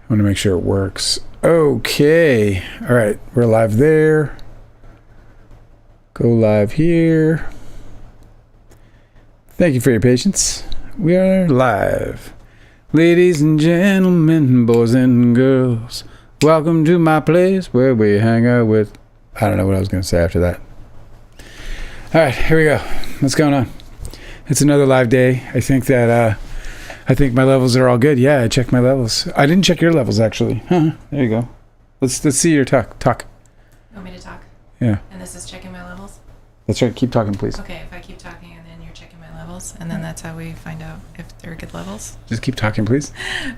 I want to make sure it works. Okay. All right. We're live there. Go live here. Thank you for your patience. We are live. Ladies and gentlemen, boys and girls, welcome to my place where we hang out with... I don't know what I was going to say after that. All right. Here we go. What's going on? It's another live day. I think my levels are all good. Yeah, I checked my levels. I didn't check your levels, actually. Huh. There you go. Let's see your talk. You want me to talk? Yeah. And this is checking my levels? That's right. Keep talking, please. Okay, if I keep talking and then you're checking my levels, and then that's how we find out if they're good levels. Just keep talking, please.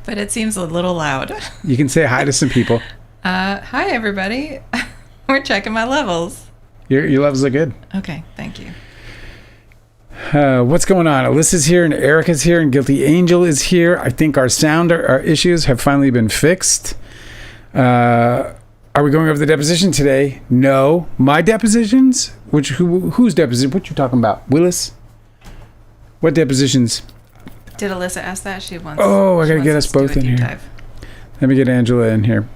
But it seems a little loud. You can say hi to some people. Hi, everybody. We're checking my levels. Your levels are good. Okay, thank you. What's going on? Alyssa's here and Erica's here and Guilty Angel is here. I think our sound our issues have finally been fixed. Are we going over the deposition today? No. My depositions? Whose deposition? What you talking about? Willis? What depositions? Did Alyssa ask that? She wants. Oh, I gotta get us both in here. Dive. Let me get Angela in here.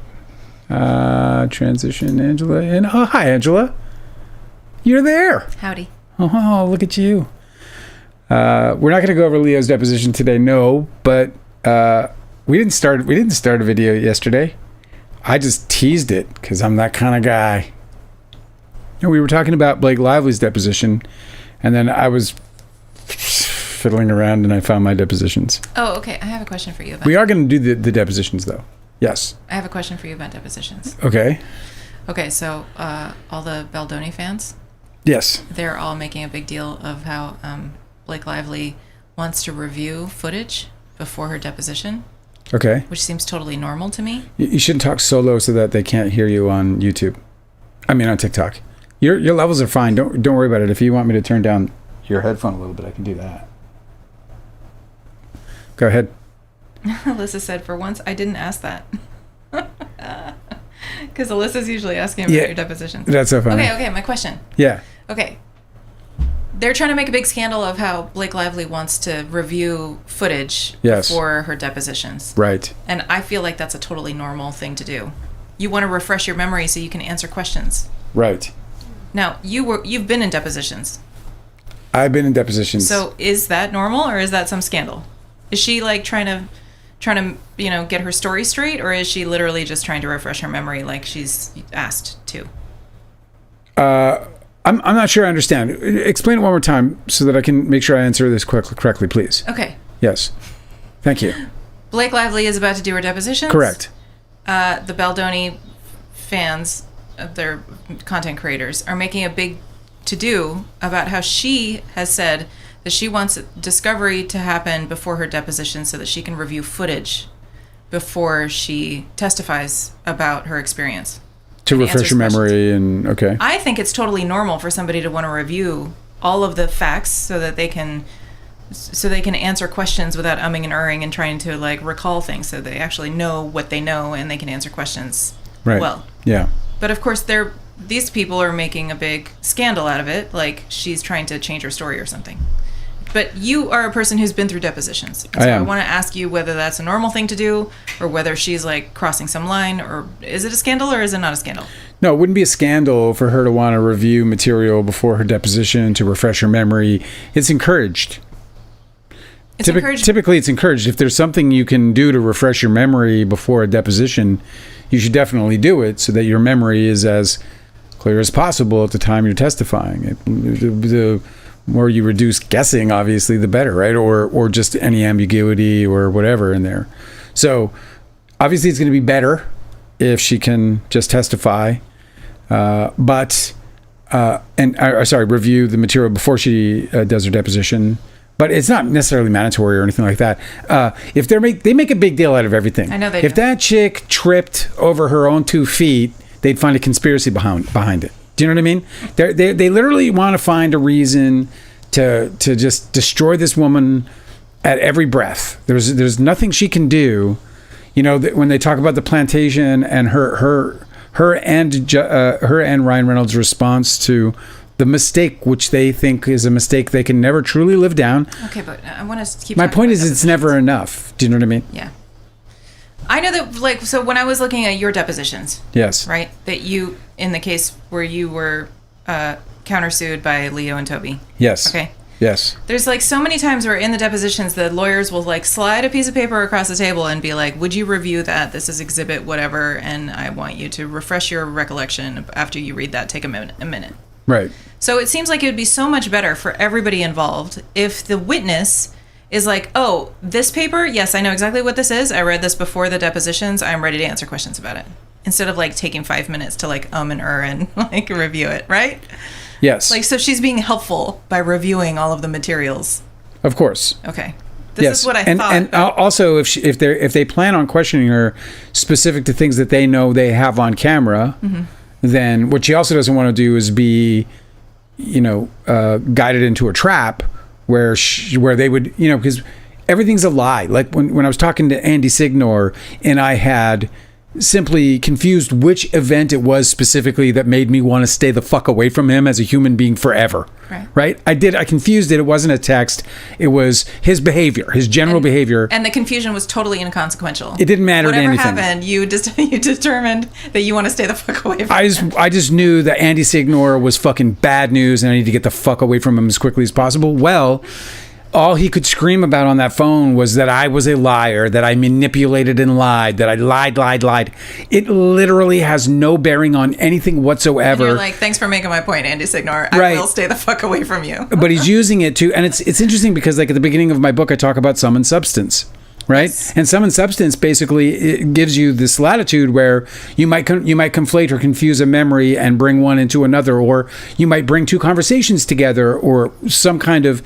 Transition Angela in. Oh, hi, Angela. You're there. Howdy. Oh, look at you. We're not going to go over Leo's deposition today, no, but we didn't start a video yesterday. I just teased it because I'm that kind of guy. And we were talking about Blake Lively's deposition, and then I was fiddling around and I found my depositions. Oh, okay. I have a question for you about. We are going to do the depositions, though. Yes. I have a question for you about depositions. Okay. Okay, so all the Baldoni fans. Yes. They're all making a big deal of how Blake Lively wants to review footage before her deposition. Okay. Which seems totally normal to me. You shouldn't talk so low so that they can't hear you on YouTube. I mean, on TikTok. Your levels are fine. Don't worry about it. If you want me to turn down your headphone a little bit, I can do that. Go ahead. Alyssa said, for once, I didn't ask that. Because Alyssa's usually asking about your depositions. That's so funny. Okay, my question. Yeah. Okay. They're trying to make a big scandal of how Blake Lively wants to review footage for her depositions. Right. And I feel like that's a totally normal thing to do. You want to refresh your memory so you can answer questions. Right. Now, you've been in depositions. I've been in depositions. So is that normal or is that some scandal? Is she like trying to get her story straight, or is she literally just trying to refresh her memory like she's asked to? I'm not sure I understand. Explain it one more time so that I can make sure I answer this correctly, please. Okay. Yes. Thank you. Blake Lively is about to do her depositions. Correct. The Baldoni fans, their content creators, are making a big to-do about how she has said that she wants discovery to happen before her deposition so that she can review footage before she testifies about her experience. To refresh your memory and okay. I think it's totally normal for somebody to want to review all of the facts so that they can answer questions without umming and erring and trying to like recall things, so they actually know what they know and they can answer questions well. Yeah. But of course these people are making a big scandal out of it, like she's trying to change her story or something. But you are a person who's been through depositions. So I want to ask you whether that's a normal thing to do or whether she's like crossing some line, or is it a scandal or is it not a scandal? No, it wouldn't be a scandal for her to want to review material before her deposition to refresh her memory. It's encouraged. Typically, it's encouraged. If there's something you can do to refresh your memory before a deposition, you should definitely do it so that your memory is as clear as possible at the time you're testifying. The more you reduce guessing, obviously, the better, right? Or just any ambiguity or whatever in there. So, obviously, it's going to be better if she can just testify, review the material before she does her deposition. But it's not necessarily mandatory or anything like that. If they make a big deal out of everything. I know they do. If that chick tripped over her own 2 feet, they'd find a conspiracy behind it. Do you know what I mean? They literally want to find a reason to just destroy this woman at every breath. There's nothing she can do. You know, when they talk about the plantation and her and Ryan Reynolds' response to the mistake, which they think is a mistake they can never truly live down. Okay, but I want to keep. My point is, it's never enough. Do you know what I mean? Yeah. I know that, like, so when I was looking at your depositions, Yes. right, that you, in the case where you were countersued by Leo and Toby. Yes. Okay. Yes. There's like so many times where in the depositions the lawyers will like slide a piece of paper across the table and be like, would you review that? This is exhibit whatever, and I want you to refresh your recollection after you read that. Take a minute. Right. So it seems like it would be so much better for everybody involved if the witness is like, oh, this paper, yes, I know exactly what this is. I read this before the depositions. I'm ready to answer questions about it. Instead of like taking 5 minutes to like and like review it, right? Yes. Like, so she's being helpful by reviewing all of the materials. Of course. Okay. This is what I thought. And also, if they plan on questioning her specific to things that they know they have on camera, then what she also doesn't want to do is be, guided into a trap where they would, because everything's a lie. Like when I was talking to Andy Signor and I had simply confused which event it was specifically that made me want to stay the fuck away from him as a human being forever. Right? I confused it. It wasn't a text. It was his behavior, his general behavior. And the confusion was totally inconsequential. It didn't matter to anything. Whatever happened, you determined that you want to stay the fuck away from him. I just knew that Andy Signor was fucking bad news and I need to get the fuck away from him as quickly as possible. Well, all he could scream about on that phone was that I was a liar, that I manipulated and lied, that I lied. It literally has no bearing on anything whatsoever. And you're like, thanks for making my point, Andy Signor. I will stay the fuck away from you. But he's using it to, and it's interesting because like at the beginning of my book, I talk about sum and substance. Right? Yes. And sum and substance basically it gives you this latitude where you might conflate or confuse a memory and bring one into another, or you might bring two conversations together, or some kind of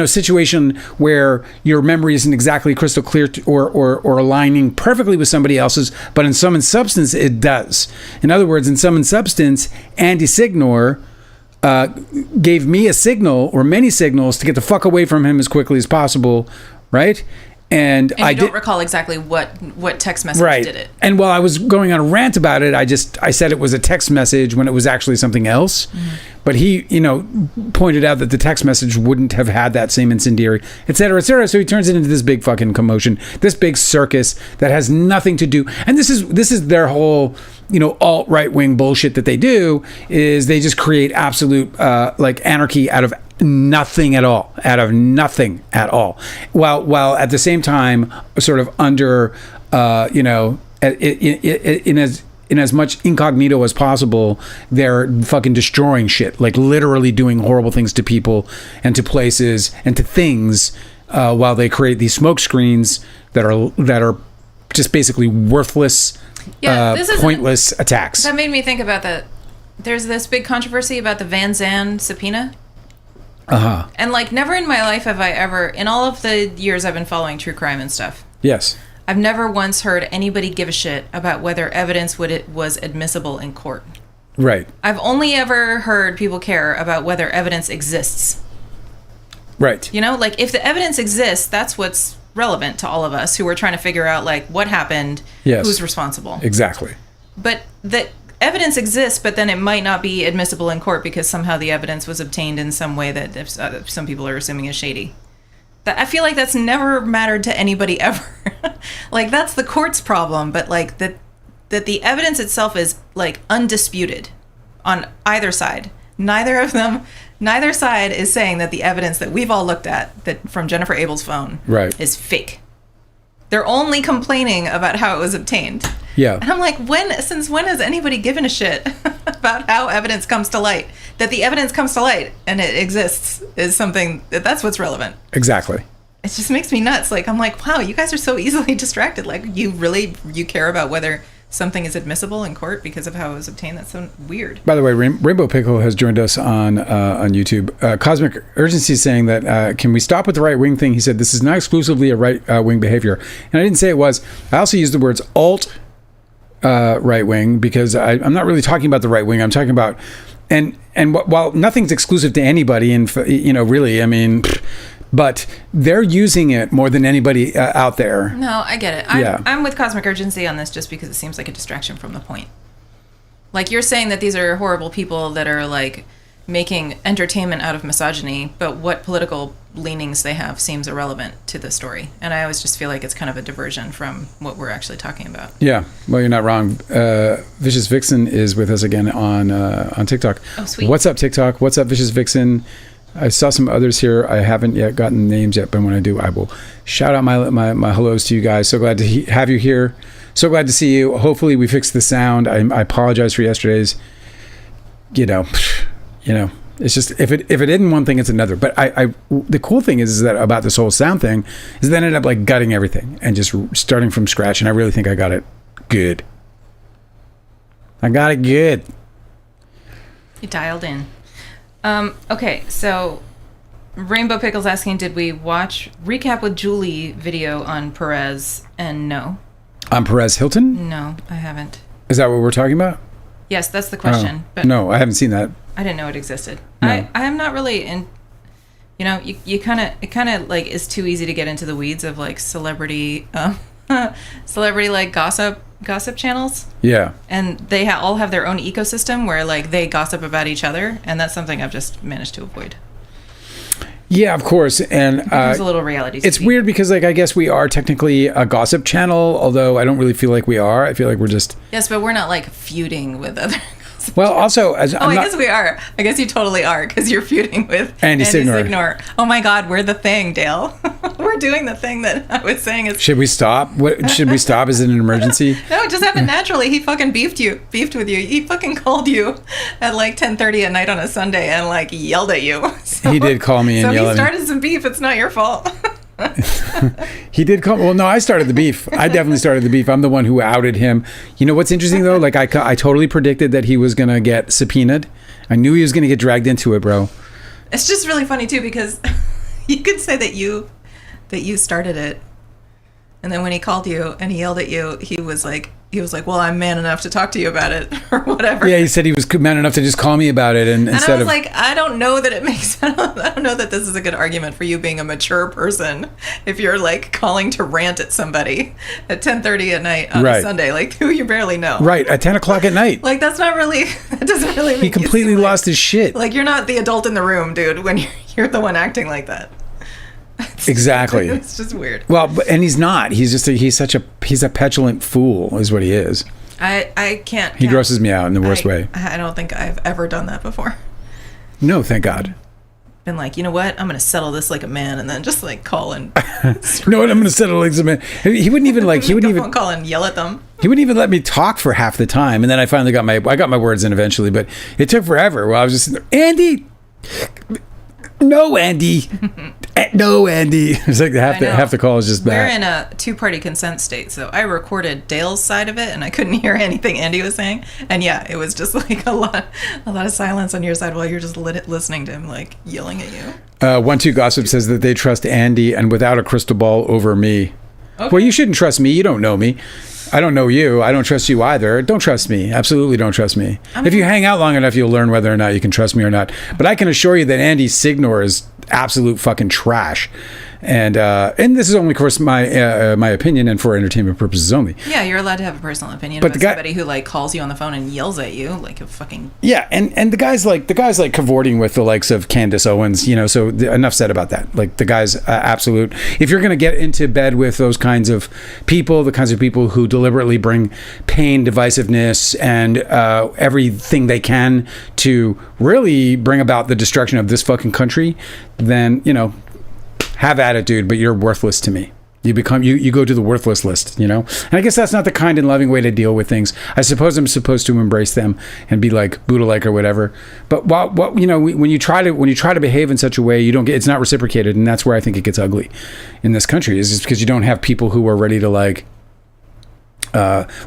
situation where your memory isn't exactly crystal clear or aligning perfectly with somebody else's, but in sum and substance it does. In other words, in sum and substance, Andy Signor gave me a signal or many signals to get the fuck away from him as quickly as possible, right? And I don't recall exactly what text message did it. And while I was going on a rant about it, I said it was a text message when it was actually something else. But he, pointed out that the text message wouldn't have had that same incendiary, et cetera, et cetera. So he turns it into this big fucking commotion, this big circus that has nothing to do. And this is their whole, alt right wing bullshit that they do is they just create absolute like anarchy out of nothing at all, while at the same time sort of under in as much incognito as possible, they're fucking destroying shit, like literally doing horrible things to people and to places and to things while they create these smoke screens that are just basically worthless, pointless attacks. That made me think about that. There's this big controversy about the Van Zandt subpoena. And like never in my life have I ever, in all of the years I've been following true crime and stuff. Yes. I've never once heard anybody give a shit about whether evidence was admissible in court. Right. I've only ever heard people care about whether evidence exists. Right. Like if the evidence exists, that's what's relevant to all of us who are trying to figure out like what happened, who's responsible. Exactly. But the evidence exists, but then it might not be admissible in court because somehow the evidence was obtained in some way that some people are assuming is shady. I feel like that's never mattered to anybody ever. Like that's the court's problem, but like that the evidence itself is like undisputed on either side. Neither side is saying that the evidence that we've all looked at that from Jennifer Abel's phone is fake. They're only complaining about how it was obtained. Yeah. And I'm like, since when has anybody given a shit about how evidence comes to light? That the evidence comes to light and it exists is something that's what's relevant. Exactly. It just makes me nuts. Like, I'm like, wow, you guys are so easily distracted. Like, you care about whether something is admissible in court because of how it was obtained? That's so weird. By the way, Rainbow Pickle has joined us on YouTube. Cosmic Urgency is saying that, can we stop with the right wing thing? He said, this is not exclusively a right wing behavior. And I didn't say it was. I also used the words alt right wing because I'm not really talking about the right wing. I'm talking about, and while nothing's exclusive to anybody, and really, I mean, but they're using it more than anybody out there. No, I get it. I'm with Cosmic Urgency on this just because it seems like a distraction from the point. Like, you're saying that these are horrible people that are like making entertainment out of misogyny, but what political leanings they have seems irrelevant to the story. And I always just feel like it's kind of a diversion from what we're actually talking about. Yeah, well, you're not wrong. Vicious Vixen is with us again on TikTok. Oh, sweet. What's up, TikTok? What's up, Vicious Vixen? I saw some others here. I haven't yet gotten names yet, but when I do, I will shout out my hellos to you guys. So glad to have you here. So glad to see you. Hopefully we fixed the sound. I apologize for yesterday's. You know, it's just if it isn't one thing, it's another. But the cool thing is that about this whole sound thing is that I ended up like gutting everything and just starting from scratch. And I really think I got it good. I got it good. You dialed in. Okay, so Rainbow Pickle's asking, did we watch Recap with Julie video on Perez? And no. On Perez Hilton? No, I haven't. Is that what we're talking about? Yes, that's the question. Oh, but no, I haven't seen that. I didn't know it existed. No. I am not really in. You kind of like is too easy to get into the weeds of like celebrity like gossip channels. Yeah. And they all have their own ecosystem where like they gossip about each other, and that's something I've just managed to avoid. Yeah, of course. And it's a little reality TV. It's weird because like I guess we are technically a gossip channel, although I don't really feel like we are. I feel like we're just Yes, but we're not like feuding with other well, also, I guess we are. I guess you totally are, because you're feuding with Andy Signor. Oh my God, we're the thing, Dale. We're doing the thing that I was saying. Should we stop? What should we stop? Is it an emergency? No, it just happened naturally. He fucking beefed with you. He fucking called you at like 10:30 at night on a Sunday and like yelled at you. So, he did call me and yell at me. So he started some beef. It's not your fault. He did call. Well, no, I started the beef. I definitely started the beef. I'm the one who outed him. You know what's interesting though? Like I totally predicted that he was gonna get subpoenaed. I knew he was gonna get dragged into it, bro. It's just really funny too, because you could say that you started it, and then when he called you and he yelled at you, he was like, well, I'm man enough to talk to you about it, or whatever. Yeah, he said he was man enough to just call me about it, and instead I was like, I don't know that it makes. I don't know that this is a good argument for you being a mature person if you're like calling to rant at somebody at 10:30 at night on a Sunday, like who you barely know. Right, at 10 o'clock at night. Like that's not really. That doesn't really. Make he completely you lost his shit. Like you're not the adult in the room, dude. When you're the one acting like that. Exactly. It's just weird. Well, and he's not. He's just he's a petulant fool, is what he is. I can't. He grosses me out in the worst way. I don't think I've ever done that before. No, thank God. Been like, you know what? I'm going to settle this like a man, and then just like call and. You know what? I'm going to settle like a man. He wouldn't even like. He wouldn't even call and yell at them. He wouldn't even let me talk for half the time, and then I finally got my words in eventually, but it took forever. Well, I was just Andy. No, Andy. No, Andy. It's like half the call is just We're that. in a two-party consent state, so I recorded Dale's side of it, and I couldn't hear anything Andy was saying. And yeah, it was just like a lot of silence on your side while you're just listening to him like yelling at you. 1-2 Gossip says that they trust Andy and without a crystal ball over me. Okay. Well, you shouldn't trust me. You don't know me. I don't know you. I don't trust you either. Don't trust me. Absolutely don't trust me. If you hang out long enough, you'll learn whether or not you can trust me or not. But I can assure you that Andy Signor is absolute fucking trash. And this is only, of course, my opinion and for entertainment purposes only. Yeah, you're allowed to have a personal opinion about somebody who like calls you on the phone and yells at you like a fucking. Yeah, and the guy's like cavorting with the likes of Candace Owens, you know. So enough said about that. Like the guy's absolute. If you're gonna get into bed with those kinds of people, the kinds of people who deliberately bring pain, divisiveness, and everything they can to really bring about the destruction of this fucking country, then have attitude, but you're worthless to me. You go to the worthless list, And I guess that's not the kind and loving way to deal with things. I suppose I'm supposed to embrace them and be like Buddha-like or whatever. But when you try to behave in such a way, it's not reciprocated, and that's where I think it gets ugly in this country. Is just because you don't have people who are ready to like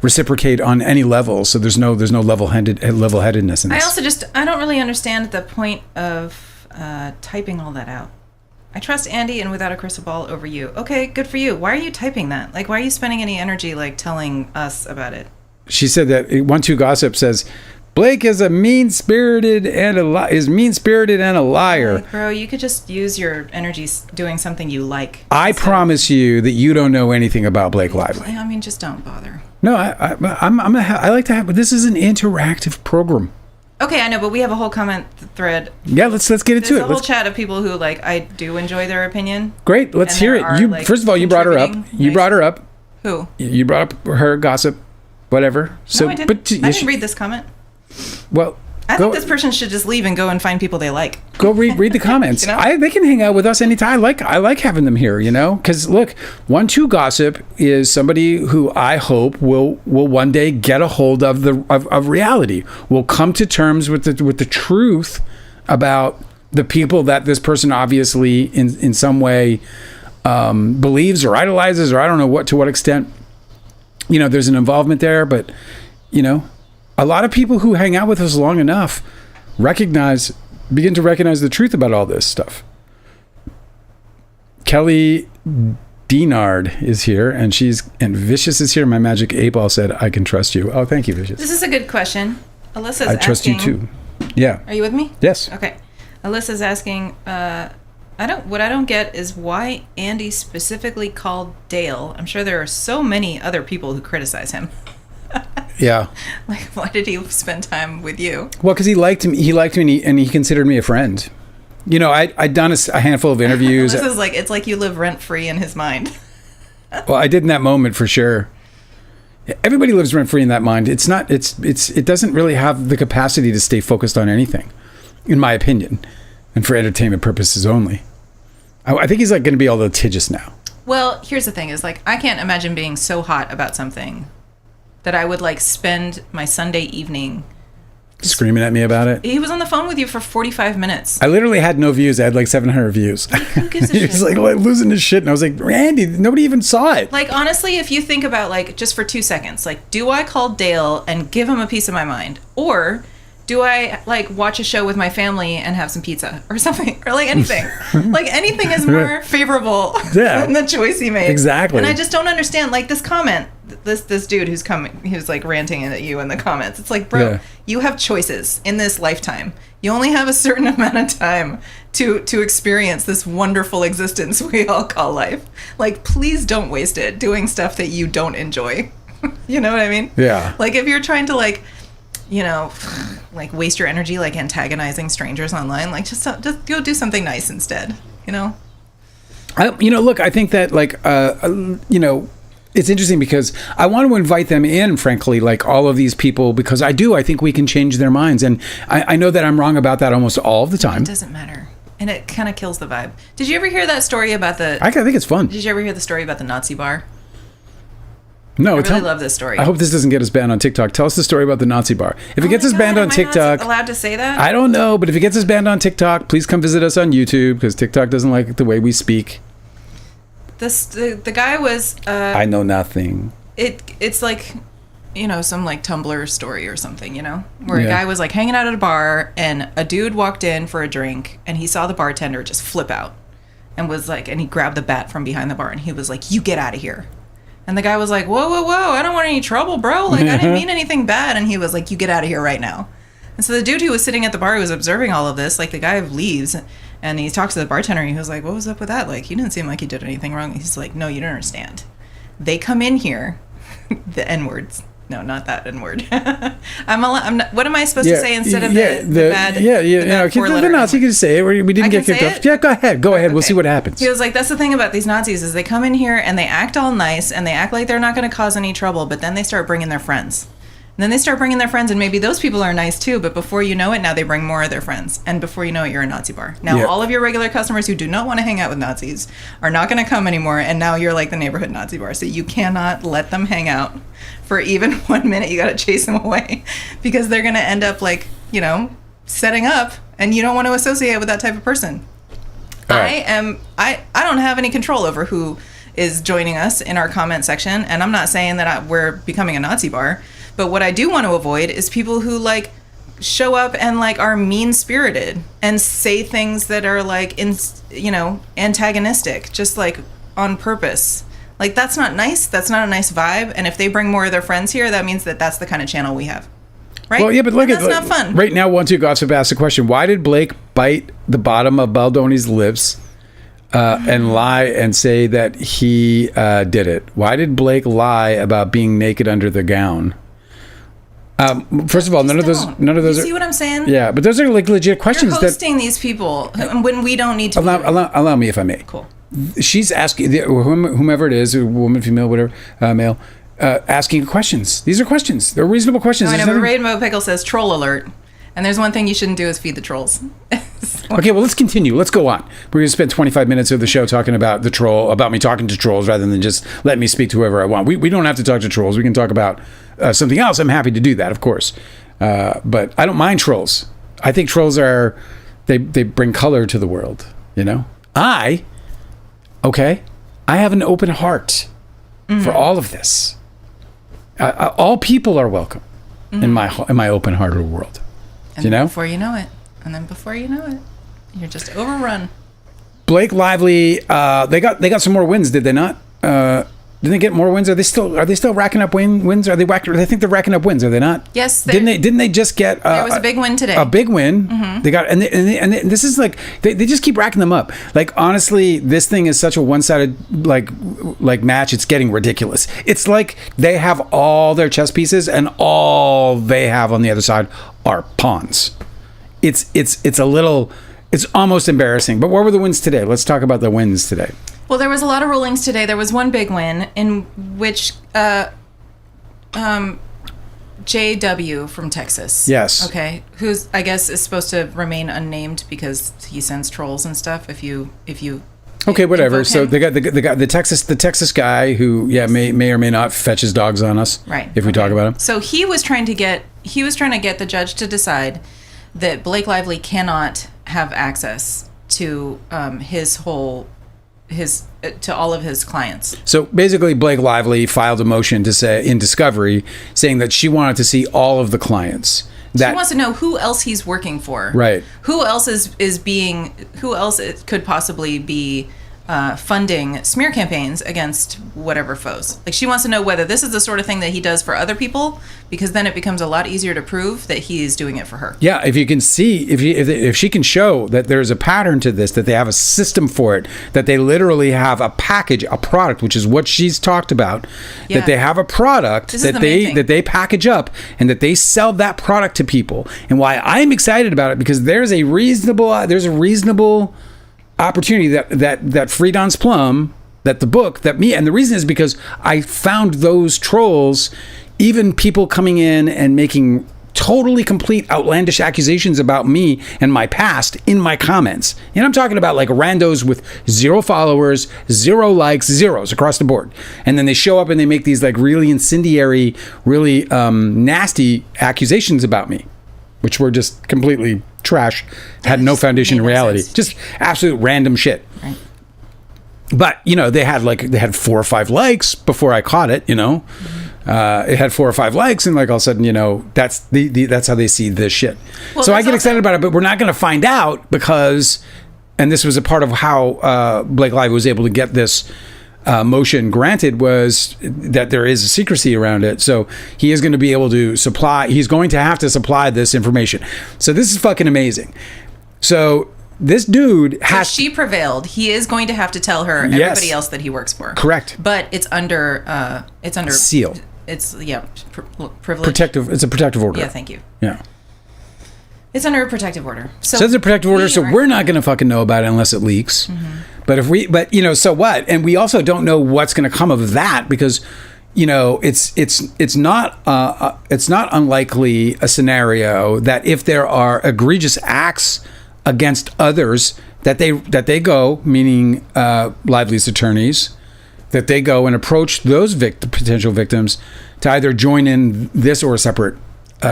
reciprocate on any level. So there's no level-headedness in this. I don't really understand the point of typing all that out. I trust Andy and without a crystal ball over you. Okay, good for you. Why are you typing that? Like, why are you spending any energy like telling us about it? She said that 1-2 Gossip says Blake is mean-spirited and a liar. Like, bro, you could just use your energy doing something you like. I promise you that you don't know anything about Blake Lively. I mean, just don't bother. No, I like to have. But this is an interactive program. Okay, I know, but we have a whole comment thread. Yeah, let's get into There's it. a whole chat of people who like I do enjoy their opinion. Great, let's And hear there it. are, You like, first of all, you brought her up. You nice- brought her up. Who? You brought up her gossip, whatever. So, No, I didn't. but I didn't read this comment. Well, I think this person should just leave and go and find people they like. Go read the comments. You know? They can hang out with us anytime. I like having them here, you know? Because look, 1-2 gossip is somebody who I hope will one day get a hold of of reality. Will come to terms with the truth about the people that this person obviously in some way believes or idolizes, or I don't know to what extent. You know, there's an involvement there, but you know, a lot of people who hang out with us long enough begin to recognize the truth about all this stuff. Kelly Dinard is here, and Vicious is here. My magic 8-ball said, "I can trust you." Oh, thank you, Vicious. This is a good question. Alyssa's I trust asking, you too. Yeah. Are you with me? Yes. Okay. Alyssa's asking, what I don't get is why Andy specifically called Dale. I'm sure there are so many other people who criticize him. Yeah. Like, why did he spend time with you? Well, because he liked me. He liked me, and he considered me a friend. You know, I'd done a handful of interviews. This is like, it's like you live rent free in his mind. Well, I did in that moment for sure. Everybody lives rent free in that mind. It doesn't really have the capacity to stay focused on anything, in my opinion, and for entertainment purposes only. I think he's like going to be all litigious now. Well, here's the thing: is like I can't imagine being so hot about something that I would like spend my Sunday evening Screaming at me about it. He was on the phone with you for 45 minutes. I literally had no views. I had like 700 views. Who gives a He shit? was like losing his shit. And I was like, Randy, nobody even saw it. Like, honestly, if you think about, like, just for 2 seconds, like, do I call Dale and give him a piece of my mind? Or do I, like, watch a show with my family and have some pizza or something? Or, like, anything. Like, anything is more favorable than the choice he made. Exactly. And I just don't understand, like, this comment, this dude who's, like, ranting at you in the comments. It's like, bro, you have choices in this lifetime. You only have a certain amount of time to experience this wonderful existence we all call life. Like, please don't waste it doing stuff that you don't enjoy. You know what I mean? Yeah. Like, if you're trying to, like, you know, like, waste your energy, like, antagonizing strangers online, like, just go do something nice instead, you know? Look, I think that, like, it's interesting because I want to invite them in, frankly, like all of these people, because I think we can change their minds. And I know that I'm wrong about that almost all of the time. It doesn't matter. And it kind of kills the vibe. Did you ever hear that story about I think it's fun. Did you ever hear the story about the Nazi bar? No, I really love this story. I hope this doesn't get us banned on TikTok. Tell us the story about the Nazi bar. If it gets us banned on TikTok, am I not allowed to say that? I don't know, but if it gets us banned on TikTok, please come visit us on YouTube because TikTok doesn't like the way we speak. The guy was. I know nothing. It's like, some like Tumblr story or something, where a guy was like hanging out at a bar and a dude walked in for a drink and he saw the bartender just flip out and was like, and he grabbed the bat from behind the bar and he was like, "You get out of here." And the guy was like, whoa, I don't want any trouble, bro. Like, I didn't mean anything bad. And he was like, "You get out of here right now." And so the dude who was sitting at the bar who was observing all of this, like, the guy leaves and he talks to the bartender and he was like, "What was up with that? Like, he didn't seem like he did anything wrong." He's like, "No, you don't understand. They come in here," the N-words. No, not that N-word. I'm not, what am I supposed to say instead of the bad? The Nazi can say it. We didn't get kicked off. Yeah, go ahead. Go ahead. Okay. We'll see what happens. He was like, that's the thing about these Nazis is they come in here and they act all nice and they act like they're not going to cause any trouble, but then they start bringing their friends. And then they start bringing their friends, and maybe those people are nice too, but before you know it, now they bring more of their friends. And before you know it, you're a Nazi bar. Now, all of your regular customers who do not want to hang out with Nazis are not going to come anymore, and now you're like the neighborhood Nazi bar. So you cannot let them hang out for even 1 minute. You got to chase them away because they're going to end up like, setting up, and you don't want to associate with that type of person. Right. I don't have any control over who is joining us in our comment section, and I'm not saying that we're becoming a Nazi bar. But what I do want to avoid is people who, like, show up and, like, are mean-spirited and say things that are, like, antagonistic, just, like, on purpose. Like, that's not nice. That's not a nice vibe. And if they bring more of their friends here, that means that that's the kind of channel we have. Right? Well, yeah, but look, that's not fun. Right now, 1-2 Gossip asked the question, why did Blake bite the bottom of Baldoni's lips and lie and say that he did it? Why did Blake lie about being naked under the gown? First of all, none of those You are. see what I'm saying? Yeah, but those are like legit questions. You're hosting these people when we don't need to. Allow me, if I may. Cool. She's asking whomever it is, woman, female, whatever, male, asking questions. These are questions. They're reasonable questions. No, I know, but Rainbow Pickle says troll alert. And there's one thing you shouldn't do is feed the trolls. Okay, well, let's continue. Let's go on. We're going to spend 25 minutes of the show talking about about me talking to trolls rather than just let me speak to whoever I want. We don't have to talk to trolls. We can talk about something else. I'm happy to do that, of course. But I don't mind trolls. I think trolls they bring color to the world, you know? I have an open heart for all of this. All people are welcome in my open-hearted world. And you know? Before you know it. And then before you know it, you're just overrun. Blake Lively, they got some more wins, did they not? Didn't they get more wins? Are they still racking up wins? I think they're racking up wins, are they not? Yes. Didn't they just get there was a big win today. A big win. Mm-hmm. They got and this is like they just keep racking them up. Like, honestly, this thing is such a one-sided like match. It's getting ridiculous. It's like they have all their chess pieces and all they have on the other side are pawns. It's almost embarrassing. But what were the wins today? Let's talk about the wins today. Well, there was a lot of rulings today. There was one big win in which JW from Texas. Yes. Okay. Who's, I guess, is supposed to remain unnamed because he sends trolls and stuff. If you okay, whatever. So they got the Texas guy who may or may not fetch his dogs on us. Right. If we talk about him. So he was trying to get the judge to decide that Blake Lively cannot have access to to all of his clients. So basically, Blake Lively filed a motion to say in discovery, saying that she wanted to see all of the clients. She wants to know who else he's working for. Right. Who else who else it could possibly be funding smear campaigns against whatever foes. Like, she wants to know whether this is the sort of thing that he does for other people, because then it becomes a lot easier to prove that he is doing it for her. Yeah, if you can see, if she can show that there's a pattern to this, that they have a system for it, that they literally have a package, a product, which is what she's talked about, that they have a product that they package up and that they sell that product to people. And why I'm excited about it, because there's a reasonable opportunity that Free Don's Plum, that the book, and the reason is because I found those trolls, even people coming in and making totally complete outlandish accusations about me and my past in my comments. And I'm talking about like randos with 0 followers, 0 likes, zeros across the board. And then they show up and they make these like really incendiary, really nasty accusations about me, which were just completely trash, had no foundation in reality, just absolute random shit. Right. But they had 4 or 5 likes before I caught it. It had 4 or 5 likes, and like all of a sudden, that's how they see this shit. Well, so I get excited about it, but we're not going to find out because, and this was a part of how Blake Lively was able to get this motion granted, was that there is a secrecy around it. So he is going to be able to he's going to have to supply this information. So this is fucking amazing. So this dude has... she prevailed. He is going to have to tell her everybody else that he works for. Correct. But it's under seal. It's privilege. Protective. It's a protective order. Yeah, thank you. Yeah. It's under a protective order. So it's a protective order, so we're not going to fucking know about it unless it leaks. Mm-hmm. But so what? And we also don't know what's going to come of that, because it's not unlikely a scenario that if there are egregious acts against others, that they go, meaning Lively's attorneys, that they go and approach those potential victims to either join in this or a separate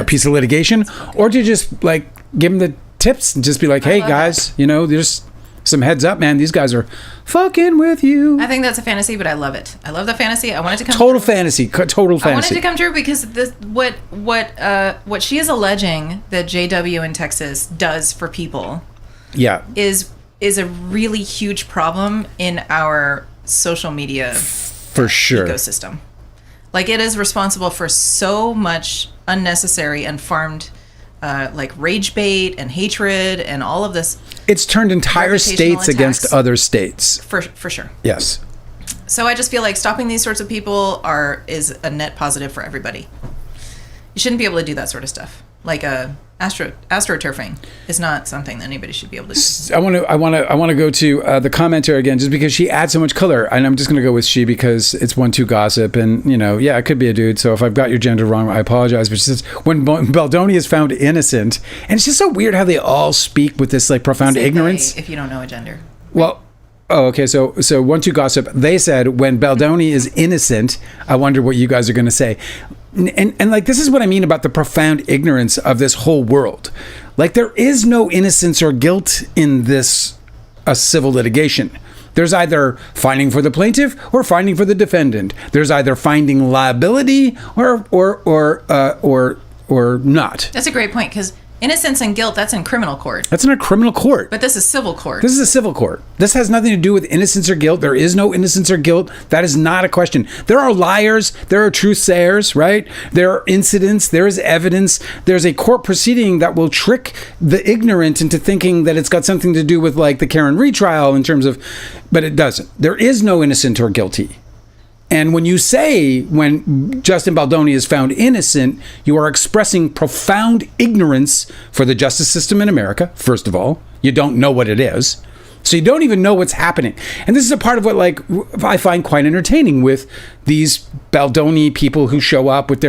piece of litigation, or to just like give them the tips and just be like, hey guys, there's some heads up, man, these guys are fucking with you. I think that's a fantasy, but I love it. I love the fantasy. I want it to come total true. Fantasy. I want it to come true because what she is alleging that JW in Texas does for people is a really huge problem in our social media ecosystem. Like, it is responsible for so much unnecessary and farmed like rage bait and hatred and all of this. It's turned entire states against other states. For sure. Yes. So I just feel like stopping these sorts of people is a net positive for everybody. You shouldn't be able to do that sort of stuff. Like astroturfing is not something that anybody should be able to do. I want to go to the commenter again, just because she adds so much color, and I'm just going to go with she because it's 1-2 gossip, and it could be a dude. So if I've got your gender wrong, I apologize. But she says when Baldoni is found innocent, and it's just so weird how they all speak with this like profound ignorance. If you don't know a gender. Well. Oh, okay. So 1-2 gossip. They said when Baldoni is innocent. I wonder what you guys are going to say. And like, this is what I mean about the profound ignorance of this whole world. Like, there is no innocence or guilt in this civil litigation. There's either finding for the plaintiff or finding for the defendant. There's either finding liability or not. That's a great point, because innocence and guilt, that's in criminal court. That's in a criminal court. But this is civil court. This is a civil court. This has nothing to do with innocence or guilt. There is no innocence or guilt. That is not a question. There are liars. There are truth sayers, right? There are incidents. There is evidence. There's a court proceeding that will trick the ignorant into thinking that it's got something to do with like the Karen retrial in terms of, but it doesn't. There is no innocent or guilty. And when you say when Justin Baldoni is found innocent, you are expressing profound ignorance for the justice system in America. First of all, you don't know what it is. So you don't even know what's happening. And this is a part of what like I find quite entertaining with these Baldoni people who show up with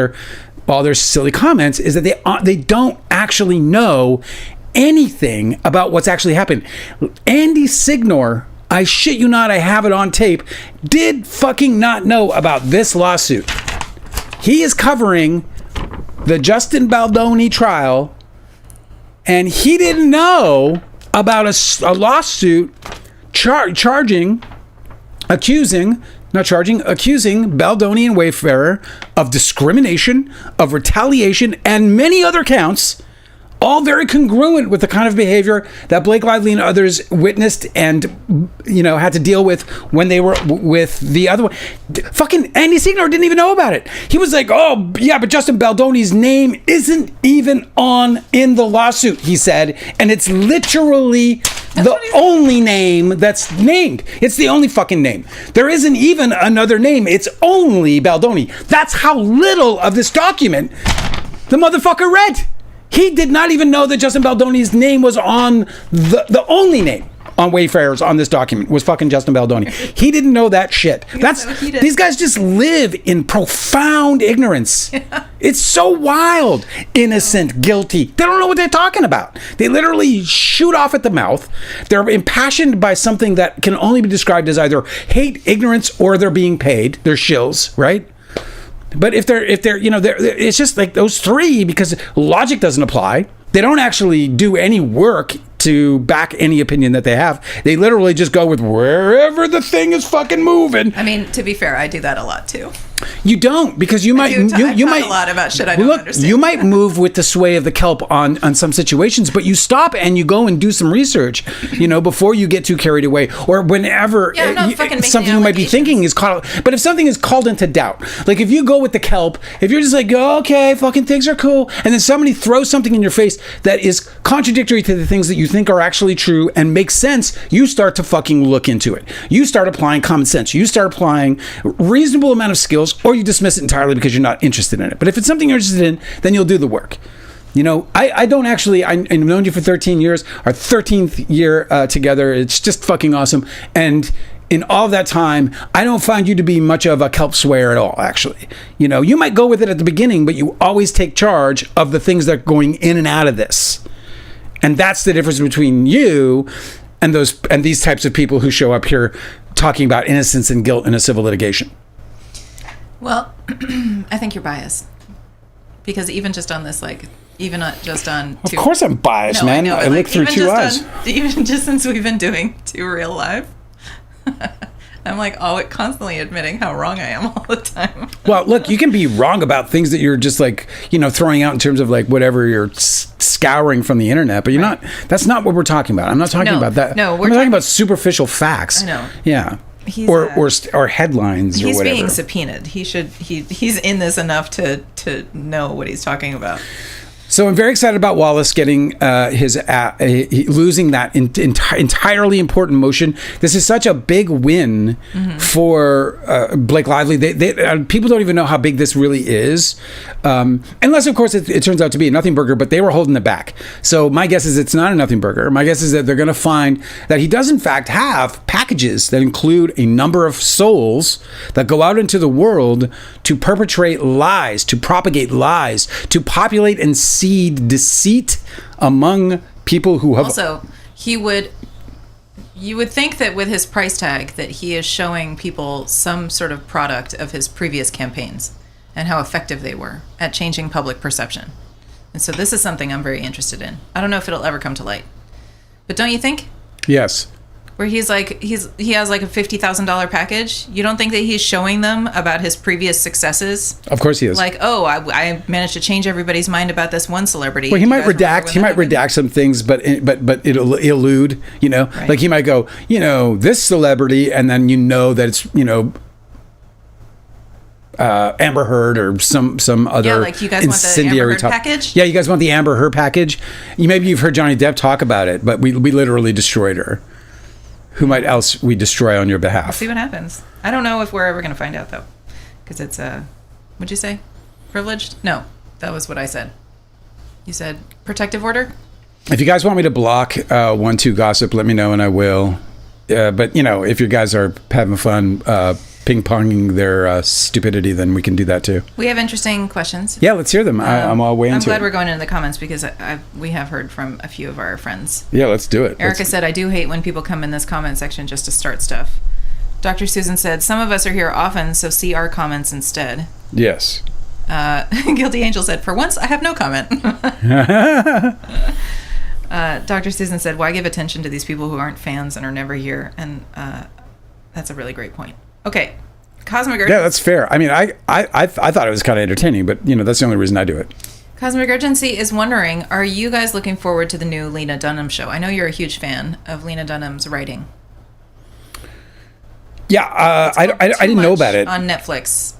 all their silly comments, is that they don't actually know anything about what's actually happened. Andy Signor, I shit you not, I have it on tape, did fucking not know about this lawsuit. He is covering the Justin Baldoni trial, and he didn't know about a lawsuit accusing Baldoni and Wayfarer of discrimination, of retaliation, and many other counts, all very congruent with the kind of behavior that Blake Lively and others witnessed and, had to deal with when they were with the other one. Fucking Andy Signor didn't even know about it. He was like, oh, yeah, but Justin Baldoni's name isn't even in the lawsuit, he said. And it's literally the only name that's named. It's the only fucking name. There isn't even another name. It's only Baldoni. That's how little of this document the motherfucker read. He did not even know that Justin Baldoni's name was on the only name on Wayfarers on this document was fucking Justin Baldoni. He didn't know that shit. These guys just live in profound ignorance. Yeah. It's so wild. Innocent, guilty. They don't know what they're talking about. They literally shoot off at the mouth. They're impassioned by something that can only be described as either hate, ignorance, or they're being paid. They're shills, right? But if they're it's just like those three, because logic doesn't apply. They don't actually do any work to back any opinion that they have. They literally just go with wherever the thing is fucking moving. I mean, to be fair, I do that a lot too. You don't, because you might you might a lot about shit I don't understand. You might move with the sway of the kelp on some situations, but you stop and you go and do some research, before you get too carried away, or whenever something you might be thinking is called. But if something is called into doubt, like if you go with the kelp, if you're just like, oh, okay, fucking things are cool, and then somebody throws something in your face that is contradictory to the things that you think are actually true and makes sense, you start to fucking look into it. You start applying common sense. You start applying reasonable amount of skills, or you dismiss it entirely because you're not interested in it. But if it's something you're interested in, then you'll do the work. I've known you for 13 years, our 13th year together. It's just fucking awesome. And in all of that time, I don't find you to be much of a kelp swear at all, actually. You might go with it at the beginning, but you always take charge of the things that are going in and out of this. And that's the difference between you and these types of people who show up here talking about innocence and guilt in a civil litigation. Well, I think you're biased, because even just on this, even not just on... Of course I'm biased, man. I look through two eyes. Even just since we've been doing 2 Real Live, I'm constantly admitting how wrong I am all the time. Well, look, you can be wrong about things that you're just throwing out in terms of whatever you're scouring from the internet, but you're not. That's not what we're talking about. I'm not talking about that. No, we're talking about superficial facts. I know. Yeah. Or headlines or whatever. He's being subpoenaed. He's in this enough to know what he's talking about. So I'm very excited about Wallace getting losing that entirely important motion. This is such a big win for Blake Lively. People don't even know how big this really is, unless of course it turns out to be a nothing burger. But they were holding it back. So my guess is it's not a nothing burger. My guess is that they're going to find that he does in fact have packages that include a number of souls that go out into the world to perpetrate lies, to propagate lies, to populate and seed deceit among people who have... Also, you would think that with his price tag that he is showing people some sort of product of his previous campaigns and how effective they were at changing public perception. And so this is something I'm very interested in. I don't know if it'll ever come to light. But don't you think? Yes. Where he has like a $50,000 package. You don't think that he's showing them about his previous successes? Of course he is. Like, oh, I managed to change everybody's mind about this one celebrity. Well, he might redact. He might redact some things, but it'll elude. Right. Like he might go, this celebrity, and then that it's Amber Heard or some other like you guys incendiary want the Amber Heard package? Yeah, you guys want the Amber Heard package? Maybe you've heard Johnny Depp talk about it, but we literally destroyed her. Who might else we destroy on your behalf? We'll see what happens. I don't know if we're ever going to find out, though. Because it's, what'd you say? Privileged? No, that was what I said. You said protective order? If you guys want me to block 1-2 gossip, let me know and I will. But, if you guys are having fun ping-ponging their stupidity, then we can do that too. We have interesting questions. Yeah, let's hear them. I'm all way into it. I'm glad we're going into the comments because we have heard from a few of our friends. Yeah, let's do it. Erica said, I do hate when people come in this comment section just to start stuff. Dr. Susan said, some of us are here often, so see our comments instead. Yes. Guilty Angel said, for once, I have no comment. Dr. Susan said, why give attention to these people who aren't fans and are never here? And that's a really great point. Okay, Cosmic Urgency. Yeah, that's fair. I mean, I thought it was kind of entertaining, but that's the only reason I do it. Cosmic Urgency is wondering, are you guys looking forward to the new Lena Dunham show? I know you're a huge fan of Lena Dunham's writing. Yeah, I didn't know about it on Netflix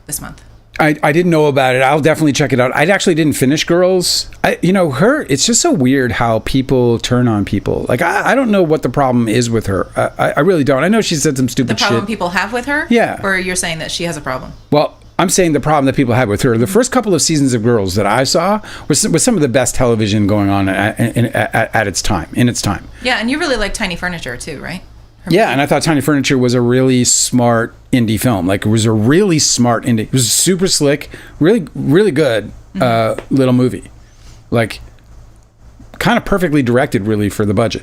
this month. I didn't know about it. I'll definitely check it out. I actually didn't finish Girls. It's just so weird how people turn on people. Like, I don't know what the problem is with her. I really don't. I know she said some stupid shit. The problem people have with her? Yeah. Or you're saying that she has a problem? Well, I'm saying the problem that people have with her. The first couple of seasons of Girls that I saw was some of the best television going on at its time, in its time. Yeah, and you really like Tiny Furniture too, right? Yeah, and I thought Tiny Furniture was a really smart indie film. Like, it was a really smart indie. It was super slick, really, really good little movie. Like, kind of perfectly directed, really, for the budget.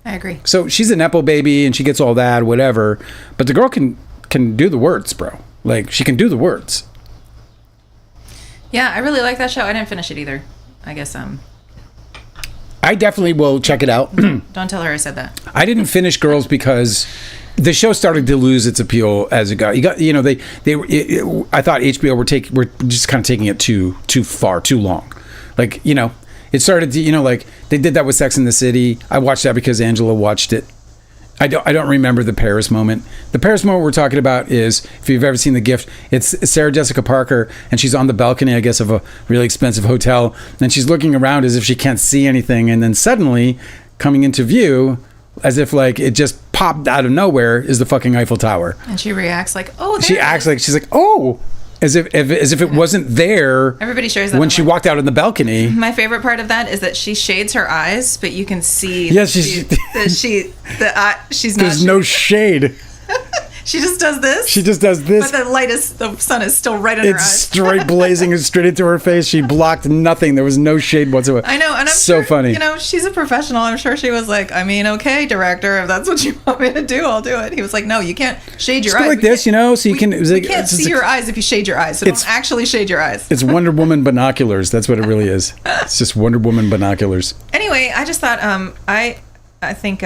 I agree. So she's a Nepo baby, and she gets all that, whatever. But the girl can do the words, bro. Like, she can do the words. Yeah, I really like that show. I didn't finish it either. I guess I definitely will check it out. Don't tell her I said that. I didn't finish Girls because the show started to lose its appeal as it got. I thought HBO were just kind of taking it too far, too long. Like, it started to, like they did that with Sex and the City. I watched that because Angela watched it. I don't remember the Paris moment. The Paris moment we're talking about is, if you've ever seen The Gift, it's Sarah Jessica Parker, and she's on the balcony, I guess, of a really expensive hotel, and she's looking around as if she can't see anything, and then suddenly, coming into view, as if like it just popped out of nowhere, is the fucking Eiffel Tower. And she reacts like, oh, there she acts like she's like, oh, as if it wasn't there. Everybody shares that when she walked out on the balcony. My favorite part of that is that she shades her eyes, but you can see she's not. There's no shade. She just does this. She just does this. But the sun is still right in her eyes. It's straight blazing straight into her face. She blocked nothing. There was no shade whatsoever. I know, and I'm so sure, funny. She's a professional. I'm sure she was like, I mean, okay, director, if that's what you want me to do, I'll do it. He was like, no, you can't shade your eyes. Go like this, so you can. You can't see your eyes if you shade your eyes. So don't actually shade your eyes. It's Wonder Woman binoculars. That's what it really is. It's just Wonder Woman binoculars. Anyway, I just thought, I think.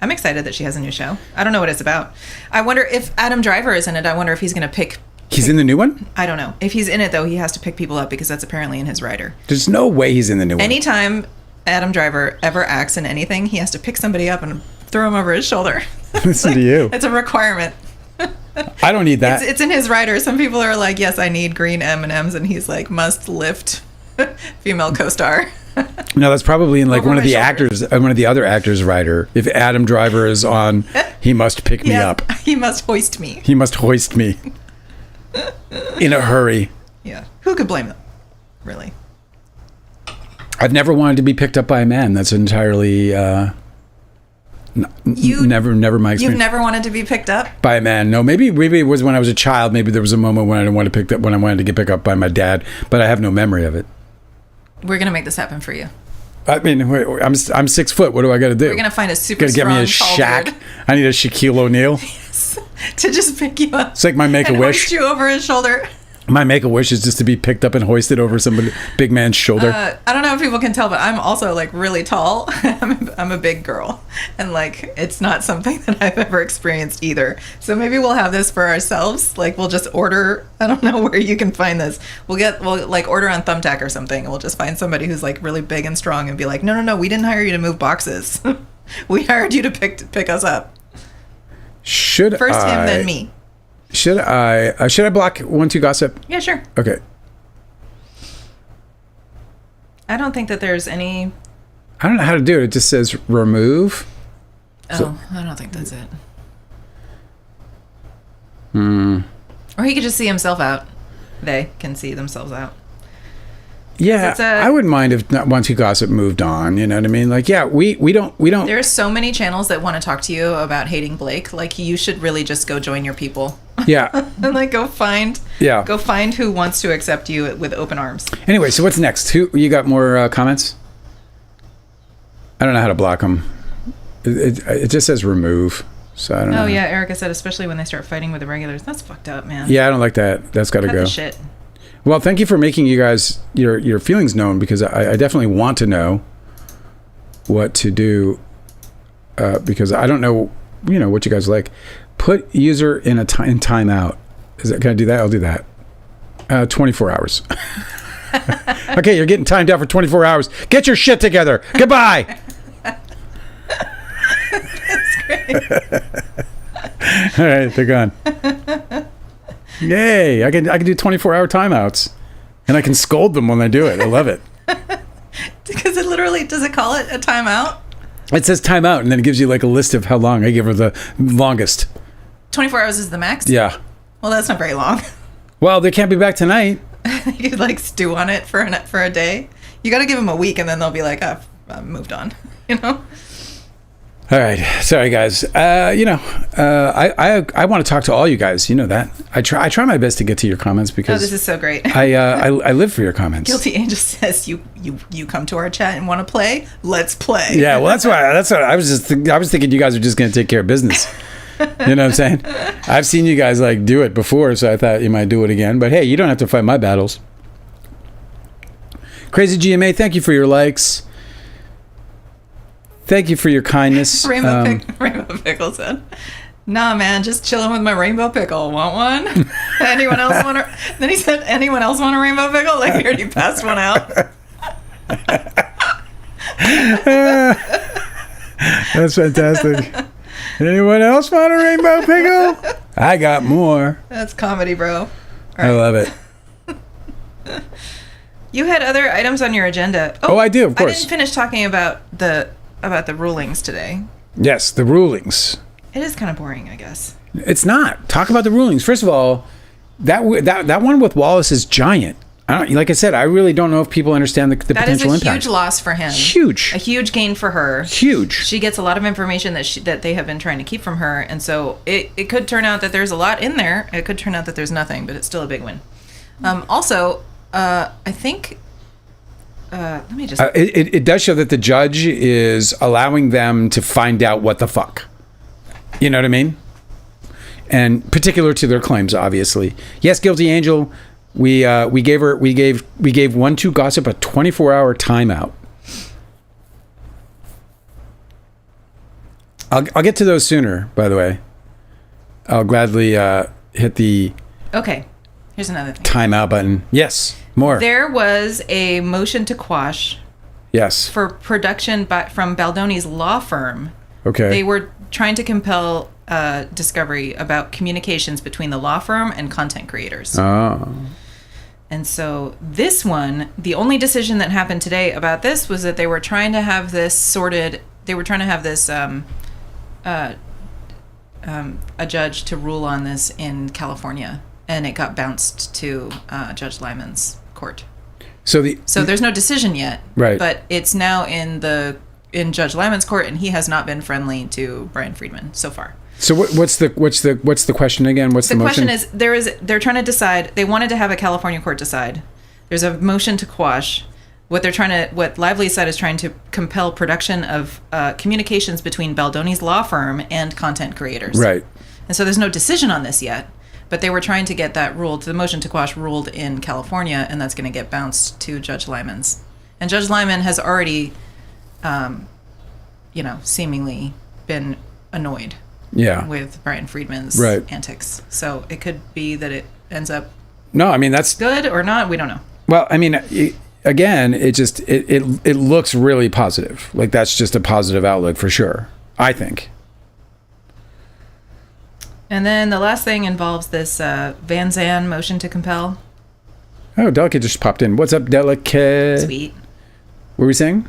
I'm excited that she has a new show. I don't know what it's about. I wonder if Adam Driver is in it. I wonder if he's going to pick... He's in the new one? I don't know. If he's in it, though, he has to pick people up because that's apparently in his rider. There's no way he's in the new one. Anytime Adam Driver ever acts in anything, he has to pick somebody up and throw him over his shoulder. Listen to you. It's a requirement. I don't need that. It's in his rider. Some people are like, yes, I need green M&Ms, and he's like, must lift female co-star. No, that's probably in like Over one of my the shoulder. actors, one of the other actors' writer. If Adam Driver is on, he must pick me Yes, up. he must hoist me. He must hoist me in a hurry. Yeah. Who could blame them? Really? I've never wanted to be picked up by a man. That's entirely never my experience. You've never wanted to be picked up? By a man. No, maybe it was when I was a child. Maybe there was a moment when I didn't want to pick up when I wanted to get picked up by my dad, but I have no memory of it. We're gonna make this happen for you. I mean, I'm 6 foot. What do I got to do? We're gonna find a super Gotta get strong, me a tall Shaq. dude I need a Shaquille O'Neal. to just pick you up. It's like my make a and wish. hoist you over his shoulder. My make a wish is just to be picked up and hoisted over some big man's shoulder. I don't know if people can tell, but I'm also like really tall. I'm a big girl, and like it's not something that I've ever experienced either. So maybe we'll have this for ourselves. Like we'll just order. I don't know where you can find this. We'll like order on Thumbtack or something. And we'll just find somebody who's like really big and strong and be like, no, we didn't hire you to move boxes. We hired you to pick us up. Should First I, him, then me. Should I block 1-2 gossip? Yeah, sure. Okay. I don't think that there's any. I don't know how to do it. It just says remove. Oh, I don't think that's it. Or he could just see himself out. They can see themselves out. Yeah, I wouldn't mind if 1-2 gossip moved on. You know what I mean? Like, yeah, we don't. There's so many channels that want to talk to you about hating Blake. Like, you should really just go join your people. Yeah. And like go find who wants to accept you with open arms. Anyway, so what's next? Who you got more comments? I don't know how to block them. It just says remove. So I don't know. Oh yeah, Erica said especially when they start fighting with the regulars. That's fucked up, man. Yeah, I don't like that. That's got to go. The shit. Well, thank you for making you guys your feelings known, because I definitely want to know what to do, because I don't know, what you guys like. Put user in in timeout. Can I do that? I'll do that. 24 hours. Okay, you're getting timed out for 24 hours. Get your shit together. Goodbye. That's great. All right, they're gone. Yay! I can do 24-hour timeouts, and I can scold them when they do it. I love it. Because it literally does it call it a timeout? It says timeout, and then it gives you like a list of how long. I give her the longest. 24 hours is the max? Yeah. Well, that's not very long. Well, they can't be back tonight. You could like stew on it for a day. You got to give them a week, and then they'll be like, "Oh, I've moved on." All right, sorry guys. I want to talk to all you guys. You know that. I try my best to get to your comments because this is so great. I live for your comments. Guilty Angel says you come to our chat and want to play. Let's play. Yeah, well that's what I was thinking. You guys are just going to take care of business. You know what I'm saying? I've seen you guys like do it before, so I thought you might do it again. But hey, you don't have to fight my battles. Crazy GMA, thank you for your likes. Thank you for your kindness. Rainbow Pickle said, "Nah, man, just chilling with my rainbow pickle. Want one? Anyone else want a?" Then he said, "Anyone else want a rainbow pickle?" Like he already passed one out. That's fantastic. Anyone else want a rainbow pickle? I got more. That's comedy, bro. I love it. You had other items on your agenda. Oh, I do, of course. I didn't finish talking about the rulings today. Yes, the rulings. It is kind of boring, I guess. It's not. Talk about the rulings. First of all, that one with Wallace is giant. Like I said, I really don't know if people understand the potential impact. That is a huge loss for him. Huge. A huge gain for her. Huge. She gets a lot of information that they have been trying to keep from her, and so it could turn out that there's a lot in there. It could turn out that there's nothing, but it's still a big win. Also, I think. Let me just. It does show that the judge is allowing them to find out what the fuck. You know what I mean? And particular to their claims, obviously. Yes, Guilty Angel. We gave 1-2 Gossip a 24-hour timeout. I'll get to those sooner. By the way, I'll gladly hit the. Okay, here's another thing. Timeout button. Yes, more. There was a motion to quash. Yes. For production from Baldoni's law firm. Okay. They were trying to compel discovery about communications between the law firm and content creators. Oh. And so this one, the only decision that happened today about this was that they were trying to have this sorted. They were trying to have this a judge to rule on this in California, and it got bounced to Judge Lyman's court. So there's no decision yet, right? But it's now in Judge Lyman's court, and he has not been friendly to Brian Friedman so far. So what's the question again? What's the motion? The question is they're trying to decide. They wanted to have a California court decide. There's a motion to quash. What Lively said is trying to compel production of communications between Baldoni's law firm and content creators. Right. And so there's no decision on this yet, but they were trying to get that ruled. The motion to quash ruled in California, and that's going to get bounced to Judge Lyman's. And Judge Lyman has already, seemingly been annoyed. Yeah. With Brian Friedman's antics. So it could be that it ends up that's good or not. We don't know. Well, I mean, again, it looks really positive. Like that's just a positive outlook for sure, I think. And then the last thing involves this Van Zandt motion to compel. Oh, Delicate just popped in. What's up, Delicate? Sweet. What were we saying?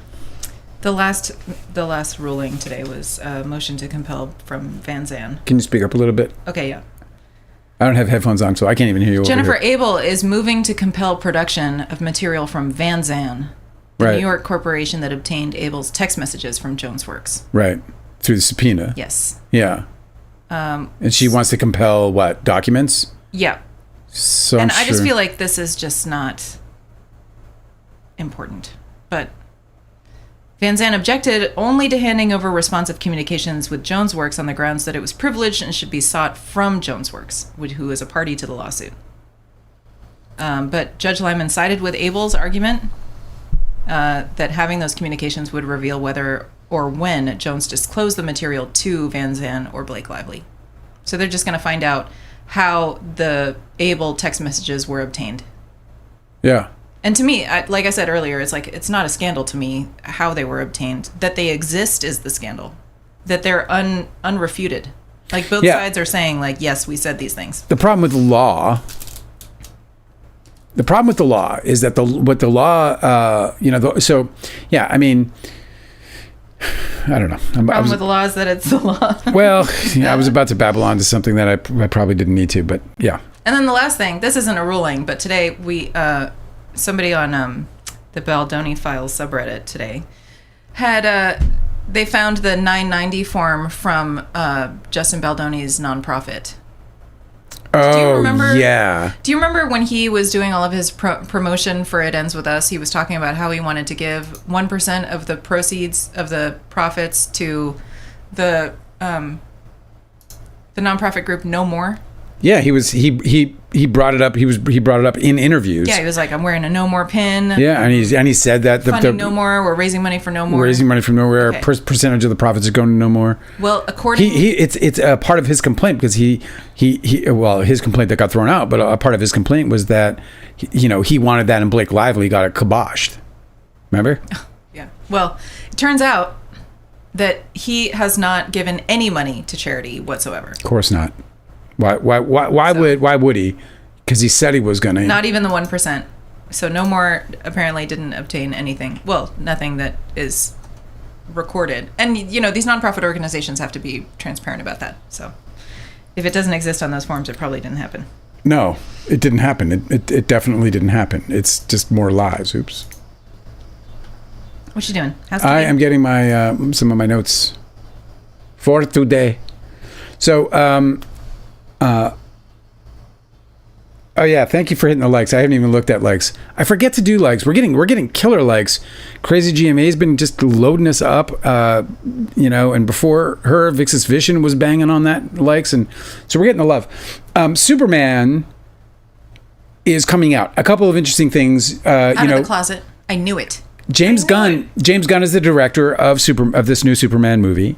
The last ruling today was a motion to compel from Van Zandt. Can you speak up a little bit? Okay, yeah. I don't have headphones on, so I can't even hear you. Jennifer Abel is moving to compel production of material from Van Zandt, the New York corporation that obtained Abel's text messages from JonesWorks. Right. Through the subpoena. Yes. Yeah. And she wants to compel what? Documents? Yeah. So I just feel like this is just not important. But Van Zandt objected only to handing over responsive communications with JonesWorks on the grounds that it was privileged and should be sought from JonesWorks, who is a party to the lawsuit. But Judge Lyman sided with Abel's argument that having those communications would reveal whether or when Jones disclosed the material to Van Zandt or Blake Lively. So they're just going to find out how the Abel text messages were obtained. Yeah. And to me, like I said earlier, it's like it's not a scandal to me how they were obtained. That they exist is the scandal. That they're unrefuted. Like both sides are saying, like, yes, we said these things. The problem with the law is that I mean, I don't know. The problem with the law is that it's the law. Well, yeah, I was about to babble on to something that I probably didn't need to, but yeah. And then the last thing, this isn't a ruling, but today we somebody on the Baldoni Files subreddit today had they found the 990 form from Justin Baldoni's nonprofit. Do you remember? Yeah. Do you remember when he was doing all of his promotion for It Ends With Us? He was talking about how he wanted to give 1% of the proceeds of the profits to the nonprofit group No More. Yeah, he brought it up. He brought it up in interviews. Yeah, he was like, "I'm wearing a No More pin." Yeah, and he said that funding No More. We're raising money for No More. We're raising money for No More. Okay. Percentage of the profits is going to No More. Well, according it's a part of his complaint because his complaint that got thrown out, but a part of his complaint was that he wanted that and Blake Lively got it kiboshed. Remember? Yeah. Well, it turns out that he has not given any money to charity whatsoever. Of course not. Why would he? Because he said he was going to. Not even the 1%. So No More apparently didn't obtain anything. Well, nothing that is recorded. And, these nonprofit organizations have to be transparent about that. So if it doesn't exist on those forms, it probably didn't happen. No, it didn't happen. It definitely didn't happen. It's just more lies. Oops. What you doing? I am getting my some of my notes for today. So, oh yeah, thank you for hitting the likes. I haven't even looked at likes. I forget to do likes. We're getting killer likes. Crazy GMA's been just loading us up, and before her, Vixus Vision was banging on that likes, and so we're getting the love. Superman is coming out. A couple of interesting things. Out of the closet. I knew it. James Gunn is the director of this new Superman movie,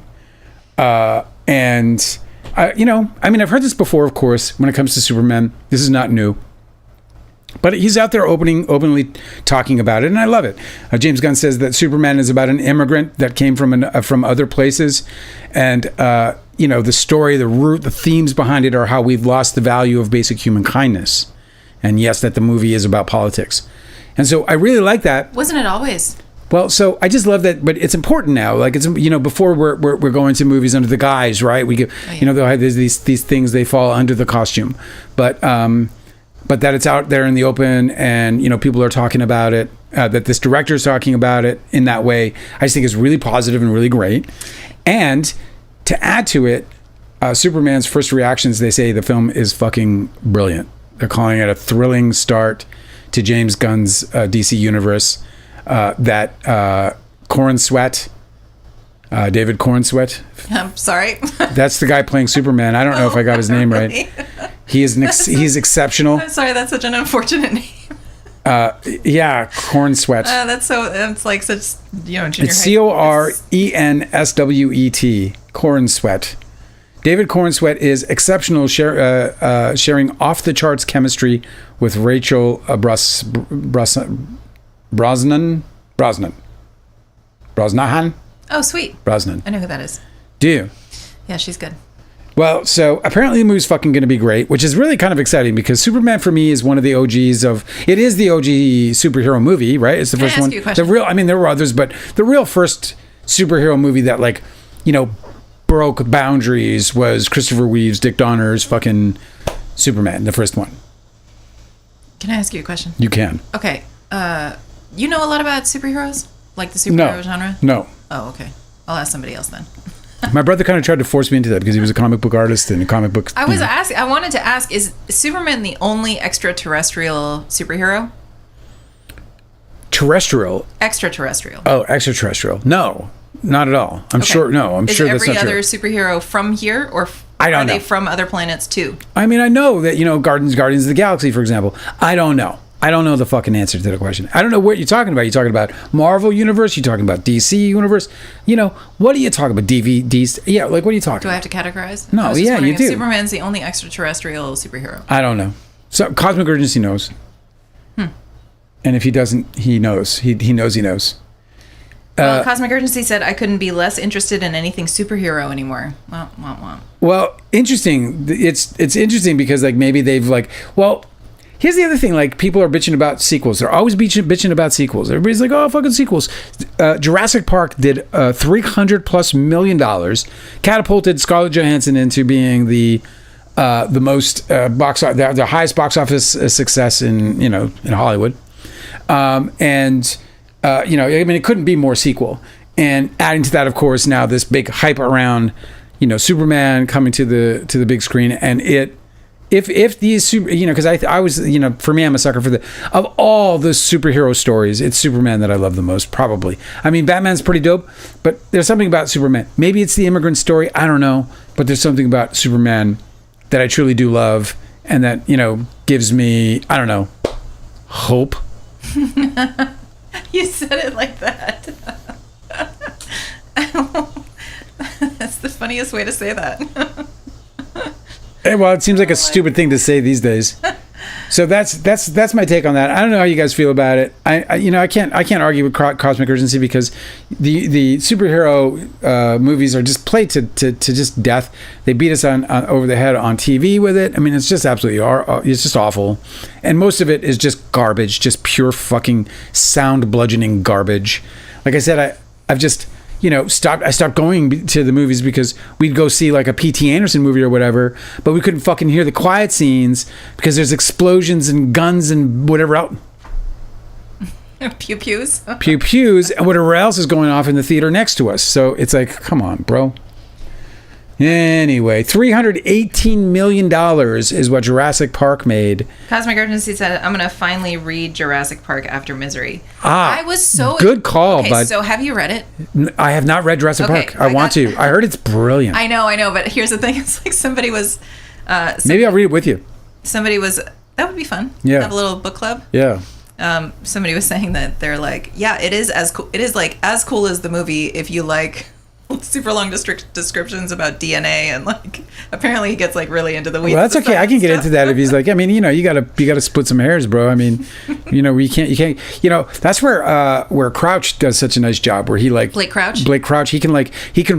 and. I've heard this before, of course, when it comes to Superman. This is not new. But he's out there openly talking about it, and I love it. James Gunn says that Superman is about an immigrant that came from other places. And, the story, the root, the themes behind it are how we've lost the value of basic human kindness. and yes, that the movie is about politics. And so I really like that. Wasn't it always? Well, so I just love that, but it's important now. Like, it's, before we're going to movies under the guise, right? We get, they'll have these things, they fall under the costume, but that it's out there in the open, and people are talking about it. That this director is talking about it in that way, I just think is really positive and really great. And to add to it, Superman's first reactions, they say the film is fucking brilliant. They're calling it a thrilling start to James Gunn's DC universe. That Cornsweet, David Cornsweet. I'm sorry. That's the guy playing Superman. I don't know if I got his name right. He is he's exceptional. I'm sorry, that's such an unfortunate name. Yeah, Cornsweet. It's like such, junior high. It's Corenswet. Cornsweet. David Cornsweet is exceptional, sharing off the charts chemistry with Rachel Brosnahan? Oh, sweet. Brosnan. I know who that is. Do you? Yeah, she's good. Well, so apparently the movie's fucking going to be great, which is really kind of exciting because Superman for me is one of the OGs it is the OG superhero movie, right? It's the first one. Can I ask you a question? There were others, but the real first superhero movie that broke boundaries was Christopher Reeve's, Dick Donner's fucking Superman, the first one. Can I ask you a question? You can. Okay. You know a lot about superheroes? Like the superhero genre? No. Oh, okay. I'll ask somebody else then. My brother kind of tried to force me into that because he was a comic book artist and a comic book. I wanted to ask, is Superman the only extraterrestrial superhero? Terrestrial? Extraterrestrial. Oh, extraterrestrial. No, not at all. I'm sure that's not true. Is every other superhero from here, or I don't are know. they from other planets too? I mean, I know that, Guardians of the Galaxy, for example. I don't know. I don't know the fucking answer to the question. I don't know what you're talking about. You're talking about Marvel Universe? You're talking about DC Universe? What are you talking about? DVDs? Yeah, what are you talking about? Do I have to categorize? No, yeah, you do. Superman's the only extraterrestrial superhero. I don't know. So Cosmic Urgency knows. And if he doesn't, he knows. He knows he knows. Well, Cosmic Urgency said I couldn't be less interested in anything superhero anymore. Well, interesting. It's interesting because maybe they've here's the other thing. People are bitching about sequels. They're always bitching about sequels. Everybody's like, oh, fucking sequels. Jurassic Park did $300+ million, catapulted Scarlett Johansson into being the most the highest box office success in Hollywood. It couldn't be more sequel. And adding to that, of course, now this big hype around, Superman coming to the big screen, and if these because I was for me, I'm a sucker for of all the superhero stories, it's Superman that I love the most, probably. I mean, Batman's pretty dope, but there's something about Superman. Maybe it's the immigrant story, I don't know, but there's something about Superman that I truly do love, and that gives me, I don't know, hope. You said it like that. That's the funniest way to say that. Well, it seems like a stupid thing to say these days. So that's my take on that. I don't know how you guys feel about it. I can't argue with Cosmic Urgency because the superhero movies are just played to just death. They beat us on over the head on TV with it. I mean, it's just absolutely it's just awful, and most of it is just garbage, just pure fucking sound bludgeoning garbage. Like I said, I've just stopped going to the movies because we'd go see a P.T. Anderson movie or whatever, but we couldn't fucking hear the quiet scenes because there's explosions and guns and whatever else. Pew-pews. Pew-pews and whatever else is going off in the theater next to us. So it's come on, bro. Anyway, $318 million is what Jurassic Park made. Cosmic Urgency said, I'm going to finally read Jurassic Park after Misery. I was so... Good call, bud. So have you read it? I have not read Jurassic Park. I want to. I heard it's brilliant. I know, but here's the thing. It's somebody was... maybe I'll read it with you. Somebody was... That would be fun. Yeah. Have a little book club. Yeah. Somebody was saying that they're it is as cool. It is as cool as the movie if you like super long descriptions about DNA and apparently he gets really into the weeds. Well, that's okay. I can get into that if he's you gotta split some hairs, bro. I mean, you can't. That's where Crouch does such a nice job. Where he Blake Crouch. He can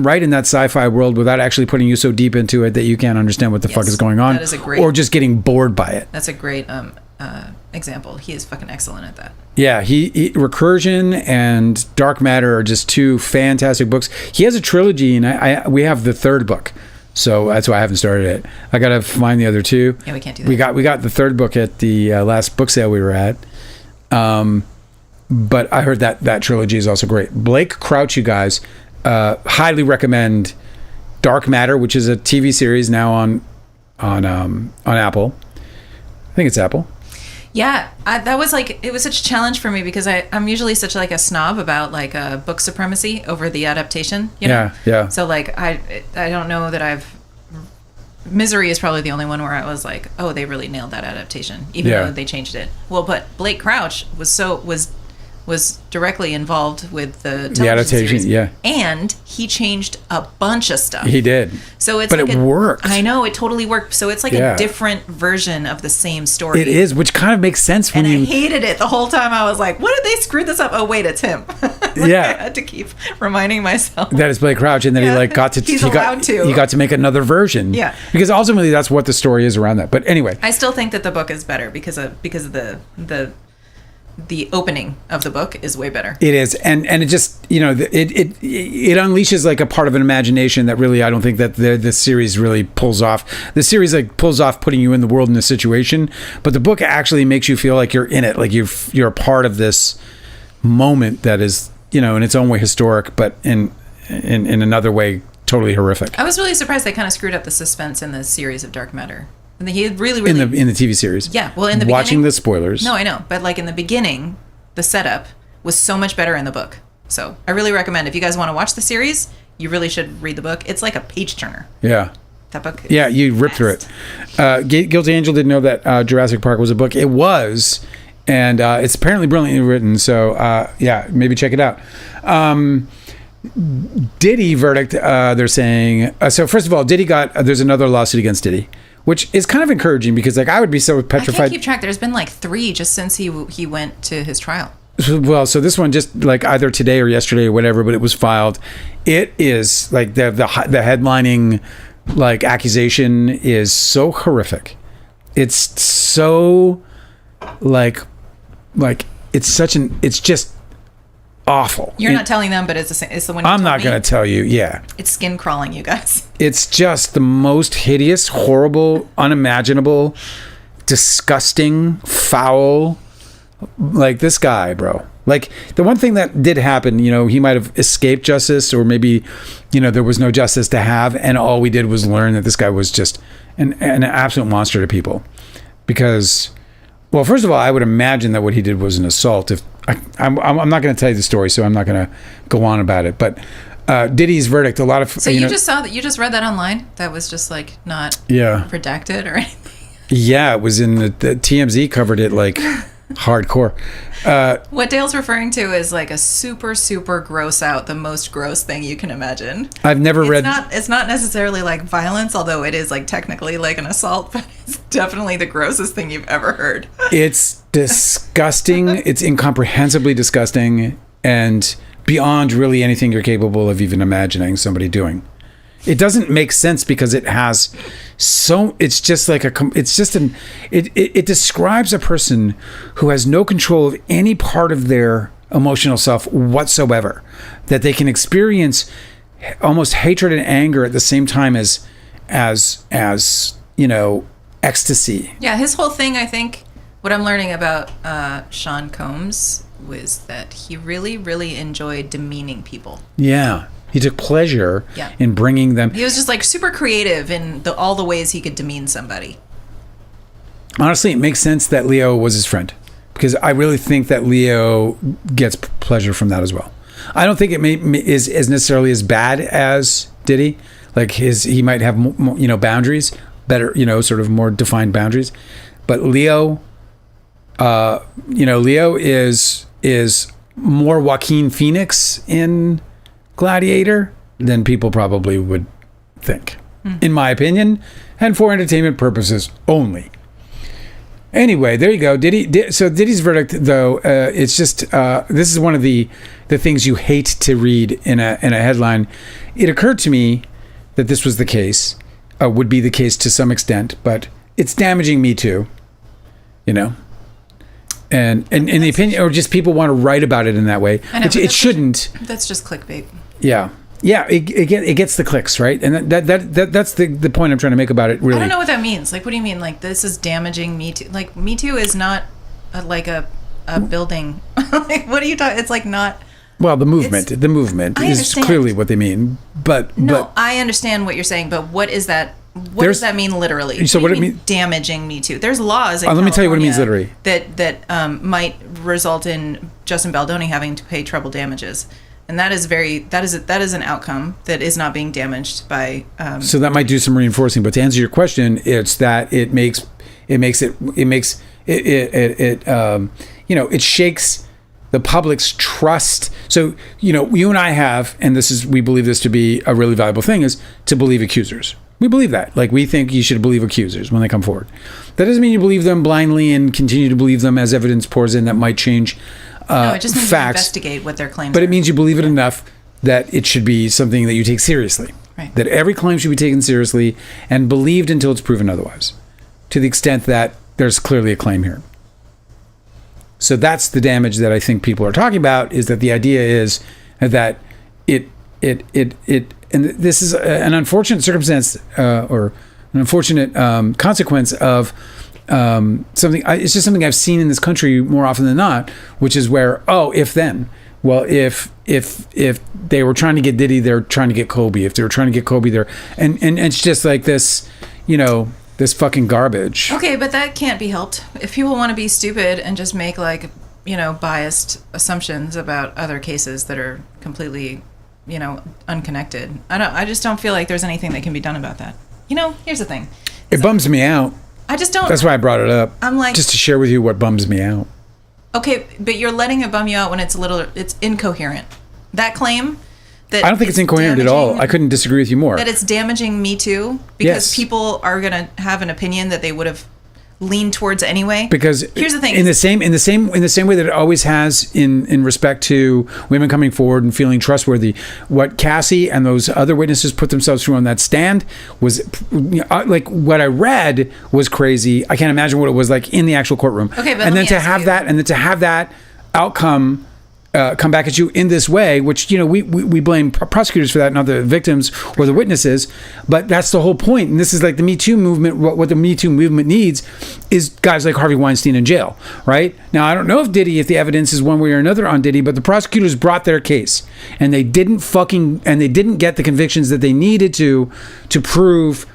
write in that sci-fi world without actually putting you so deep into it that you can't understand what the fuck is going on. That is a great, or just getting bored by it. That's a great example. He is fucking excellent at that. Yeah, he Recursion and Dark Matter are just two fantastic books. He has a trilogy, and we have the third book, so that's why I haven't started it. I gotta find the other two. Yeah, we can't do that. We got the third book at the last book sale we were at, but I heard that trilogy is also great. Blake Crouch, you guys, highly recommend Dark Matter, which is a TV series now on Apple. I think it's Apple. Yeah, that was like, it was such a challenge for me because I'm usually such like a snob about like book supremacy over the adaptation. You know? Yeah. So like I don't know that Misery is probably the only one where I was like, oh, they really nailed that adaptation, even though they changed it. Well, but Blake Crouch was directly involved with the adaptation, series, and he changed a bunch of stuff. He did. So it's but like it worked. I know, it totally worked. So it's like a different version of the same story. It is, which kind of makes sense when I hated it the whole time. I was like, what did they screw this up? Oh wait, it's him. I had to keep reminding myself that is Blake Crouch, and then he got to make another version. Yeah, because ultimately that's what the story is around that. But anyway, I still think that the book is better because of the opening of the book is way better. It is, and it just, it unleashes like a part of an imagination that really I don't think that the series really pulls off. The series like pulls off putting you in the world in a situation, but the book actually makes you feel like you're in it, like you're a part of this moment that is, in its own way historic, but in another way totally horrific. I was really surprised they kind of screwed up the suspense in the series of Dark Matter. And he had really in the TV series. Yeah, well, in the watching beginning, the spoilers. No, I know, but like in the beginning, the setup was so much better in the book. So I really recommend, if you guys want to watch the series, you really should read the book. It's like a page turner. Yeah. That book. Yeah, you ripped through it. Guilty Angel didn't know that Jurassic Park was a book. It was, and it's apparently brilliantly written. So maybe check it out. Diddy verdict. They're saying. So first of all, Diddy there's another lawsuit against Diddy, which is kind of encouraging because like I would be so petrified. I can't keep track. There's been like 3 just since he went to his trial. Well, so this one just like either today or yesterday or whatever, but it was filed. It is like the headlining like accusation is so horrific. It's so like it's just awful. You're not telling them, but it's the one. I'm not going to tell you. Yeah, it's skin crawling, you guys. It's just the most hideous, horrible, unimaginable, disgusting, foul. Like this guy, bro. Like the one thing that did happen, he might have escaped justice, or maybe, there was no justice to have, and all we did was learn that this guy was just an absolute monster to people. Because, well, first of all, I would imagine that what he did was an assault. If I'm not going to tell you the story, so I'm not going to go on about it. But Diddy's verdict, a lot of so you just saw that, you just read that online. That was just like not redacted or anything. Yeah, it was in the TMZ covered it like hardcore. What Dale's referring to is like a super, super gross out, the most gross thing you can imagine. I've never read. It's not necessarily like violence, although it is like technically like an assault, but it's definitely the grossest thing you've ever heard. It's disgusting. It's incomprehensibly disgusting, and beyond really anything you're capable of even imagining somebody doing. It doesn't make sense because it has it's just like it describes a person who has no control of any part of their emotional self whatsoever, that they can experience almost hatred and anger at the same time as ecstasy. Yeah, his whole thing, I think, what I'm learning about Sean Combs was that he really, really enjoyed demeaning people. Yeah. He took pleasure in bringing them. He was just like super creative in all the ways he could demean somebody. Honestly, it makes sense that Leo was his friend, because I really think that Leo gets pleasure from that as well. I don't think it is necessarily as bad as Diddy. Like he might have boundaries, better, sort of more defined boundaries. But Leo, Leo is more Joaquin Phoenix in Gladiator than people probably would think, in my opinion, and for entertainment purposes only. Anyway, there you go. Diddy's verdict, though, it's just this is one of the things you hate to read in a headline. It occurred to me that this was the case, would be the case to some extent, but it's damaging me too. And in the opinion, or just people want to write about it in that way. I know, It shouldn't. That's just clickbait. Yeah. Yeah, it gets the clicks, right? And that's the point I'm trying to make about it, really. I don't know what that means. Like, what do you mean? Like, this is damaging Me Too? Like, Me Too is not a building. Like, what are you talking? It's like not... Well, the movement is clearly what they mean. But I understand what you're saying, but what is that? What does that mean literally? So what it mean? Damaging Me Too. There's laws. Let me tell you what it means literally. That might result in Justin Baldoni having to pay treble damages, and that is an outcome that is not being damaged by. So that might do some reinforcing. But to answer your question, it's that it shakes the public's trust. So, you and I have, and we believe this to be a really valuable thing, is to believe accusers. We believe that. Like, we think you should believe accusers when they come forward. That doesn't mean you believe them blindly and continue to believe them as evidence pours in that might change no, it just means facts. You investigate what their claims but are. It means you believe it enough that it should be something that you take seriously. Right. That every claim should be taken seriously and believed until it's proven otherwise. To the extent that there's clearly a claim here. So that's the damage that I think people are talking about, is that the idea is that it and this is an unfortunate circumstance or an unfortunate consequence of something. It's just something I've seen in this country more often than not, which is where, if then. Well, if they were trying to get Diddy, they're trying to get Kobe. If they were trying to get Kobe, they're and it's just like this, this fucking garbage. Okay, but that can't be helped. If people want to be stupid and just make biased assumptions about other cases that are completely, unconnected, I just don't feel like there's anything that can be done about that. Here's the thing. It bums me out. I just don't. That's why I brought it up. I'm like, just to share with you what bums me out. Okay, but you're letting it bum you out when it's incoherent. That claim that I don't think it's incoherent at all. I couldn't disagree with you more. That it's damaging Me Too because people are going to have an opinion that they would have leaned towards anyway. Because here's the thing: in the same way that it always has in respect to women coming forward and feeling trustworthy, what Cassie and those other witnesses put themselves through on that stand was like what I read was crazy. I can't imagine what it was like in the actual courtroom. Okay, but and then to have that outcome come back at you in this way, which we blame prosecutors for that, not the victims or the witnesses, but that's the whole point. And this is like the Me Too movement. What the Me Too movement needs is guys like Harvey Weinstein in jail, right? Now, I don't know if the evidence is one way or another on Diddy, but the prosecutors brought their case, and they didn't get the convictions that they needed to prove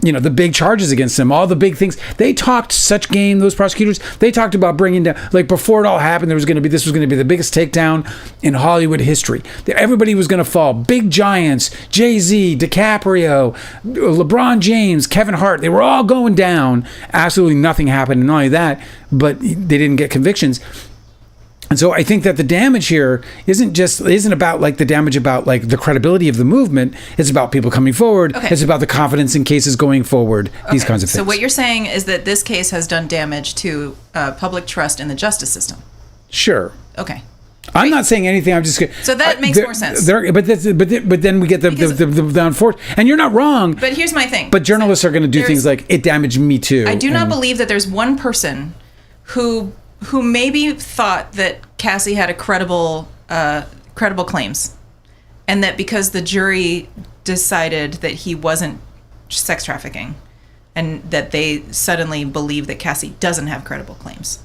the big charges against them, all the big things. They talked such game, those prosecutors. They talked about bringing down, like before it all happened, this was going to be the biggest takedown in Hollywood history. Everybody was going to fall. Big giants, Jay-Z, DiCaprio, LeBron James, Kevin Hart, they were all going down. Absolutely nothing happened. And not only that, but they didn't get convictions. And so I think that the damage here isn't about like the damage about like the credibility of the movement. It's about people coming forward. Okay. It's about the confidence in cases going forward. These kinds of things. So what you're saying is that this case has done damage to public trust in the justice system. Sure. Okay. I'm not saying anything. I'm just. So that makes more sense. But then we get the unfortunate. And you're not wrong. But here's my thing. But journalists are going to do things like it damaged Me Too. I do not believe that there's one person who maybe thought that Cassie had a credible claims, and that because the jury decided that he wasn't sex trafficking, and that they suddenly believe that Cassie doesn't have credible claims.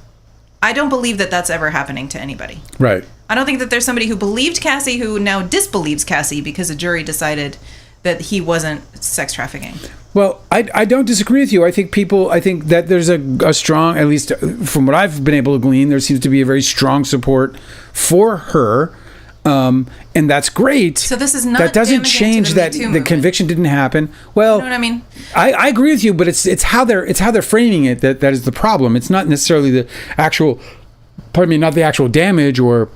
I don't believe that that's ever happening to anybody. Right. I don't think that there's somebody who believed Cassie who now disbelieves Cassie because a jury decided that he wasn't sex trafficking. Well, I don't disagree with you. I think that there's a strong, at least from what I've been able to glean, there seems to be a very strong support for her. And that's great. So this is not that doesn't change that the conviction didn't happen. Well, you know what I mean? I agree with you, but it's how they're framing it that is the problem. It's not necessarily the actual, not the actual damage or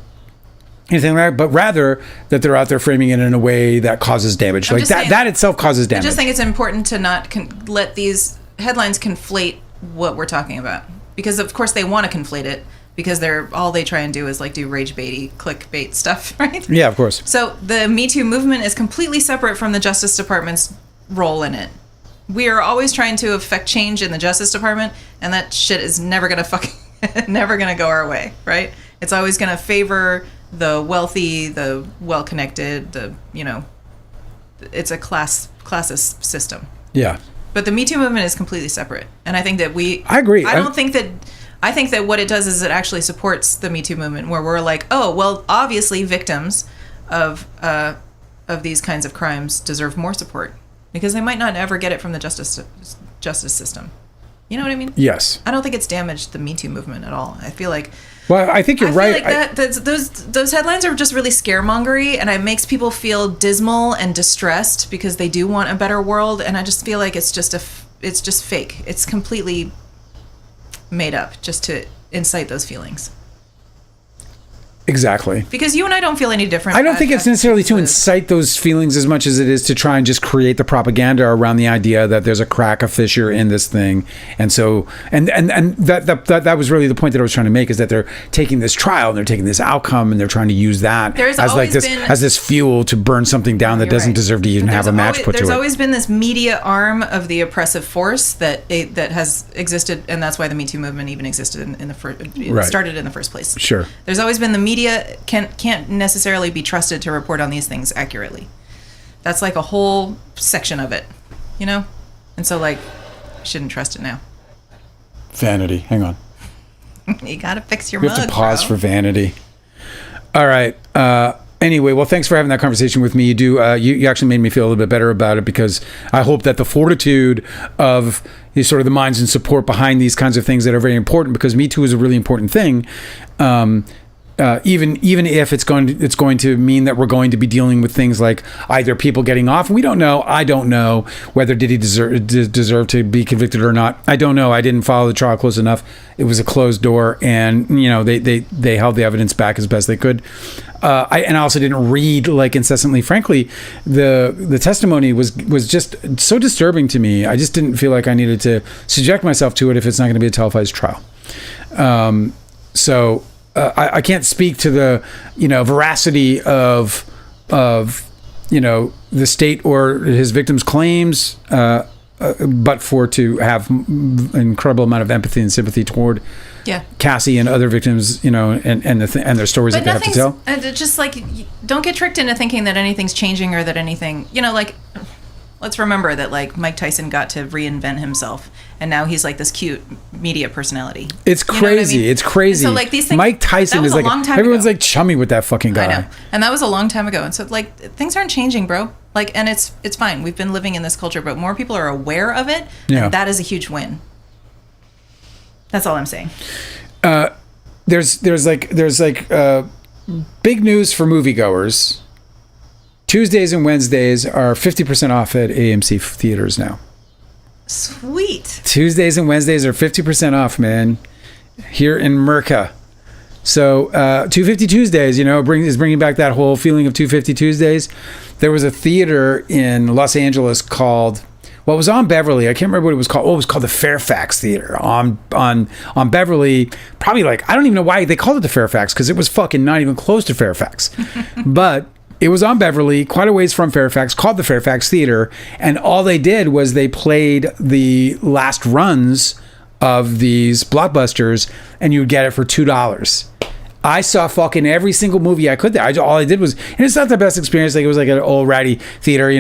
anything like that, but rather that they're out there framing it in a way that causes damage. Like that itself causes damage. I just think it's important to not let these headlines conflate what we're talking about, because of course they want to conflate it, because all they try and do is like do rage baity clickbait stuff, right? Yeah, of course. So the Me Too movement is completely separate from the Justice Department's role in it. We are always trying to affect change in the Justice Department, and that shit is never going to fucking never going to go our way, right? It's always going to favor the wealthy, the well-connected, it's a classist system. Yeah. But the Me Too movement is completely separate. And I think that I agree. I think that what it does is it actually supports the Me Too movement, where we're like, oh, well, obviously victims of these kinds of crimes deserve more support because they might not ever get it from the justice system. You know what I mean? Yes. I don't think it's damaged the Me Too movement at all. I feel like... Well, I think you're right. Like those headlines are just really scaremongery, and it makes people feel dismal and distressed because they do want a better world, and I just feel like it's just fake. It's completely made up just to incite those feelings. Exactly. Because you and I don't feel any different. I don't think it's necessarily to incite those feelings as much as it is to try and just create the propaganda around the idea that there's a crack, a fissure in this thing. And so, and that was really the point that I was trying to make, is that they're taking this trial and they're taking this outcome and they're trying to use that as this fuel to burn something down that doesn't deserve to even have a match put to it. There's always been this media arm of the oppressive force that has existed, and that's why the Me Too movement even existed in the first, started in the first place. Sure. There's always been the media can't necessarily be trusted to report on these things accurately. That's like a whole section of it, and so like I shouldn't trust it now. Vanity. Hang on. You gotta fix your mug. We have to pause for vanity. All right. Anyway, well, thanks for having that conversation with me. You actually made me feel a little bit better about it, because I hope that the fortitude of sort of the minds and support behind these kinds of things that are very important, because Me Too is a really important thing. Even if it's going to mean that we're going to be dealing with things like either people getting off. We don't know. I don't know whether did he deserve to be convicted or not. I don't know. I didn't follow the trial close enough. It was a closed door, and they held the evidence back as best they could. I also didn't read like incessantly. Frankly, the testimony was just so disturbing to me. I just didn't feel like I needed to subject myself to it if it's not going to be a televised trial. I can't speak to the veracity of the state or his victims' claims, but to have an incredible amount of empathy and sympathy toward Cassie and other victims, and their stories that they have to tell. Just like, don't get tricked into thinking that anything's changing or that anything, let's remember that like Mike Tyson got to reinvent himself, and now he's like this cute media personality. It's crazy. I mean? It's crazy. And so like these things, Mike Tyson is like everyone's like chummy with that fucking guy. I know. And that was a long time ago. And so like things aren't changing, bro. Like, and it's fine. We've been living in this culture, but more people are aware of it. Yeah. And that is a huge win. That's all I'm saying. There's big news for moviegoers. Tuesdays and Wednesdays are 50% off at AMC theaters now. Sweet. Tuesdays and Wednesdays are 50% off, man, here in Merca. So 250 Tuesdays, is bringing back that whole feeling of 250 Tuesdays. There was a theater in Los Angeles called, well, it was on Beverly. I can't remember what it was called. Oh, it was called the Fairfax Theater on Beverly. Probably like, I don't even know why they called it the Fairfax, because it was fucking not even close to Fairfax. But it was on Beverly, quite a ways from Fairfax, called the Fairfax Theater. And all they did was they played the last runs of these blockbusters, and you would get it for $2. I saw fucking every single movie I could there. All I did was, and it's not the best experience. Like, it was like an old ratty theater,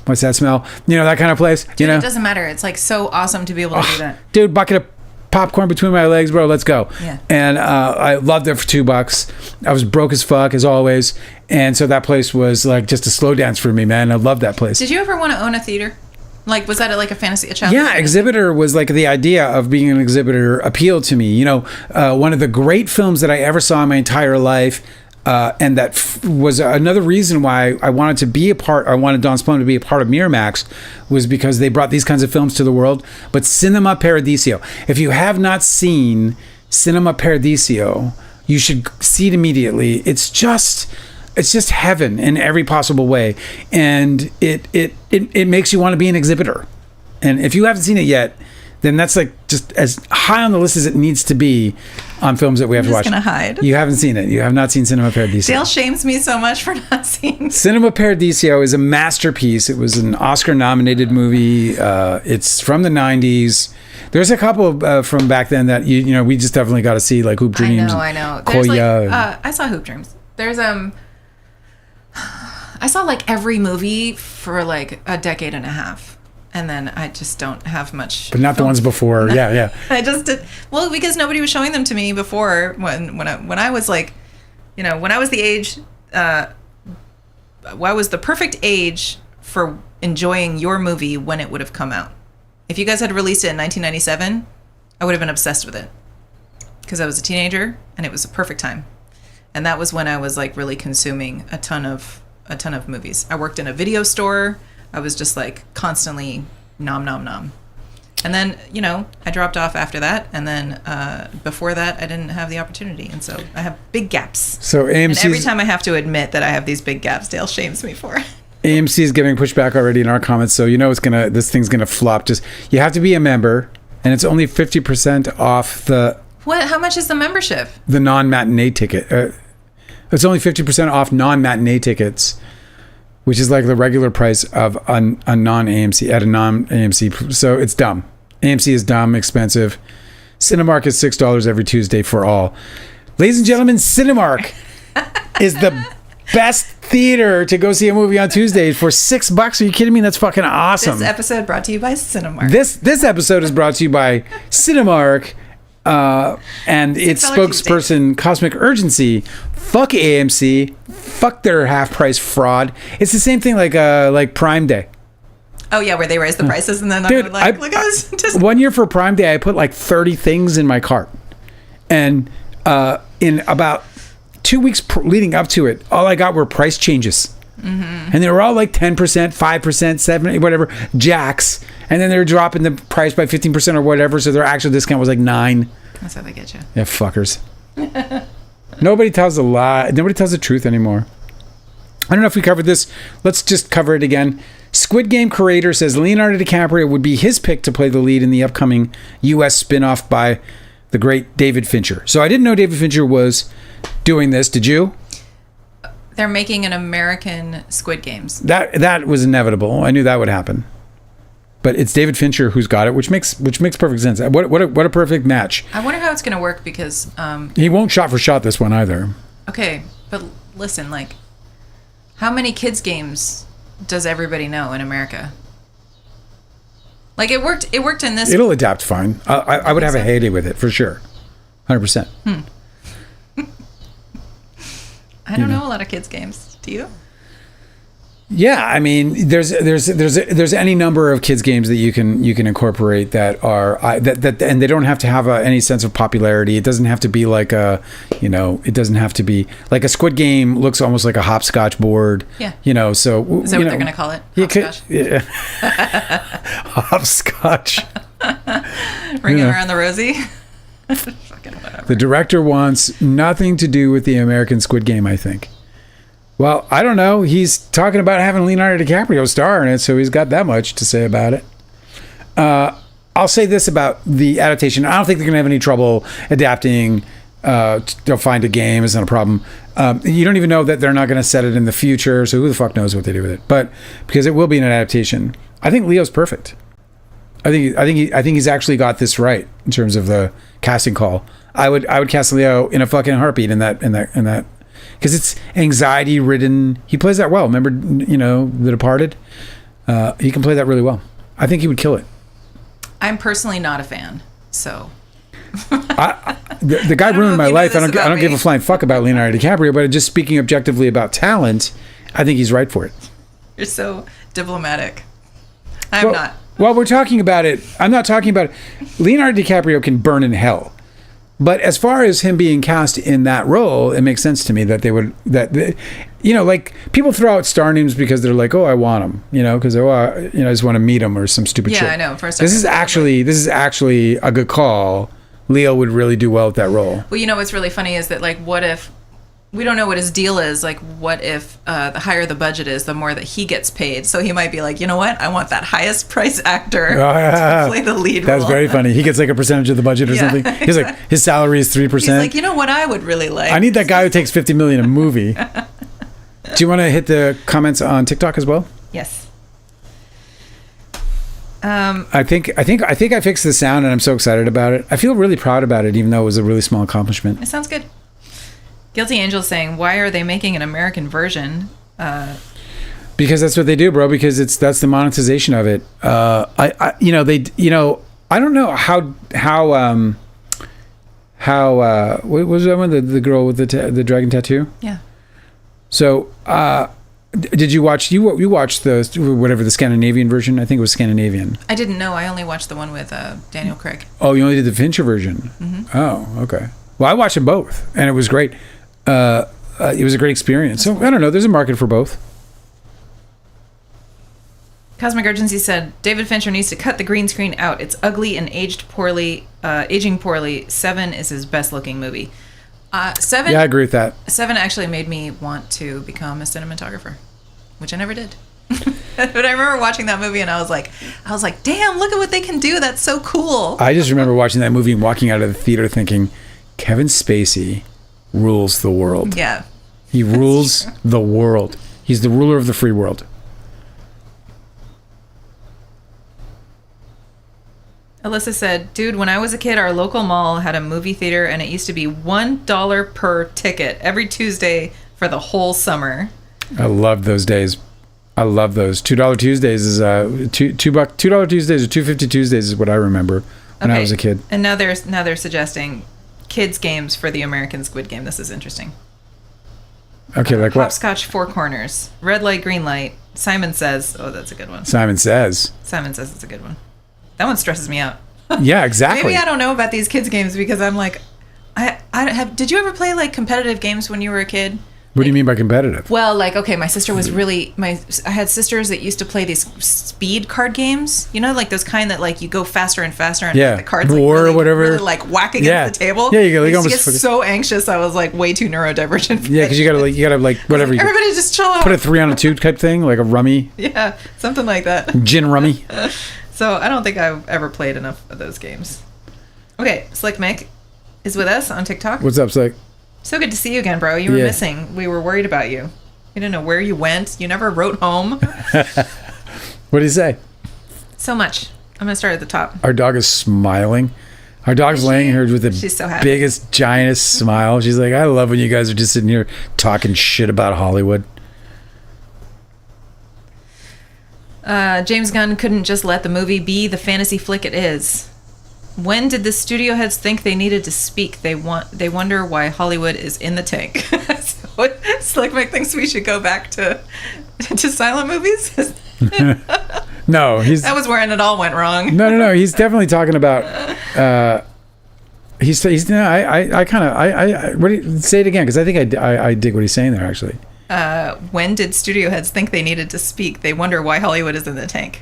what's that smell? That kind of place. Dude, it doesn't matter. It's like so awesome to be able to do that. Dude, bucket of popcorn between my legs, bro. Let's go. Yeah. And I loved it for $2. I was broke as fuck, as always. And so that place was like just a slow dance for me, man. I loved that place. Did you ever want to own a theater? Like, was that like a fantasy? Yeah, exhibitor was like the idea of being an exhibitor appealed to me. One of the great films that I ever saw in my entire life, and that was another reason why I wanted to be a part. I wanted Don Splone to be a part of Miramax, was because they brought these kinds of films to the world. But Cinema Paradiso, if you have not seen Cinema Paradiso, you should see it immediately. It's just heaven in every possible way, and it makes you want to be an exhibitor. And if you haven't seen it yet, then that's like just as high on the list as it needs to be on films that we have to watch. I'm just gonna hide. You haven't seen it. You have not seen Cinema Paradiso. Dale shames me so much for not seeing. Cinema Paradiso is a masterpiece. It was an Oscar-nominated movie. It's from the 90s. There's a couple from back then that you know we just definitely got to see, like Hoop Dreams. I know. There's I saw Hoop Dreams. There's I saw like every movie for like a decade and a half, and then I just don't have much. But not the ones before. Yeah. I just did well because nobody was showing them to me before when I was like, you know, when I was the age, I was the perfect age for enjoying your movie when it would have come out. If you guys had released it in 1997, I would have been obsessed with it because I was a teenager and it was a perfect time. And that was when I was like really consuming a ton of movies. I worked in a video store. I was just like constantly nom. And then, you know, I dropped off after that. And then before that, I didn't have the opportunity. And so I have big gaps. So AMC. And every time I have to admit that I have these big gaps, Dale shames me for it. AMC is giving pushback already in our comments, so you know this thing's gonna flop. Just you have to be a member, and it's only 50% off the. What? How much is the membership? The non-matinee ticket. It's only 50% off non-matinee tickets, which is like the regular price of a non-AMC at a non-AMC. So it's dumb. AMC is dumb, expensive. Cinemark is $6 every Tuesday for all. Ladies and gentlemen, Cinemark is the best theater to go see a movie on Tuesday for $6. Are you kidding me? That's fucking awesome. This episode brought to you by Cinemark. This episode is brought to you by Cinemark and its spokesperson, Cosmic Urgency. Fuck AMC. Fuck their half-price fraud. It's the same thing like Prime Day. Oh yeah, where they raise the prices and then Dude, I'm like, look at this. Just... One year for Prime Day, I put like 30 things in my cart, and in about 2 weeks leading up to it, all I got were price changes. Mm-hmm. And they were all like 10%, 5%, 7%, whatever, jacks. And then they were dropping the price by 15% or whatever, so their actual discount was like 9%. That's how they get you. Yeah, fuckers. Nobody tells a lie. Nobody tells the truth anymore. I don't know if we covered this. Let's just cover it again. Squid Game creator says Leonardo DiCaprio would be his pick to play the lead in the upcoming U.S. spin-off by the great David Fincher. So I didn't know David Fincher was doing this. Did you? They're making an American Squid Games. That was inevitable. I knew that would happen. But it's David Fincher who's got it, which makes perfect sense. What a perfect match. I wonder how it's going to work because he won't shot for shot this one either. Okay, but listen, like, how many kids games does everybody know in America? Like it worked in this. It'll adapt fine. I would have a heyday with it for sure, 100%. I don't know a lot of kids games. Do you? Yeah, I mean, there's any number of kids games that you can incorporate that are that and they don't have to have any sense of popularity. It doesn't have to be like it doesn't have to be like a Squid Game looks almost like a hopscotch board. Yeah. So is that what they're going to call it? Hopscotch. Yeah. Hopscotch. Ringing around the rosy. Fucking whatever. The director wants nothing to do with the American Squid Game, I think. Well, I don't know. He's talking about having Leonardo DiCaprio star in it, so he's got that much to say about it. I'll say this about the adaptation. I don't think they're going to have any trouble adapting. They'll find a game. It's not a problem. You don't even know that they're not going to set it in the future, so who the fuck knows what they do with it? But because it will be an adaptation, I think Leo's perfect. I think he's actually got this right in terms of the casting call. I would cast Leo in a fucking heartbeat in that. Because it's anxiety ridden. He plays that well. Remember, The Departed? He can play that really well. I think he would kill it. I'm personally not a fan, so. The guy ruined my life. I don't give a flying fuck about Leonardo DiCaprio, but just speaking objectively about talent, I think he's right for it. You're so diplomatic. I'm not. Well, we're talking about it. I'm not talking about it. Leonardo DiCaprio can burn in hell. But as far as him being cast in that role, it makes sense to me that like people throw out star names because they're like, oh, I want him, because I just want to meet him or some stupid shit. Yeah, I know. This is actually a good call. Leo would really do well with that role. Well, what's really funny is that like, what if we don't know what his deal is. Like, what if the higher the budget is, the more that he gets paid? So he might be like, you know what? I want that highest price actor to play the lead role. That's very funny. He gets like a percentage of the budget or something. He's like, his salary is 3%. He's like, you know what I would really like? I need that guy who takes $50 million a movie. Do you want to hit the comments on TikTok as well? Yes. I think I fixed the sound and I'm so excited about it. I feel really proud about it, even though it was a really small accomplishment. It sounds good. Guilty Angel saying, "Why are they making an American version?" Because that's what they do, bro. Because that's the monetization of it. I don't know how what was that one? The girl with the dragon tattoo? Yeah. So, did you watch? You watched the Scandinavian version? I think it was Scandinavian. I didn't know. I only watched the one with Daniel Craig. Oh, you only did the Fincher version. Mm-hmm. Oh, okay. Well, I watched them both, and it was great. It was a great experience. So I don't know. There's a market for both. Cosmic Urgency said David Fincher needs to cut the green screen out. It's ugly and aging poorly. Seven is his best looking movie. Seven. Yeah, I agree with that. Seven actually made me want to become a cinematographer, which I never did. But I remember watching that movie and I was like, damn, look at what they can do. That's so cool. I just remember watching that movie and walking out of the theater thinking, Kevin Spacey rules the world. Yeah. He rules the world. He's the ruler of the free world. Alyssa said, dude, when I was a kid, our local mall had a movie theater and it used to be $1 per ticket every Tuesday for the whole summer. I loved those days. I love those. $2 Tuesdays is $2 Tuesdays or $2.50 Tuesdays is what I remember when I was a kid. And now they're suggesting kids games for the American Squid Game. This is interesting. Okay, like what? Hopscotch Four Corners, Red Light, Green Light. Simon Says. Oh, that's a good one. Simon Says it's a good one. That one stresses me out. Yeah, exactly. Maybe I don't know about these kids games because I'm like, did you ever play like competitive games when you were a kid? What do you mean by competitive? Well, like, okay, my sister was I had sisters that used to play these speed card games, you know, like those kind that like you go faster and faster and the cards like, war really, or whatever, really like whack against the table. Yeah, you go. I used to get so anxious. I was like way too neurodivergent. Yeah, because you gotta like whatever. Like, everybody just chill out. Put a 3 on a 2 type thing, like a rummy. Yeah, something like that. Gin rummy. So I don't think I've ever played enough of those games. Okay, Slick Mick is with us on TikTok. What's up, Slick? So good to see you again, bro. You were missing. We were worried about you. We didn't know where you went. You never wrote home. What did he say? So much. I'm going to start at the top. Our dog is smiling. Our dog's laying here with the so biggest, giantest smile. She's like, I love when you guys are just sitting here talking shit about Hollywood. James Gunn couldn't just let the movie be the fantasy flick it is. When did the studio heads think they needed to speak? They wonder why Hollywood is in the tank. So Slick Mick thinks we should go back to silent movies. No, that was where it all went wrong. No. He's definitely talking about. He's. No, what do you, say it again? Because I think I dig what he's saying there. Actually. When did studio heads think they needed to speak? They wonder why Hollywood is in the tank.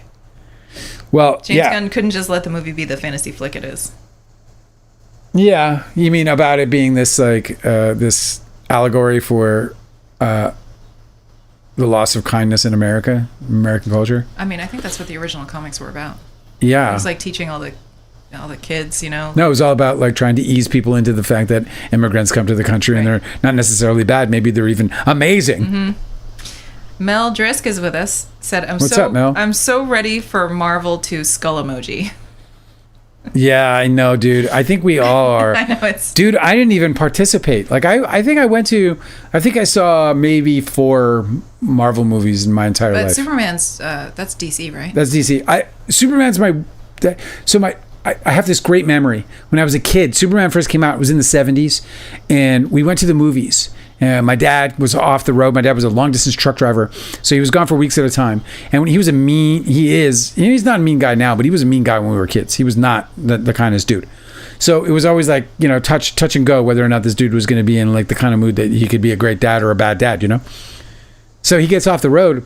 Well, James Gunn couldn't just let the movie be the fantasy flick it is. Yeah, you mean about it being this like this allegory for the loss of kindness in American culture? I mean, I think that's what the original comics were about. Yeah, it was like teaching all the kids, you know. No, it was all about like trying to ease people into the fact that immigrants come to the country and they're not necessarily bad. Maybe they're even amazing. Mm-hmm. Mel Drisk is with us. Said, What's up, Mel? I'm so ready for Marvel to skull emoji. Yeah, I know, dude. I think we all are. I know Dude, I didn't even participate. Like, I think I saw maybe 4 Marvel movies in my entire life. But Superman's, that's DC, right? That's DC. Superman's I have this great memory. When I was a kid, Superman first came out. It was in the 70s, and we went to the movies. My dad was off the road. My dad was a long-distance truck driver, so he was gone for weeks at a time. And when he's not a mean guy now, but he was a mean guy when we were kids. He was not the kindest dude. So it was always like, you know, touch and go whether or not this dude was going to be in like the kind of mood that he could be a great dad or a bad dad, you know? So he gets off the road,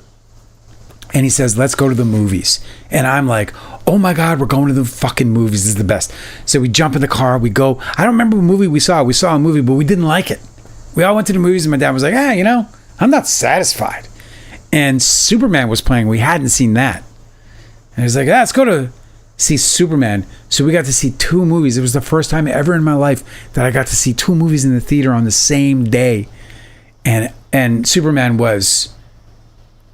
and he says, let's go to the movies. And I'm like, oh my God, we're going to the fucking movies. This is the best. So we jump in the car, we go. I don't remember what movie we saw. We saw a movie, but we didn't like it. we all went to the movies, and my dad was like, I'm not satisfied. And Superman was playing. We hadn't seen that. And he was like, let's go to see Superman. So we got to see 2 movies. It was the first time ever in my life that I got to see 2 movies in the theater on the same day. And Superman was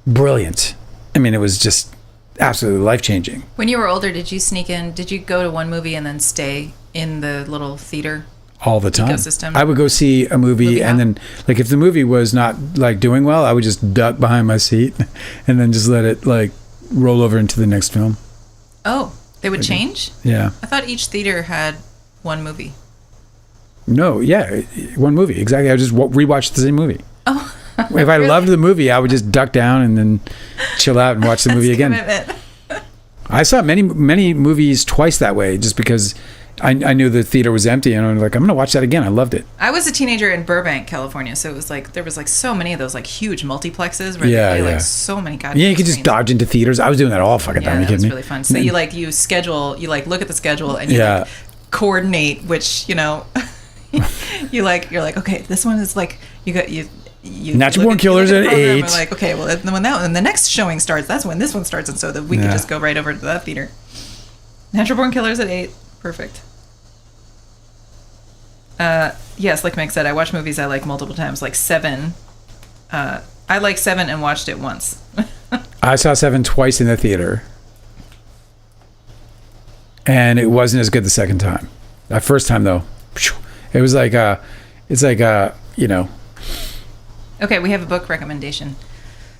brilliant. I mean, it was just absolutely life-changing. When you were older, did you sneak in? Did you go to one movie and then stay in the little theater? All the time. Ecosystem? I would go see a movie and then, like, if the movie was not, like, doing well, I would just duck behind my seat and then just let it, like, roll over into the next film. Oh, they would change? Yeah. I thought each theater had one movie. No, yeah, one movie. Exactly. I would just rewatch the same movie. Oh. If I loved the movie, I would just duck down and then chill out and watch the movie again. Commitment. I saw many movies twice that way, just because I knew the theater was empty, and I was like, I'm going to watch that again. I loved it. I was a teenager in Burbank, California, so it was like there was like so many of those like huge multiplexes where they play like so many goddamn Yeah, you could just dodge into theaters. I was doing that all fucking time. Yeah, that was really fun. So you look at the schedule and you like coordinate which, you're like, okay, this one is like you Natural Born Killers at 8. We're like, okay, well, when the next showing starts, that's when this one starts, and so that we could just go right over to that theater. Natural Born Killers at 8. Perfect. Yes, like Meg said, I watch movies I like multiple times, like 7. I like 7 and watched it once. I saw 7 twice in the theater, and it wasn't as good the second time. That first time, though, it was like Okay, we have a book recommendation.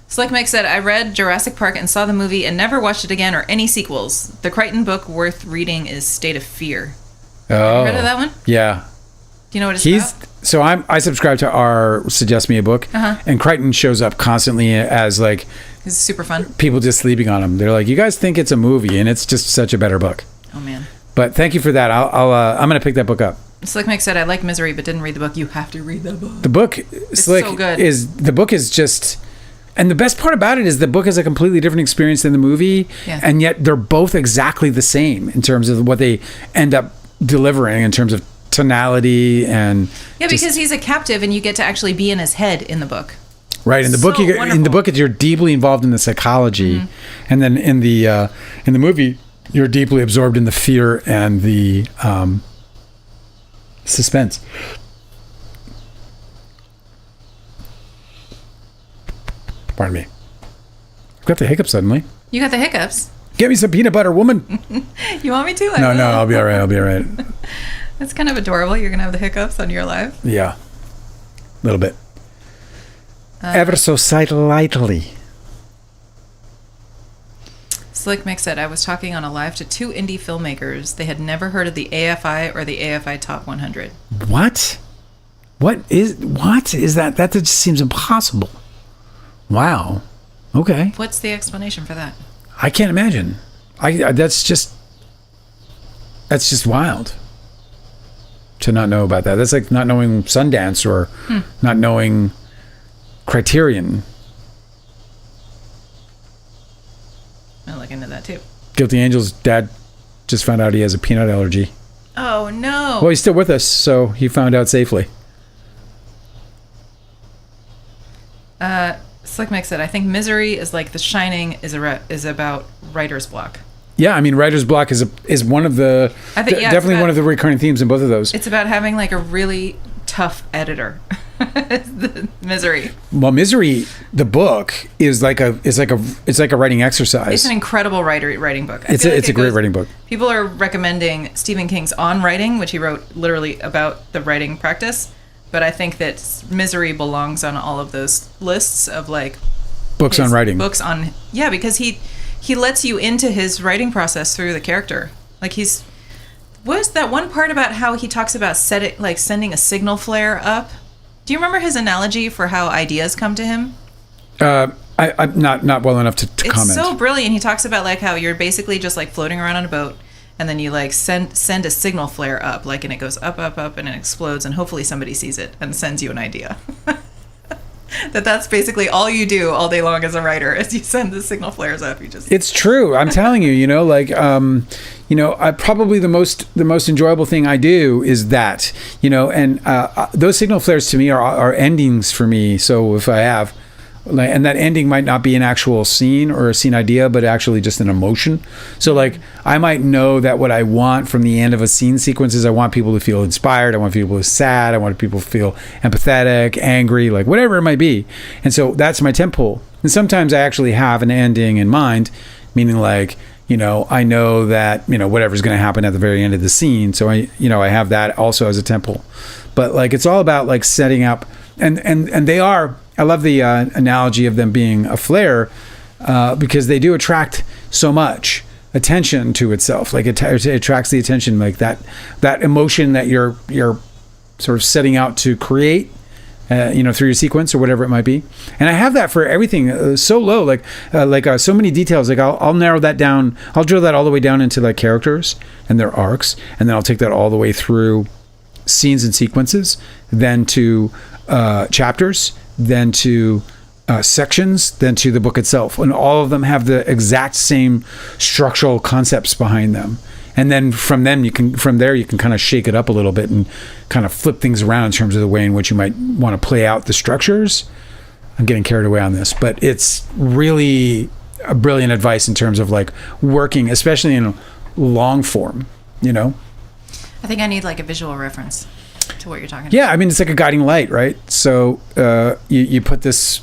Slick Mike said, I read Jurassic Park and saw the movie and never watched it again or any sequels. The Crichton book worth reading is State of Fear. Oh. Have you heard of that one? Yeah. Do you know what it's about? So I subscribe to our Suggest Me a Book, and Crichton shows up constantly as like... It's super fun. People just sleeping on him. They're like, you guys think it's a movie, and it's just such a better book. Oh, man. But thank you for that. I'm going to pick that book up. Slick Mike said, I like Misery, but didn't read the book. You have to read the book. The book, Slick, so good. The book is just... And the best part about it is the book is a completely different experience than the movie, and yet they're both exactly the same in terms of what they end up delivering in terms of tonality and... Yeah, because he's a captive, and you get to actually be in his head in the book. Right, in the book, you're deeply involved in the psychology, and then in the movie, you're deeply absorbed in the fear and the suspense. Pardon me. I've got the hiccups suddenly. You got the hiccups? Get me some peanut butter, woman. You want me to? No, I'll be all right. That's kind of adorable. You're going to have the hiccups on your live. Yeah. A little bit. Ever so slightly. Slick Mick said, I was talking on a live to 2 indie filmmakers. They had never heard of the AFI or the AFI Top 100. What? What is that? That just seems impossible. Wow. Okay. What's the explanation for that? I can't imagine. That's just wild to not know about that. That's like not knowing Sundance or not knowing Criterion. I'll look into that too. Guilty Angel's dad just found out he has a peanut allergy. Oh no. Well, he's still with us, so he found out safely. Slick Mike said, I think Misery is like The Shining is about writer's block. Yeah, I mean, writer's block is one of the definitely one of the recurring themes in both of those. It's about having like a really tough editor. Misery. Well, Misery, the book is like a writing exercise. It's an incredible writing book. It's a great writing book. People are recommending Stephen King's On Writing, which he wrote literally about the writing practice. But I think that Misery belongs on all of those lists of like books on writing. Because he lets you into his writing process through the character. Like what's that one part about how he talks about sending a signal flare up? Do you remember his analogy for how ideas come to him? I'm not well enough to comment. It's so brilliant. He talks about like how you're basically just like floating around on a boat, and then you like send a signal flare up, like, and it goes up, and it explodes, and hopefully somebody sees it and sends you an idea. That's basically all you do all day long as a writer is you send the signal flares up. It's true. I'm telling you, I probably the most enjoyable thing I do is that, and those signal flares to me are endings for me. So if I have, and that ending might not be an actual scene or a scene idea, but actually just an emotion. So like I might know that what I want from the end of a scene sequence is I want people to feel inspired. I want people to feel sad. I want people to feel empathetic, angry, like whatever it might be. And so that's my tempo. And sometimes I actually have an ending in mind, meaning like, I know that, whatever's going to happen at the very end of the scene. So I have that also as a tempo. But like, it's all about like setting up and they are, I love the analogy of them being a flare because they do attract so much attention to itself. Like it attracts the attention, like that emotion that you're sort of setting out to create, through your sequence or whatever it might be. And I have that for everything so low, like so many details. Like I'll narrow that down. I'll drill that all the way down into like characters and their arcs, and then I'll take that all the way through scenes and sequences, then to chapters, then to sections, then to the book itself. And all of them have the exact same structural concepts behind them. And then from there you can kind of shake it up a little bit and kind of flip things around in terms of the way in which you might want to play out the structures. I'm getting carried away on this, but it's really a brilliant advice in terms of like working, especially in long form, I think I need like a visual reference to what you're talking about. Yeah, I mean it's like a guiding light, right? So you put this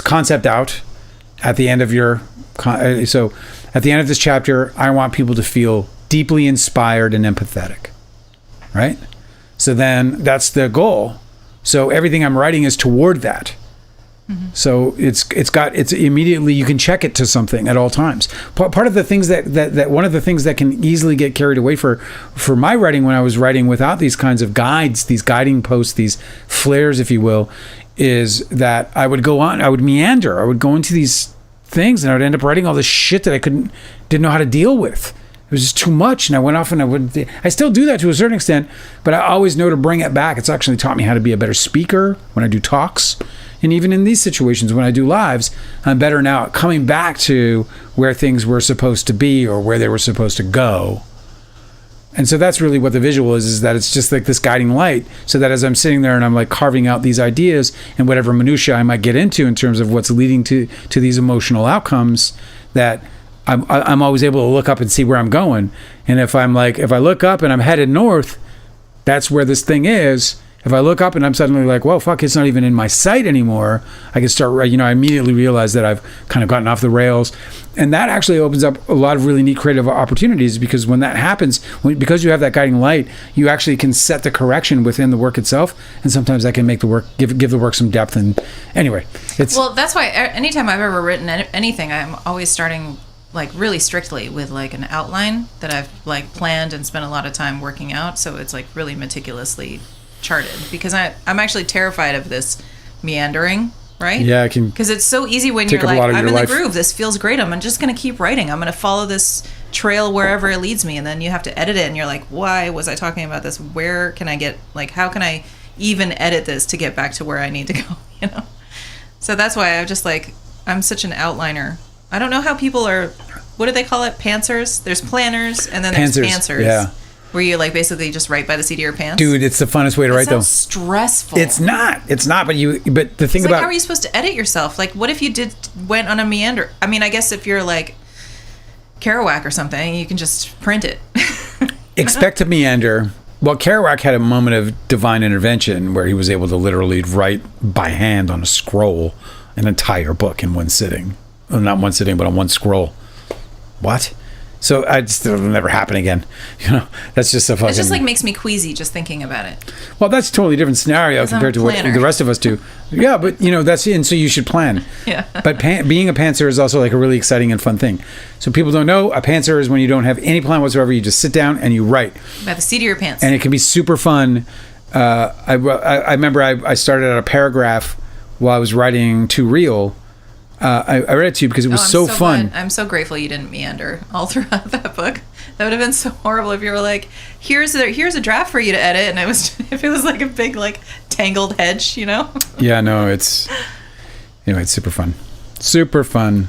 concept out at the end of your so at the end of this chapter, I want people to feel deeply inspired and empathetic, right? So then that's the goal. So everything I'm writing is toward that. Mm-hmm. So it's immediately you can check it to something at all times. Part of the things that one of the things that can easily get carried away for my writing when I was writing without these kinds of guides, these guiding posts, these flares, if you will, is that I would meander. I would go into these things and I would end up writing all this shit that I didn't know how to deal with. It was just too much, and I went off and I still do that to a certain extent, but I always know to bring it back. It's actually taught me how to be a better speaker when I do talks. And even in these situations, when I do lives, I'm better now at coming back to where things were supposed to be or where they were supposed to go. And so that's really what the visual is that it's just like this guiding light, so that as I'm sitting there and I'm like carving out these ideas and whatever minutia I might get into in terms of what's leading to these emotional outcomes, that I'm always able to look up and see where I'm going. And if I look up and I'm headed north, that's where this thing is. If I look up and I'm suddenly like, whoa, fuck, it's not even in my sight anymore, I can start, I immediately realize that I've kind of gotten off the rails. And that actually opens up a lot of really neat creative opportunities, because when that happens, because you have that guiding light, you actually can set the correction within the work itself. And sometimes that can make the work, give the work some depth. And anyway, well, that's why anytime I've ever written anything, I'm always starting like really strictly with like an outline that I've like planned and spent a lot of time working out. So it's like really meticulously charted, because I'm actually terrified of this meandering, right? Yeah, I can. Because it's so easy when you're like, I'm in the groove, this feels great, I'm just going to keep writing, I'm going to follow this trail wherever it leads me, and then you have to edit it and you're like, why was I talking about this? Where can I get, like, how can I even edit this to get back to where I need to go, So that's why I'm such an outliner. I don't know how people are, what do they call it? Pantsers? There's planners and then there's pantsers. Yeah. Where you like basically just write by the seat of your pants? Dude, it's the funnest way to write though. Stressful. It's not, but the thing about, how are you supposed to edit yourself? Like, what if you went on a meander? I mean, I guess if you're like Kerouac or something, you can just print it. Expect to meander. Well, Kerouac had a moment of divine intervention where he was able to literally write by hand on a scroll an entire book in one sitting. Well, not one sitting, but on one scroll. What? So it'll never happen again. That's just a fucking... It just like makes me queasy just thinking about it. Well, that's a totally different scenario compared to what the rest of us do. Yeah, but that's it. And so you should plan. Yeah. But being a pantser is also like a really exciting and fun thing. So people don't know, a pantser is when you don't have any plan whatsoever. You just sit down and you write. By the seat of your pants. And it can be super fun. I remember I started out a paragraph while I was writing Too Real. I read it to you because it was so fun. Glad. I'm so grateful you didn't meander all throughout that book. That would have been so horrible if you were like, here's a draft for you to edit, and it was if it was like a big like tangled hedge, you know? Yeah, no, it's super fun. Super fun.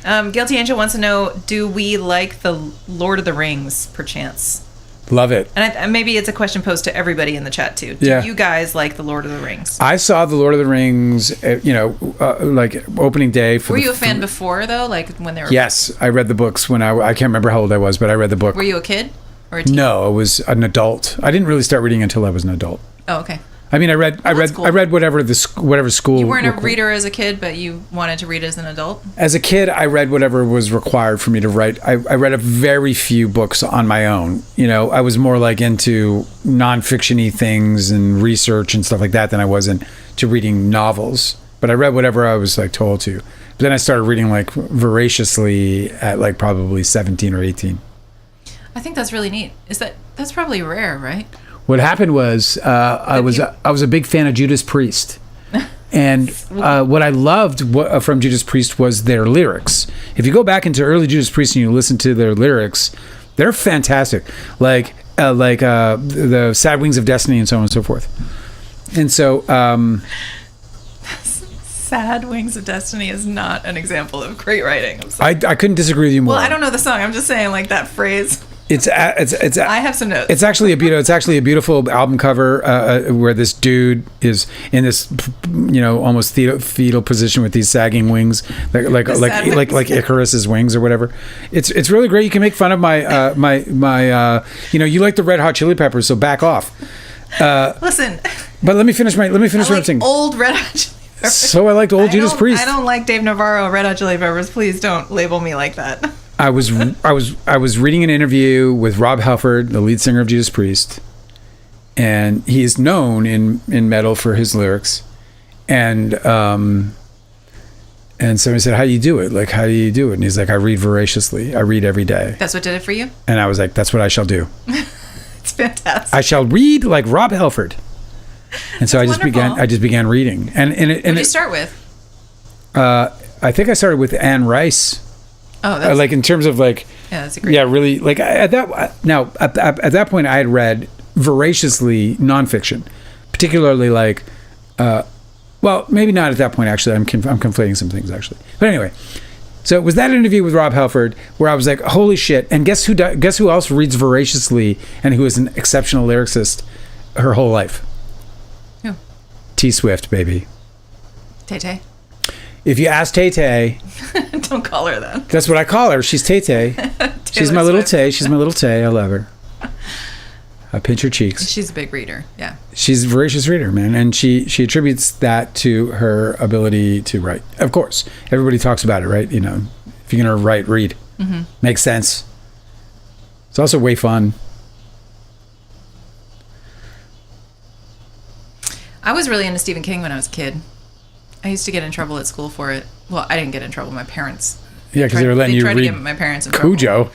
Guilty Angel wants to know, do we like the Lord of the Rings, perchance? Love it. And maybe it's a question posed to everybody in the chat, too. Do you guys like the Lord of the Rings? I saw the Lord of the Rings, like opening day. Were you a fan before, though? Like when they were... Yes, I read the books when I can't remember how old I was, but I read the book. Were you a kid or a teen? No, I was an adult. I didn't really start reading until I was an adult. Oh, okay. I mean, I read whatever school. You weren't a reader as a kid, but you wanted to read as an adult? As a kid, I read whatever was required for me to write. I read a very few books on my own. You know, I was more like into nonfiction-y things and research and stuff like that than I was into reading novels. But I read whatever I was like told to. But then I started reading like voraciously at like probably 17 or 18. I think that's really neat. That's probably rare, right? What happened was I was a big fan of Judas Priest, and what I loved from Judas Priest was their lyrics. If you go back into early Judas Priest and you listen to their lyrics, they're fantastic. Like the Sad Wings of Destiny and so on and so forth. And so, Sad Wings of Destiny is not an example of great writing. I couldn't disagree with you more. Well, I don't know the song. I'm just saying, like that phrase. It's I have some notes. It's actually a beautiful album cover where this dude is in this almost fetal position with these sagging wings like Icarus's wings or whatever. It's really great. You can make fun of my you like the Red Hot Chili Peppers, so back off. Listen. But let me finish what I'm saying. Old Red Hot Chili Peppers. So I liked old Judas Priest. I don't like Dave Navarro, Red Hot Chili Peppers. Please don't label me like that. I was reading an interview with Rob Halford, the lead singer of Judas Priest, and he is known in metal for his lyrics, and somebody said, "How do you do it? Like, how do you do it?" And he's like, "I read voraciously. I read every day." That's what did it for you? And I was like, "That's what I shall do." It's fantastic. I shall read like Rob Halford. And so I just began reading. And what did you start with? I think I started with Anne Rice. Oh, that's like in terms of like, yeah, that's a great. Yeah, really. Like at that point, I had read voraciously nonfiction, particularly like, well, maybe not at that point. Actually, I'm conflating some things actually. But anyway, so it was that interview with Rob Halford where I was like, holy shit! And guess who else reads voraciously and who is an exceptional lyricist her whole life? Who? T Swift, baby. Tay-Tay. If you ask Tay-Tay... Don't call her that. That's what I call her. She's Tay-Tay. She's my little Tay. She's my little Tay. I love her. I pinch her cheeks. She's a big reader, yeah. She's a voracious reader, man. And she attributes that to her ability to write. Of course. Everybody talks about it, right? You know, if you're going to write, read. Mm-hmm. Makes sense. It's also way fun. I was really into Stephen King when I was a kid. I used to get in trouble at school for it. Well, I didn't get in trouble. My parents. Yeah, because they were letting you read. They tried to get my parents in trouble. Cujo.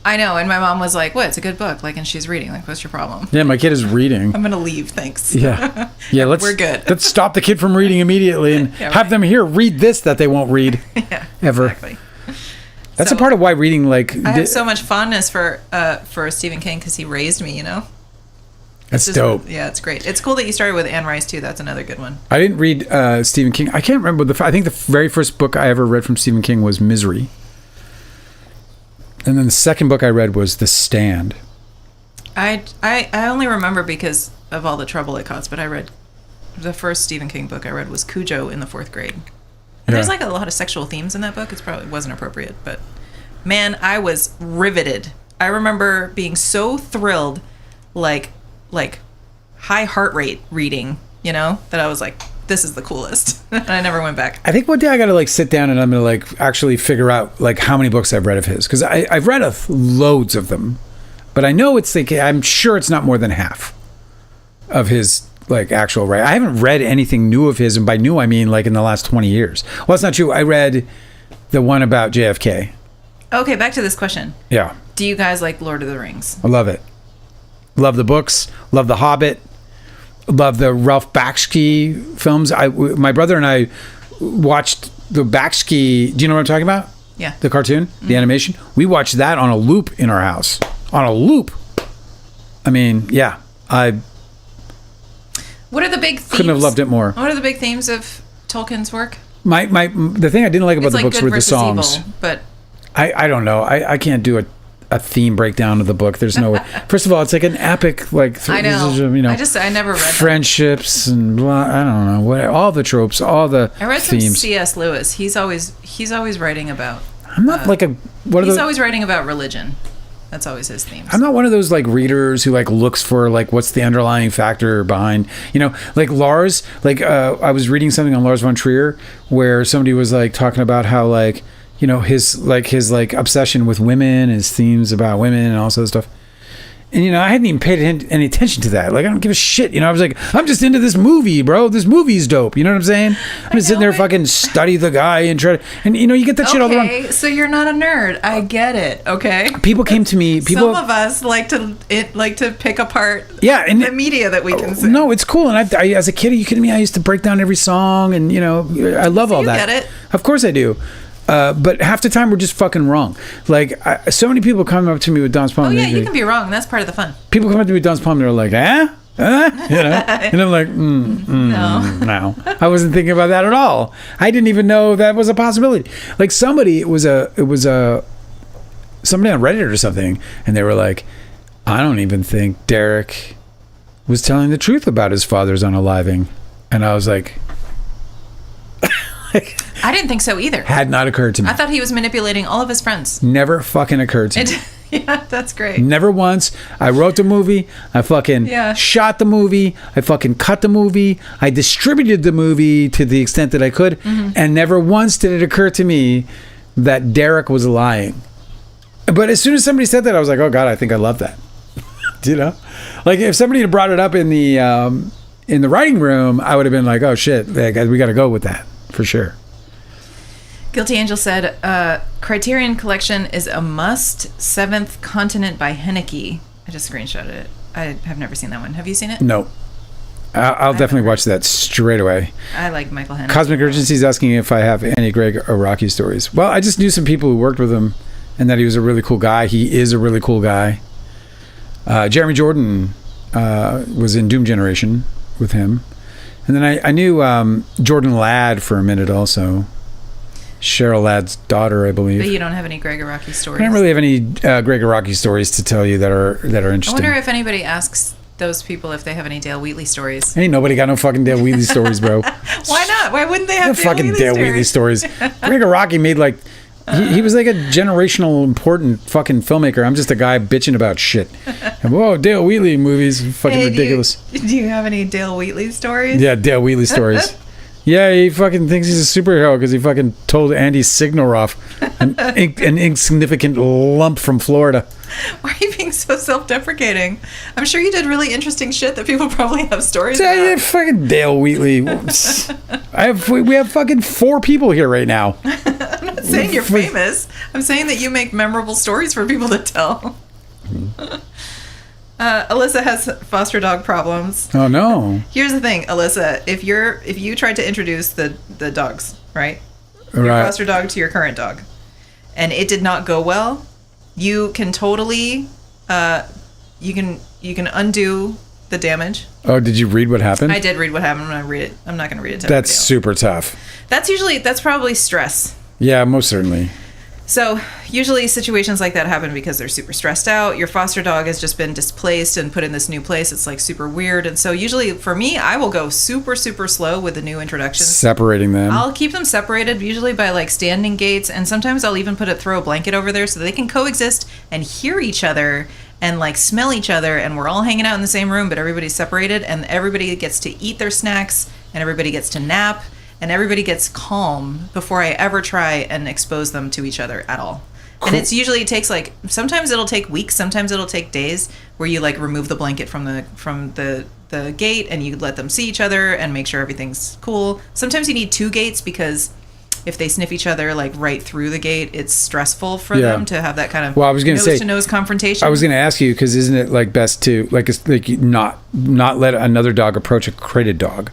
I know, and my mom was like, "What? It's a good book." Like, and she's reading. Like, what's your problem? Yeah, my kid is reading. I'm gonna leave. Thanks. Yeah. We're good. Let's stop the kid from reading immediately and have them here read this that they won't read. Yeah. Ever. Exactly. That's a part of why reading like. I have so much fondness for Stephen King because he raised me. You know. That's dope. Yeah, it's great. It's cool that you started with Anne Rice too. That's another good one. I didn't read Stephen King. I can't remember I think the very first book I ever read from Stephen King was Misery, and then the second book I read was The Stand. I only remember because of all the trouble it caused, but I read the first Stephen King book I read was Cujo in the 4th grade. And there's like a lot of sexual themes in that book. It probably wasn't appropriate, but man, I was riveted. I remember being so thrilled, like high heart rate reading, you know, that I was like, this is the coolest. And I never went back. I think one day I got to like sit down and I'm going to like actually figure out like how many books I've read of his. Because I've read loads of them. But I know it's like, I'm sure it's not more than half of his like actual writing. I haven't read anything new of his. And by new, I mean like in the last 20 years. Well, that's not true. I read the one about JFK. Okay, back to this question. Yeah. Do you guys like Lord of the Rings? I love it. Love the books. Love The Hobbit. Love the Ralph Bakshi films. My brother and I watched the Bakshi. Do you know what I'm talking about? Yeah. The cartoon, the animation. We watched that on a loop in our house. On a loop. I mean, yeah. What are the big themes? Couldn't have loved it more. What are the big themes of Tolkien's work? The thing I didn't like about the books were the songs. Evil, but I don't know. I can't do a theme breakdown of the book. There's no way. First of all, it's like an epic, like I know. You know, I never read friendships and blah. I don't know what all the tropes, all the I read themes. some C.S. Lewis. He's always writing about. I'm not like a. What are he's those? always writing about religion. That's always his themes. I'm not one of those like readers who like looks for like what's the underlying factor behind, you know, like Lars, like I was reading something on Lars von Trier where somebody was like talking about how like, you know, his obsession with women, his themes about women and all sorts of stuff. And, you know, I hadn't even paid any attention to that. Like, I don't give a shit. You know, I was like, I'm just into this movie, bro. This movie's dope. You know what I'm saying? I'm just sitting there fucking study the guy and try to... And, you know, you get that shit all the wrong... Okay, so you're not a nerd. I get it, okay? People came to me... Some of us like to pick apart and the media that we consume. No, it's cool. And I as a kid, are you kidding me? I used to break down every song and, you know, I love all that. You get it. Of course I do. But half the time we're just fucking wrong. Like so many people come up to me with Don's Palm. Oh yeah, you can be wrong. That's part of the fun. People come up to me with Don's Palm and they're like, you know, and I'm like, no, I wasn't thinking about that at all. I didn't even know that was a possibility. Like somebody, it was somebody on Reddit or something, and they were like, I don't even think Derek was telling the truth about his father's unaliving, and I was like. I didn't think so either. Had not occurred to me. I thought he was manipulating all of his friends. Never fucking occurred to me. Yeah, that's great. Never once. I wrote the movie. I fucking shot the movie. I fucking cut the movie. I distributed the movie to the extent that I could. Mm-hmm. And never once did it occur to me that Derek was lying. But as soon as somebody said that, I was like, oh God, I think I love that. Do you know? Like if somebody had brought it up in the writing room, I would have been like, oh shit, we got to go with that. For sure. Guilty Angel said, Criterion Collection is a must. Seventh Continent by Haneke. I just screenshotted it. I have never seen that one. Have you seen it? No. I'll definitely watch that straight away. I like Michael Haneke. Cosmic Urgency is asking if I have any Greg Araki stories. Well, I just knew some people who worked with him and that he was a really cool guy. He is a really cool guy. Jeremy Jordan was in Doom Generation with him. And then I knew Jordan Ladd for a minute also. Cheryl Ladd's daughter, I believe. But you don't have any Greg Araki stories. I don't really have any Greg Araki stories to tell you that are interesting. I wonder if anybody asks those people if they have any Dale Wheatley stories. Ain't nobody got no fucking Dale Wheatley stories, bro. Why not? Why wouldn't they have Dale Wheatley stories? Greg Araki made like... He was like a generational important fucking filmmaker. I'm just a guy bitching about shit. And, whoa, Dale Wheatley movies, fucking ridiculous. Do you have any Dale Wheatley stories? Yeah, Dale Wheatley stories. Yeah, he fucking thinks he's a superhero because he fucking told Andy Signoroff, an insignificant lump from Florida. Why are you being so self-deprecating? I'm sure you did really interesting shit that people probably have stories about. Yeah, fucking Dale Wheatley. We have fucking 4 people here right now. I'm not saying you're famous. I'm saying that you make memorable stories for people to tell. Alyssa has foster dog problems. Oh no! Here's the thing, Alyssa. If you tried to introduce the dogs, right? Your foster dog to your current dog, and it did not go well, you can totally, you can undo the damage. Oh, did you read what happened? I did read what happened. I'm not going to read it to That's super tough. That's probably stress. Yeah, most certainly. So usually situations like that happen because they're super stressed out. Your foster dog has just been displaced and put in this new place. It's like super weird. And so usually for me, I will go super, super slow with the new introductions. Separating them. I'll keep them separated usually by like standing gates. And sometimes I'll even throw a blanket over there so they can coexist and hear each other and like smell each other. And we're all hanging out in the same room, but everybody's separated and everybody gets to eat their snacks and everybody gets to nap. And everybody gets calm before I ever try and expose them to each other at all. Cool. And it's usually sometimes it'll take weeks, sometimes it'll take days where you like remove the blanket from the gate and you let them see each other and make sure everything's cool. Sometimes you need 2 gates because if they sniff each other like right through the gate, it's stressful for them to have that kind of nose-to-nose confrontation. I was going to ask you because isn't it like best to like not let another dog approach a crated dog?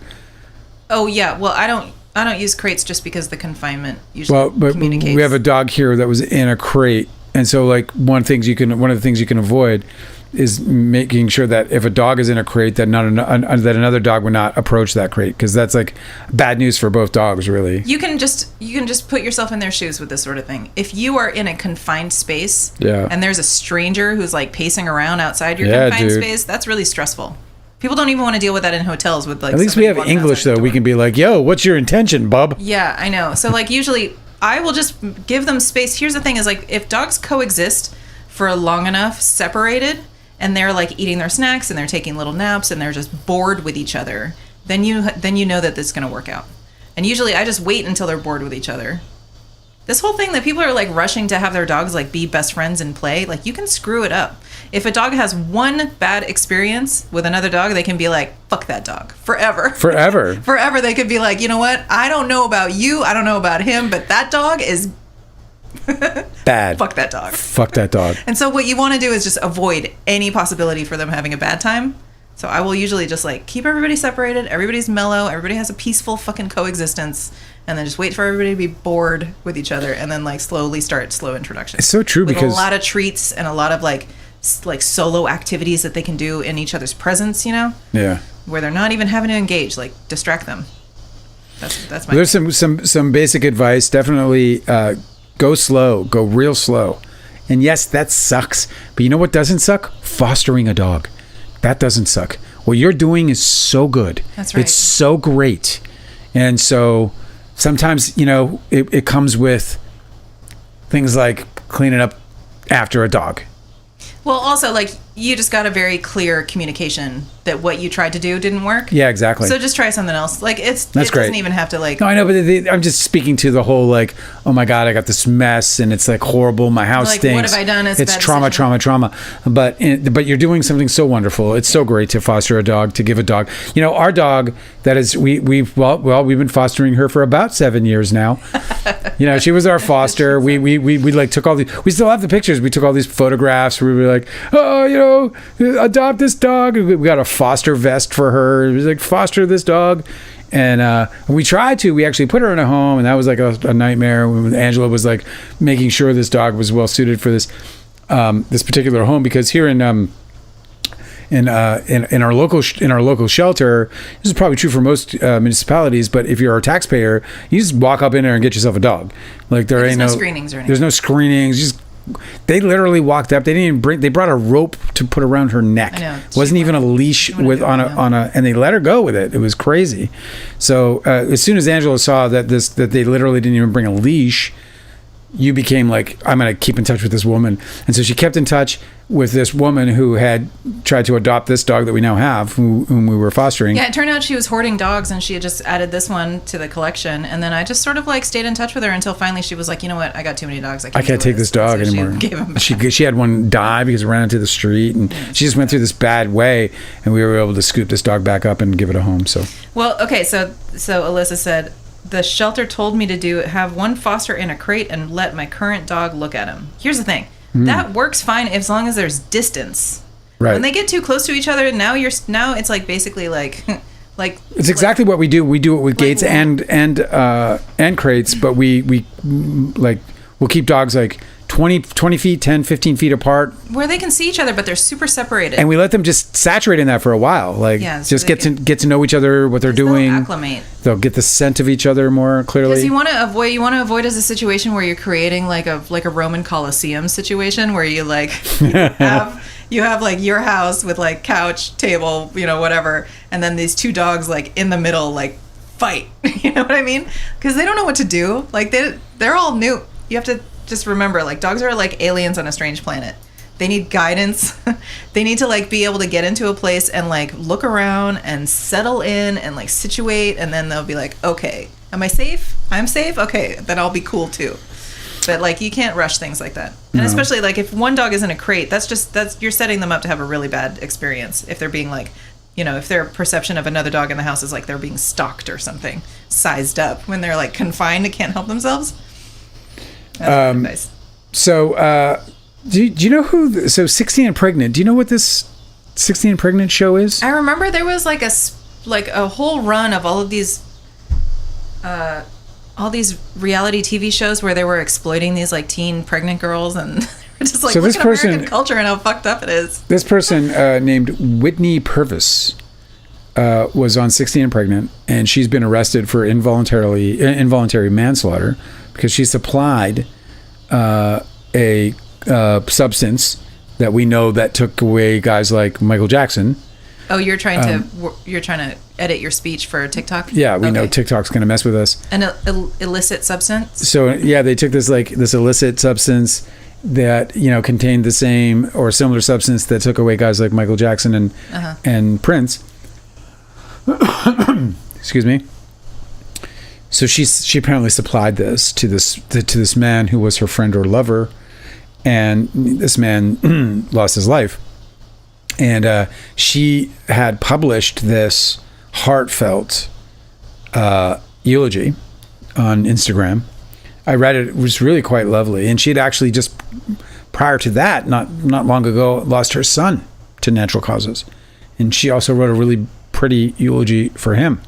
Oh yeah, well I don't I don't use crates just because the confinement usually but communicates. we have a dog here that was in a crate, and so like one of the things you can avoid is making sure that if a dog is in a crate, that that another dog would not approach that crate, because that's like bad news for both dogs, really. You can just put yourself in their shoes with this sort of thing. If you are in a confined space, and there's a stranger who's like pacing around outside your confined space, that's really stressful. People don't even want to deal with that in hotels with like. At least we have English though. We can be like, "Yo, what's your intention, bub?" Yeah, I know. So like usually, I will just give them space. Here's the thing: is like if dogs coexist for long enough, separated, and they're like eating their snacks and they're taking little naps and they're just bored with each other, then you know that this is going to work out. And usually, I just wait until they're bored with each other. This whole thing that people are like rushing to have their dogs like be best friends and play, like you can screw it up. If a dog has one bad experience with another dog, they can be like, fuck that dog forever. Forever. They could be like, you know what? I don't know about you. I don't know about him, but that dog is bad. Fuck that dog. Fuck that dog. And so what you want to do is just avoid any possibility for them having a bad time. So I will usually just like keep everybody separated. Everybody's mellow. Everybody has a peaceful fucking coexistence. And then just wait for everybody to be bored with each other, and then like slowly start slow introduction. It's so true, with because a lot of treats and a lot of like solo activities that they can do in each other's presence, you know? Yeah. Where they're not even having to engage, like distract them. That's my There's some basic advice. Definitely go slow, go real slow. And yes, that sucks. But you know what doesn't suck? Fostering a dog. That doesn't suck. What you're doing is so good. That's right. It's so great. And so sometimes, you know, it comes with things like cleaning up after a dog. Well, also, like, you just got a very clear communication that what you tried to do didn't work. Yeah, exactly. So just try something else. Like, it great. Doesn't even have to, like... No, I know, but I'm just speaking to the whole, like, oh my God, I got this mess, and it's, like, horrible. My house like, stinks. What have I done? It's trauma. But you're doing something so wonderful. It's so great to foster a dog, to give a dog. You know, our dog, that is, we've been fostering her for about 7 years now. You know, she was our foster. We like took all we still have the pictures. We took all these photographs where we were like, oh, you know, adopt this dog. We got a foster vest for her. It was like, foster this dog. And we tried to. We actually put her in a home, and that was like a nightmare. Angela was like making sure this dog was well suited for this particular home, because here in our local shelter, this is probably true for most municipalities, but if you're a taxpayer, you just walk up in there and get yourself a dog. Like there's no screenings or anything. There's no screenings. They literally walked up. They brought a rope to put around her neck. I know. Wasn't even a leash and they let her go with it. It was crazy. So as soon as Angela saw that they literally didn't even bring a leash, you became like, I'm going to keep in touch with this woman. And so she kept in touch with this woman who had tried to adopt this dog that we now have, whom we were fostering. Yeah, it turned out she was hoarding dogs, and she had just added this one to the collection. And then I just sort of like stayed in touch with her until finally she was like, you know what, I got too many dogs. I can't take this dog anymore. She had one die because it ran into the street, and she just went through this bad way, and we were able to scoop this dog back up and give it a home. So well, okay, so Alyssa said, the shelter told me to have one foster in a crate and let my current dog look at him. Here's the thing. That works fine as long as there's distance. Right. When they get too close to each other, now it's like basically like it's exactly what we do. We do it with gates and crates, but we'll keep dogs like 20 feet, 10, 15 feet apart. Where they can see each other, but they're super separated. And we let them just saturate in that for a while. Like, just get to know each other, what they're doing. They'll acclimate. They'll get the scent of each other more clearly. Because you want to avoid as a situation where you're creating like a Roman Colosseum situation where you like you have like your house with like couch, table, you know, whatever, and then these two dogs like in the middle like fight. You know what I mean? Because they don't know what to do. Like they're all new. You have to just remember, like, dogs are like aliens on a strange planet. They need guidance. They need to like be able to get into a place and like look around and settle in and like situate, and then they'll be like, okay, am I safe? I'm safe? Okay, then I'll be cool too. But like, you can't rush things like that. And especially like if one dog is in a crate, that's you're setting them up to have a really bad experience if they're being like, you know, if their perception of another dog in the house is like they're being stalked or something, sized up when they're like confined and can't help themselves. That's nice. So, do you know who? So, 16 and Pregnant. Do you know what this 16 and Pregnant show is? I remember there was like a whole run of all of these all these reality TV shows where they were exploiting these like teen pregnant girls, and just like So look this at person- American culture and how fucked up it is. This person named Whitney Purvis was on 16 and Pregnant, and she's been arrested for involuntary manslaughter because she supplied a substance that we know that took away guys like Michael Jackson. Oh, you're trying to edit your speech for TikTok? Yeah, we know Okay. TikTok's going to mess with us. An illicit substance? So yeah, they took this illicit substance that contained the same or similar substance that took away guys like Michael Jackson and Prince. Excuse me. So she apparently supplied this to this man who was her friend or lover, and this man lost his life. And she had published this heartfelt eulogy on Instagram. I read it. It was really quite lovely. And she had actually just prior to that, not long ago, lost her son to natural causes. And she also wrote a really pretty eulogy for him.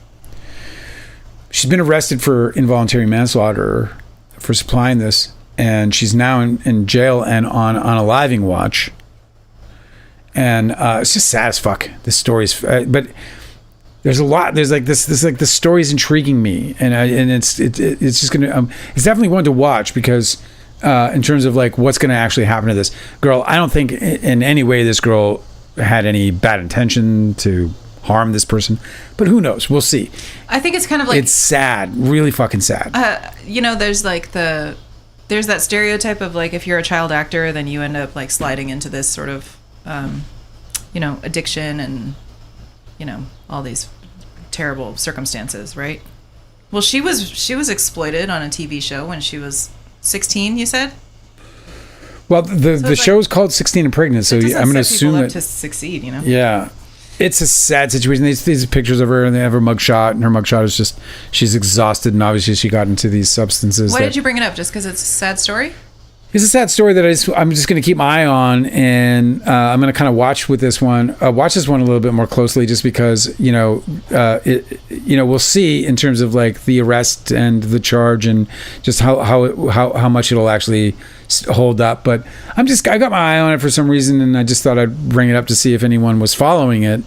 She's been arrested for involuntary manslaughter for supplying this, and she's now in jail and on a living watch. And it's just sad as fuck. This story's, but there's a lot. There's like this like the story's intriguing me, and it's just gonna it's definitely one to watch because in terms of like what's gonna actually happen to this girl. I don't think in any way this girl had any bad intention to harm this person, but who knows? We'll see. I think it's kind of like it's sad, really fucking sad. There's like there's that stereotype of like if you're a child actor, then you end up like sliding into this sort of addiction and all these terrible circumstances, right? Well, she was exploited on a TV show when she was 16. You said. Well, the show is called 16 and Pregnant, so I'm going to assume that to succeed. Yeah, it's a sad situation. These pictures of her, and they have her mugshot, and her mugshot is just she's exhausted, and obviously she got into these substances. Why did you bring it up? Just because it's a sad story? It's a sad story that I'm just going to keep my eye on, and I'm going to kind of watch this one a little bit more closely, just because we'll see in terms of like the arrest and the charge and just how much it'll actually hold up. But I got my eye on it for some reason, and I just thought I'd bring it up to see if anyone was following it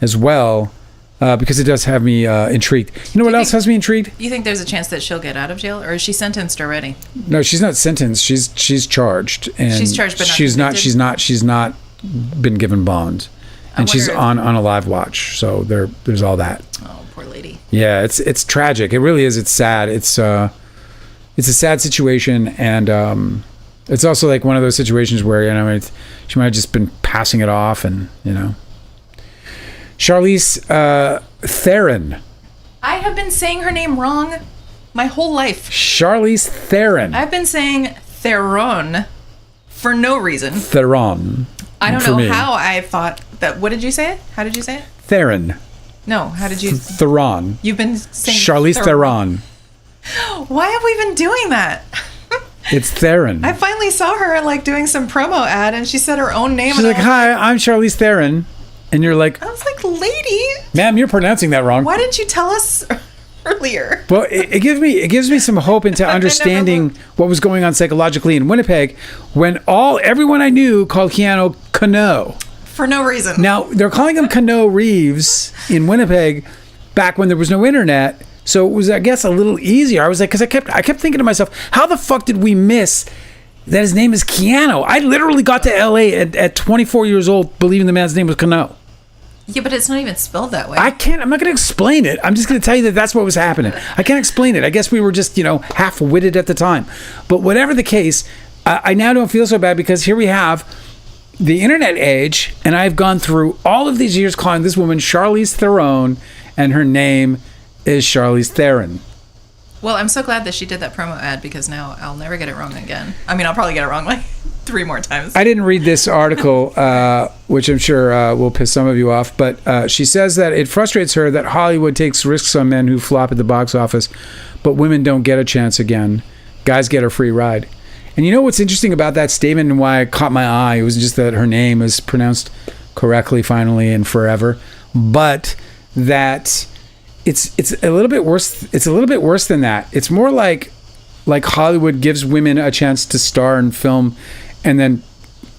as well. Because it does have me intrigued. You know what else has me intrigued? You think there's a chance that she'll get out of jail, or is she sentenced already? No, she's not sentenced. She's charged, and she's charged, but not she's not been given bond, and she's on a live watch. So there's all that. Oh, poor lady. Yeah, it's tragic. It really is. It's sad. It's a sad situation, and it's also like one of those situations where she might have just been passing it off, and Charlize Theron. I have been saying her name wrong my whole life. Charlize Theron. I've been saying Theron for no reason. Theron. I don't know how I thought that. What did you say it? How did you say it? Theron. No, how did you? Theron. You've been saying Charlize Theron. Why have we been doing that? It's Theron. I finally saw her like doing some promo ad, and she said her own name. She's like, "Hi, I'm Charlize Theron." And you're like, I was like, lady, ma'am, you're pronouncing that wrong. Why didn't you tell us earlier? Well, it gives me some hope into understanding what was going on psychologically in Winnipeg when everyone I knew called Keanu Cano. For no reason. Now, they're calling him Cano Reeves in Winnipeg back when there was no internet. So it was, I guess, a little easier. I was like, because I kept thinking to myself, how the fuck did we miss that his name is Keanu? I literally got to LA at 24 years old believing the man's name was Cano. Yeah, but it's not even spelled that way. I'm not going to explain it. I'm just going to tell you that that's what was happening. I can't explain it. I guess we were just, half-witted at the time. But whatever the case, I now don't feel so bad because here we have the internet age, and I've gone through all of these years calling this woman Charlize Theron, and her name is Charlize Theron. Well, I'm so glad that she did that promo ad because now I'll never get it wrong again. I mean, I'll probably get it wrong like 3 more times. I didn't read this article, which I'm sure will piss some of you off, but she says that it frustrates her that Hollywood takes risks on men who flop at the box office, but women don't get a chance again. Guys get a free ride. And you know what's interesting about that statement and why it caught my eye? It was just that her name is pronounced correctly finally and forever, but that it's a little bit worse. It's a little bit worse than that. It's more like Hollywood gives women a chance to star in film, and then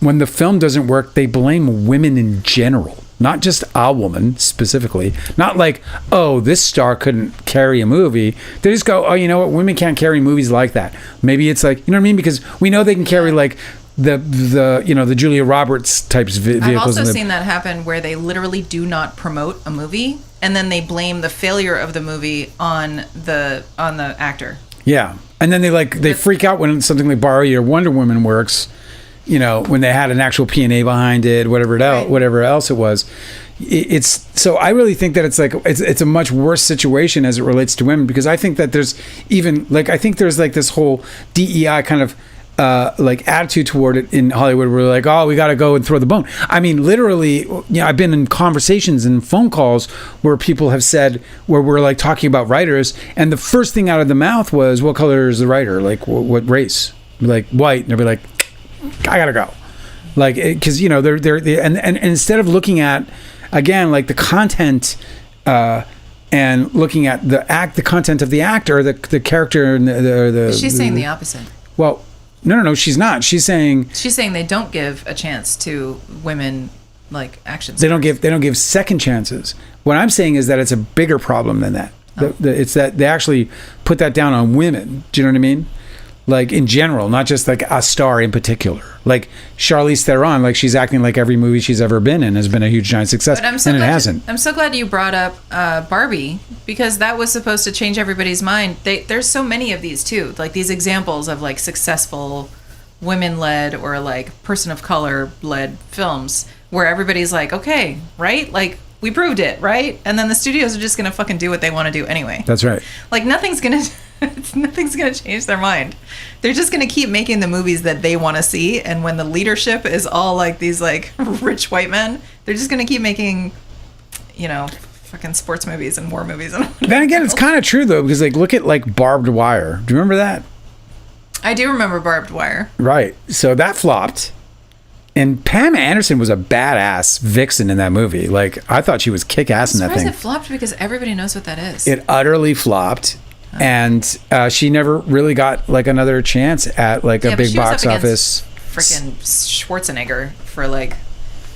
when the film doesn't work, they blame women in general, not just a woman specifically. Not like, oh, this star couldn't carry a movie. They just go, oh, you know what? Women can't carry movies like that. Maybe it's like, you know what I mean? Because we know they can carry like the Julia Roberts types vehicles. I've also seen that happen where they literally do not promote a movie, and then they blame the failure of the movie on the actor. Yeah, and then they freak out when something like Barbie or Wonder Woman works. You know, when they had an actual P&A behind it, whatever else it was. It's so I really think that it's a much worse situation as it relates to women, because I think that there's even there's this whole DEI kind of attitude toward it in Hollywood, where we're like, oh, we got to go and throw the bone. I mean, literally, I've been in conversations and phone calls where people have said, where we're like talking about writers, and the first thing out of the mouth was, what color is the writer? Like, what race? Like, white. And they'll be like, I gotta go. Like, because they're and instead of looking at, again, like the content and looking at the content of the actor, the character, and the she's saying the opposite. Well, no, she's not. She's saying they don't give a chance to women like action stars. They don't give second chances. What I'm saying is that it's a bigger problem than that. It's that they actually put that down on women. Do you know what I mean? Like, in general, not just like a star in particular. Like Charlize Theron, like, she's acting like every movie she's ever been in has been a huge giant success, and it hasn't. I'm so glad you brought up Barbie, because that was supposed to change everybody's mind. There's so many of these too, like these examples of like successful women-led or like person of color-led films where everybody's like, okay, right, like we proved it, right, and then the studios are just gonna fucking do what they want to do anyway. That's right. Like nothing's gonna change their mind. They're just gonna keep making the movies that they want to see, and when the leadership is all like these like rich white men, they're just gonna keep making, fucking sports movies and war movies. And then again, it's kind of true though, because like, look at like Barbed Wire. Do you remember that? I do remember Barbed Wire. Right. So that flopped. And Pam Anderson was a badass vixen in that movie. Like, I thought she was kick-ass in that thing. I'm surprised it flopped, because everybody knows what that is. It utterly flopped. And she never really got like another chance at like a big box office. Freaking Schwarzenegger for like,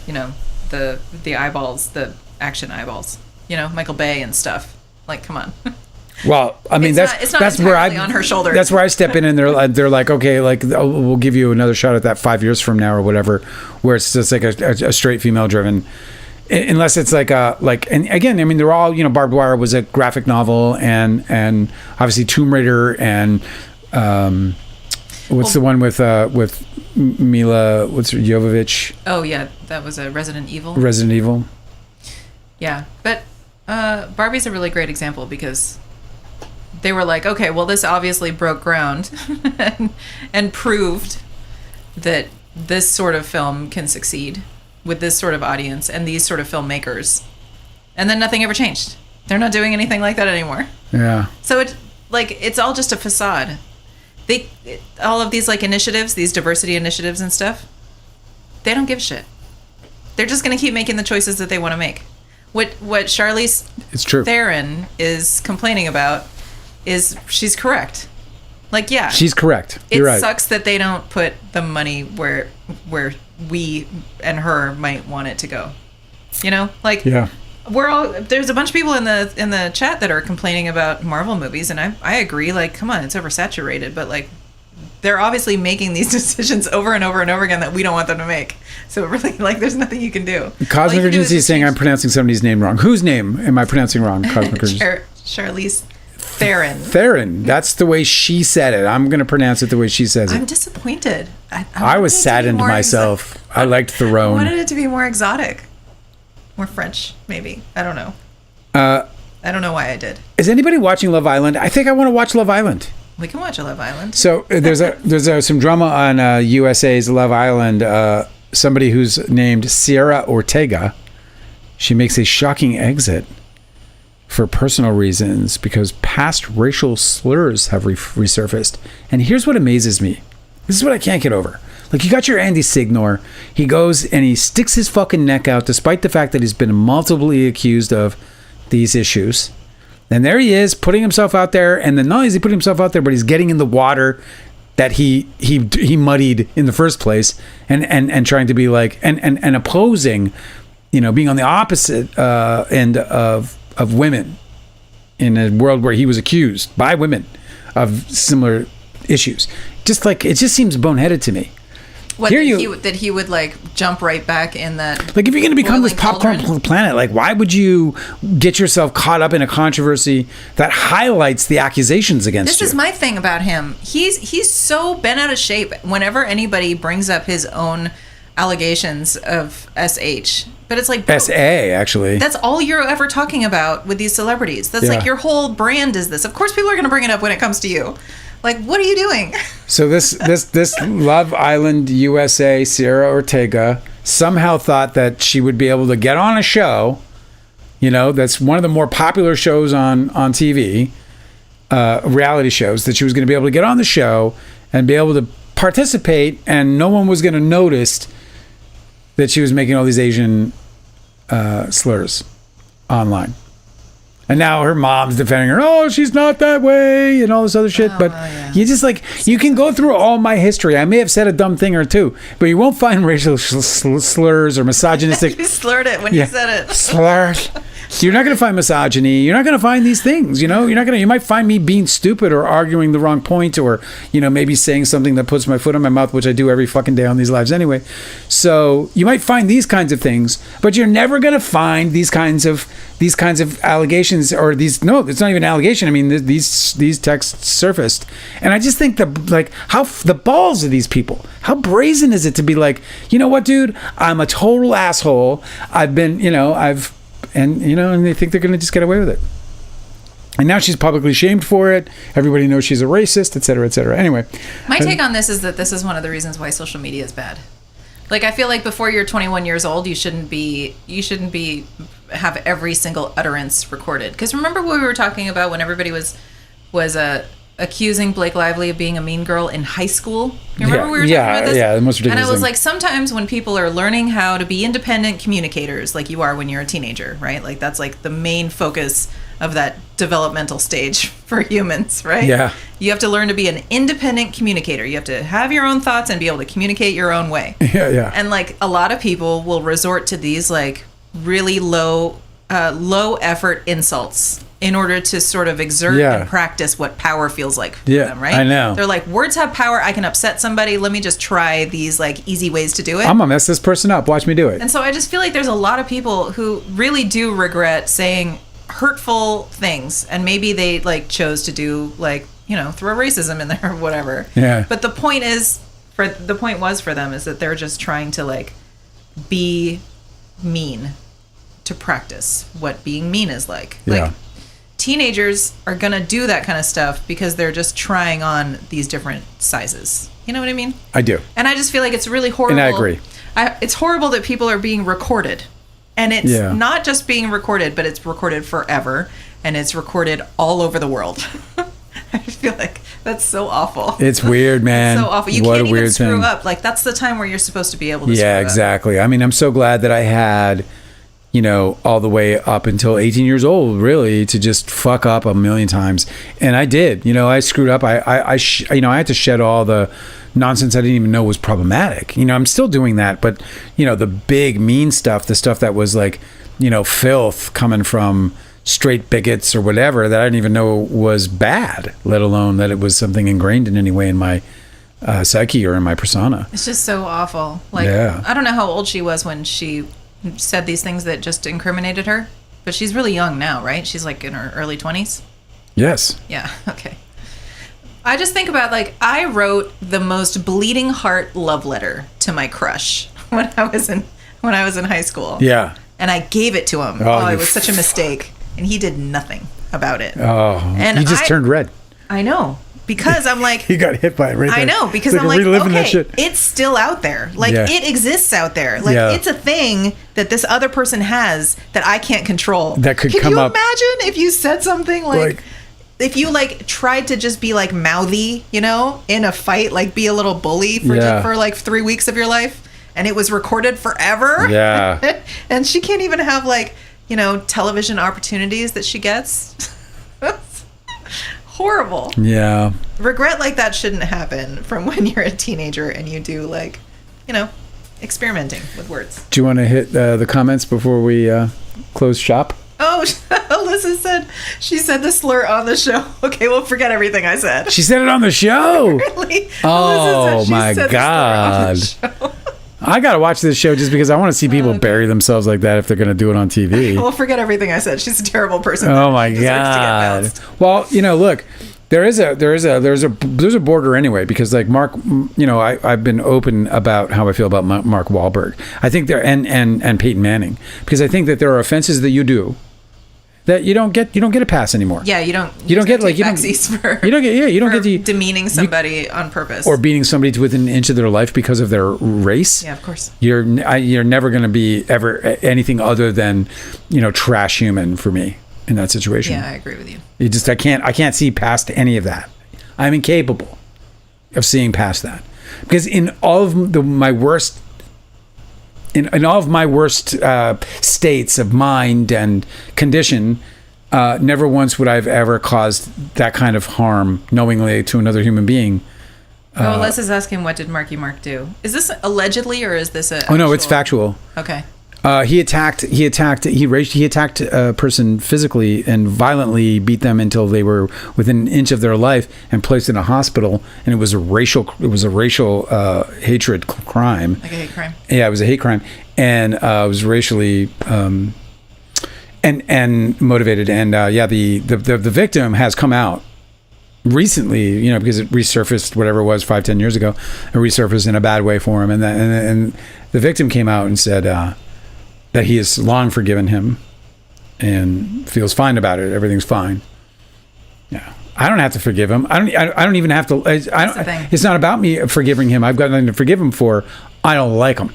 the eyeballs, the action eyeballs. Michael Bay and stuff. Like, come on. Well, I mean, it's not where I on her shoulders. That's where I step in, and they're like, okay, like, we'll give you another shot at that 5 years from now or whatever, where it's just like a straight female driven, unless it's like and again, I mean, they're all, Barbed Wire was a graphic novel, and obviously Tomb Raider, and the one with Mila Jovovich? Oh yeah, that was a Resident Evil. Yeah, but Barbie's a really great example, because they were like, okay, well, this obviously broke ground and proved that this sort of film can succeed with this sort of audience and these sort of filmmakers. And then nothing ever changed. They're not doing anything like that anymore. Yeah. So it's all just a facade. All of these like initiatives, these diversity initiatives and stuff, they don't give a shit. They're just going to keep making the choices that they want to make. What Charlize Theron is complaining about is she's correct. Like, yeah. She's correct. You're right. It sucks that they don't put the money where we and her might want it to go. Like, yeah. There's a bunch of people in the chat that are complaining about Marvel movies, and I agree, like, come on, it's oversaturated, but like, they're obviously making these decisions over and over and over again that we don't want them to make. So really, like, there's nothing you can do. Cosmic Urgency is saying I'm pronouncing somebody's name wrong. Whose name am I pronouncing wrong? Cosmic Urgency. Charlize Theron. Theron. That's the way she said it. I'm going to pronounce it the way she says it. I'm disappointed. I was saddened myself. I liked Theron. I wanted it to be more exotic. More French, maybe. I don't know. I don't know why I did. Is anybody watching Love Island? I think I want to watch Love Island. We can watch Love Island. So there's some drama on USA's Love Island. Somebody who's named Sierra Ortega. She makes a shocking exit for personal reasons because past racial slurs have resurfaced. And here's what amazes me. This is what I can't get over. Like, you got your Andy Signor. He goes and he sticks his fucking neck out despite the fact that he's been multiply accused of these issues. And there he is putting himself out there. And then not only is he putting himself out there, but he's getting in the water that he muddied in the first place, and trying to be like, and opposing, being on the opposite end of women in a world where he was accused by women of similar issues. Just like, it just seems boneheaded to me. What, that he would like jump right back in that. Like, if you're going to become this popcorn planet, like, why would you get yourself caught up in a controversy that highlights the accusations against you? This is my thing about him. He's so bent out of shape whenever anybody brings up his own allegations of SH. But it's like, bro, SA, actually. That's all you're ever talking about with these celebrities. That's like your whole brand is this. Of course people are going to bring it up when it comes to you. Like, what are you doing? So this Love Island USA Sierra Ortega somehow thought that she would be able to get on a show, that's one of the more popular shows on TV, reality shows, that she was going to be able to get on the show and be able to participate, and no one was going to notice that she was making all these Asian slurs online. And now her mom's defending her. Oh, she's not that way, and all this other shit. But you just you can go through all my history. I may have said a dumb thing or two, but you won't find racial slurs or misogynistic. You slurred it when you said it. Slurred. You're not going to find misogyny. You're not going to find these things. You're not going to. You might find me being stupid or arguing the wrong point, or maybe saying something that puts my foot in my mouth, which I do every fucking day on these lives anyway. So you might find these kinds of things, but you're never going to find these kinds of allegations, or these. No, it's not even an allegation. I mean, these texts surfaced, and I just think how the balls of these people. How brazen is it to be like, you know what, dude? I'm a total asshole. I've been, and they think they're going to just get away with it. And now she's publicly shamed for it. Everybody knows she's a racist, et cetera, et cetera. Anyway, my take on this is that this is one of the reasons why social media is bad. Like, I feel like before you're 21 years old, you shouldn't be have every single utterance recorded. Because remember what we were talking about when everybody was accusing Blake Lively of being a mean girl in high school? You remember we were talking about this? Yeah, the most ridiculous And I was thing. like, sometimes when people are learning how to be independent communicators, like you are when you're a teenager, right? Like, that's like the main focus of that developmental stage for humans, right? Yeah. You have to learn to be an independent communicator. You have to have your own thoughts and be able to communicate your own way. Yeah. And like, a lot of people will resort to these like really low effort insults in order to sort of exert and practice what power feels like for them, right? I know. They're like, words have power. I can upset somebody. Let me just try these like easy ways to do it. I'm gonna mess this person up. Watch me do it. And so I just feel like there's a lot of people who really do regret saying hurtful things, and maybe they like chose to do like, throw racism in there or whatever. Yeah. But the point was for them is that they're just trying to like be mean, to practice what being mean is like. Yeah. Like, teenagers are going to do that kind of stuff because they're just trying on these different sizes. You know what I mean? I do. And I just feel like it's really horrible. And I agree. It's horrible that people are being recorded. And it's not just being recorded, but it's recorded forever. And it's recorded all over the world. I feel like that's so awful. It's weird, man. It's so awful. You can't even screw up. Like, that's the time where you're supposed to be able to screw up. Yeah, exactly. I mean, I'm so glad that I had... all the way up until 18 years old, really, to just fuck up a million times. And I did. I screwed up. I had to shed all the nonsense I didn't even know was problematic. I'm still doing that. But, the big mean stuff, the stuff that was like, filth coming from straight bigots or whatever that I didn't even know was bad, let alone that it was something ingrained in any way in my psyche or in my persona. It's just so awful. Like, I don't know how old she was when she said these things that just incriminated her, but she's really young now, right? She's like in her early 20s. Yes. Yeah. Okay. I just think about like, I wrote the most bleeding heart love letter to my crush when I was in high school. Yeah. And I gave it to him. Oh, it was such a mistake, and he did nothing about it. Oh, and he just turned red. I know. Because I'm like... He got hit by it right there. I know, because I'm like, okay, it's still out there. Like, it exists out there. Like, it's a thing that this other person has that I can't control. That could come up. Can you imagine if you said something like... If you, like, tried to just be, like, mouthy, in a fight, like, be a little bully for like, 3 weeks of your life, and it was recorded forever? Yeah. And she can't even have, like, television opportunities that she gets... horrible. Yeah. Regret like that shouldn't happen from when you're a teenager and you do like, experimenting with words. Do you want to hit the comments before we close shop? Oh, Alyssa she said the slur on the show. Okay, well, forget everything I said. She said it on the show. Really? Oh, my God. I got to watch this show just because I want to see people bury themselves like that if they're going to do it on TV. Well, forget everything I said. She's a terrible person. Oh, my God. Well, look, there's a border anyway, because like Mark, I've been open about how I feel about Mark Wahlberg. I think and Peyton Manning, because I think that there are offenses that you do that you don't get a pass anymore. Yeah, you don't get demeaning somebody on purpose or beating somebody to within an inch of their life because of their race. Yeah, of course. You're never going to be ever anything other than trash human for me in that situation. Yeah, I agree with you. I can't see past any of that. I'm incapable of seeing past that, because in all of my worst. In all of my worst states of mind and condition, never once would I have ever caused that kind of harm knowingly to another human being. Les is asking, what did Marky Mark do? Is this allegedly, or is this a? Oh no, it's factual. Okay. He attacked a person physically and violently beat them until they were within an inch of their life and placed in a hospital. And it was a racial hatred crime. Like a hate crime. Yeah, it was a hate crime, and it was racially and motivated. And the victim has come out recently, because it resurfaced, whatever it was, 5-10 years ago. It resurfaced in a bad way for him, and the victim came out and said that he has long forgiven him and feels fine about it. Everything's fine. Yeah, I don't have to forgive him. I don't even have to. It's not about me forgiving him. I've got nothing to forgive him for. I don't like him.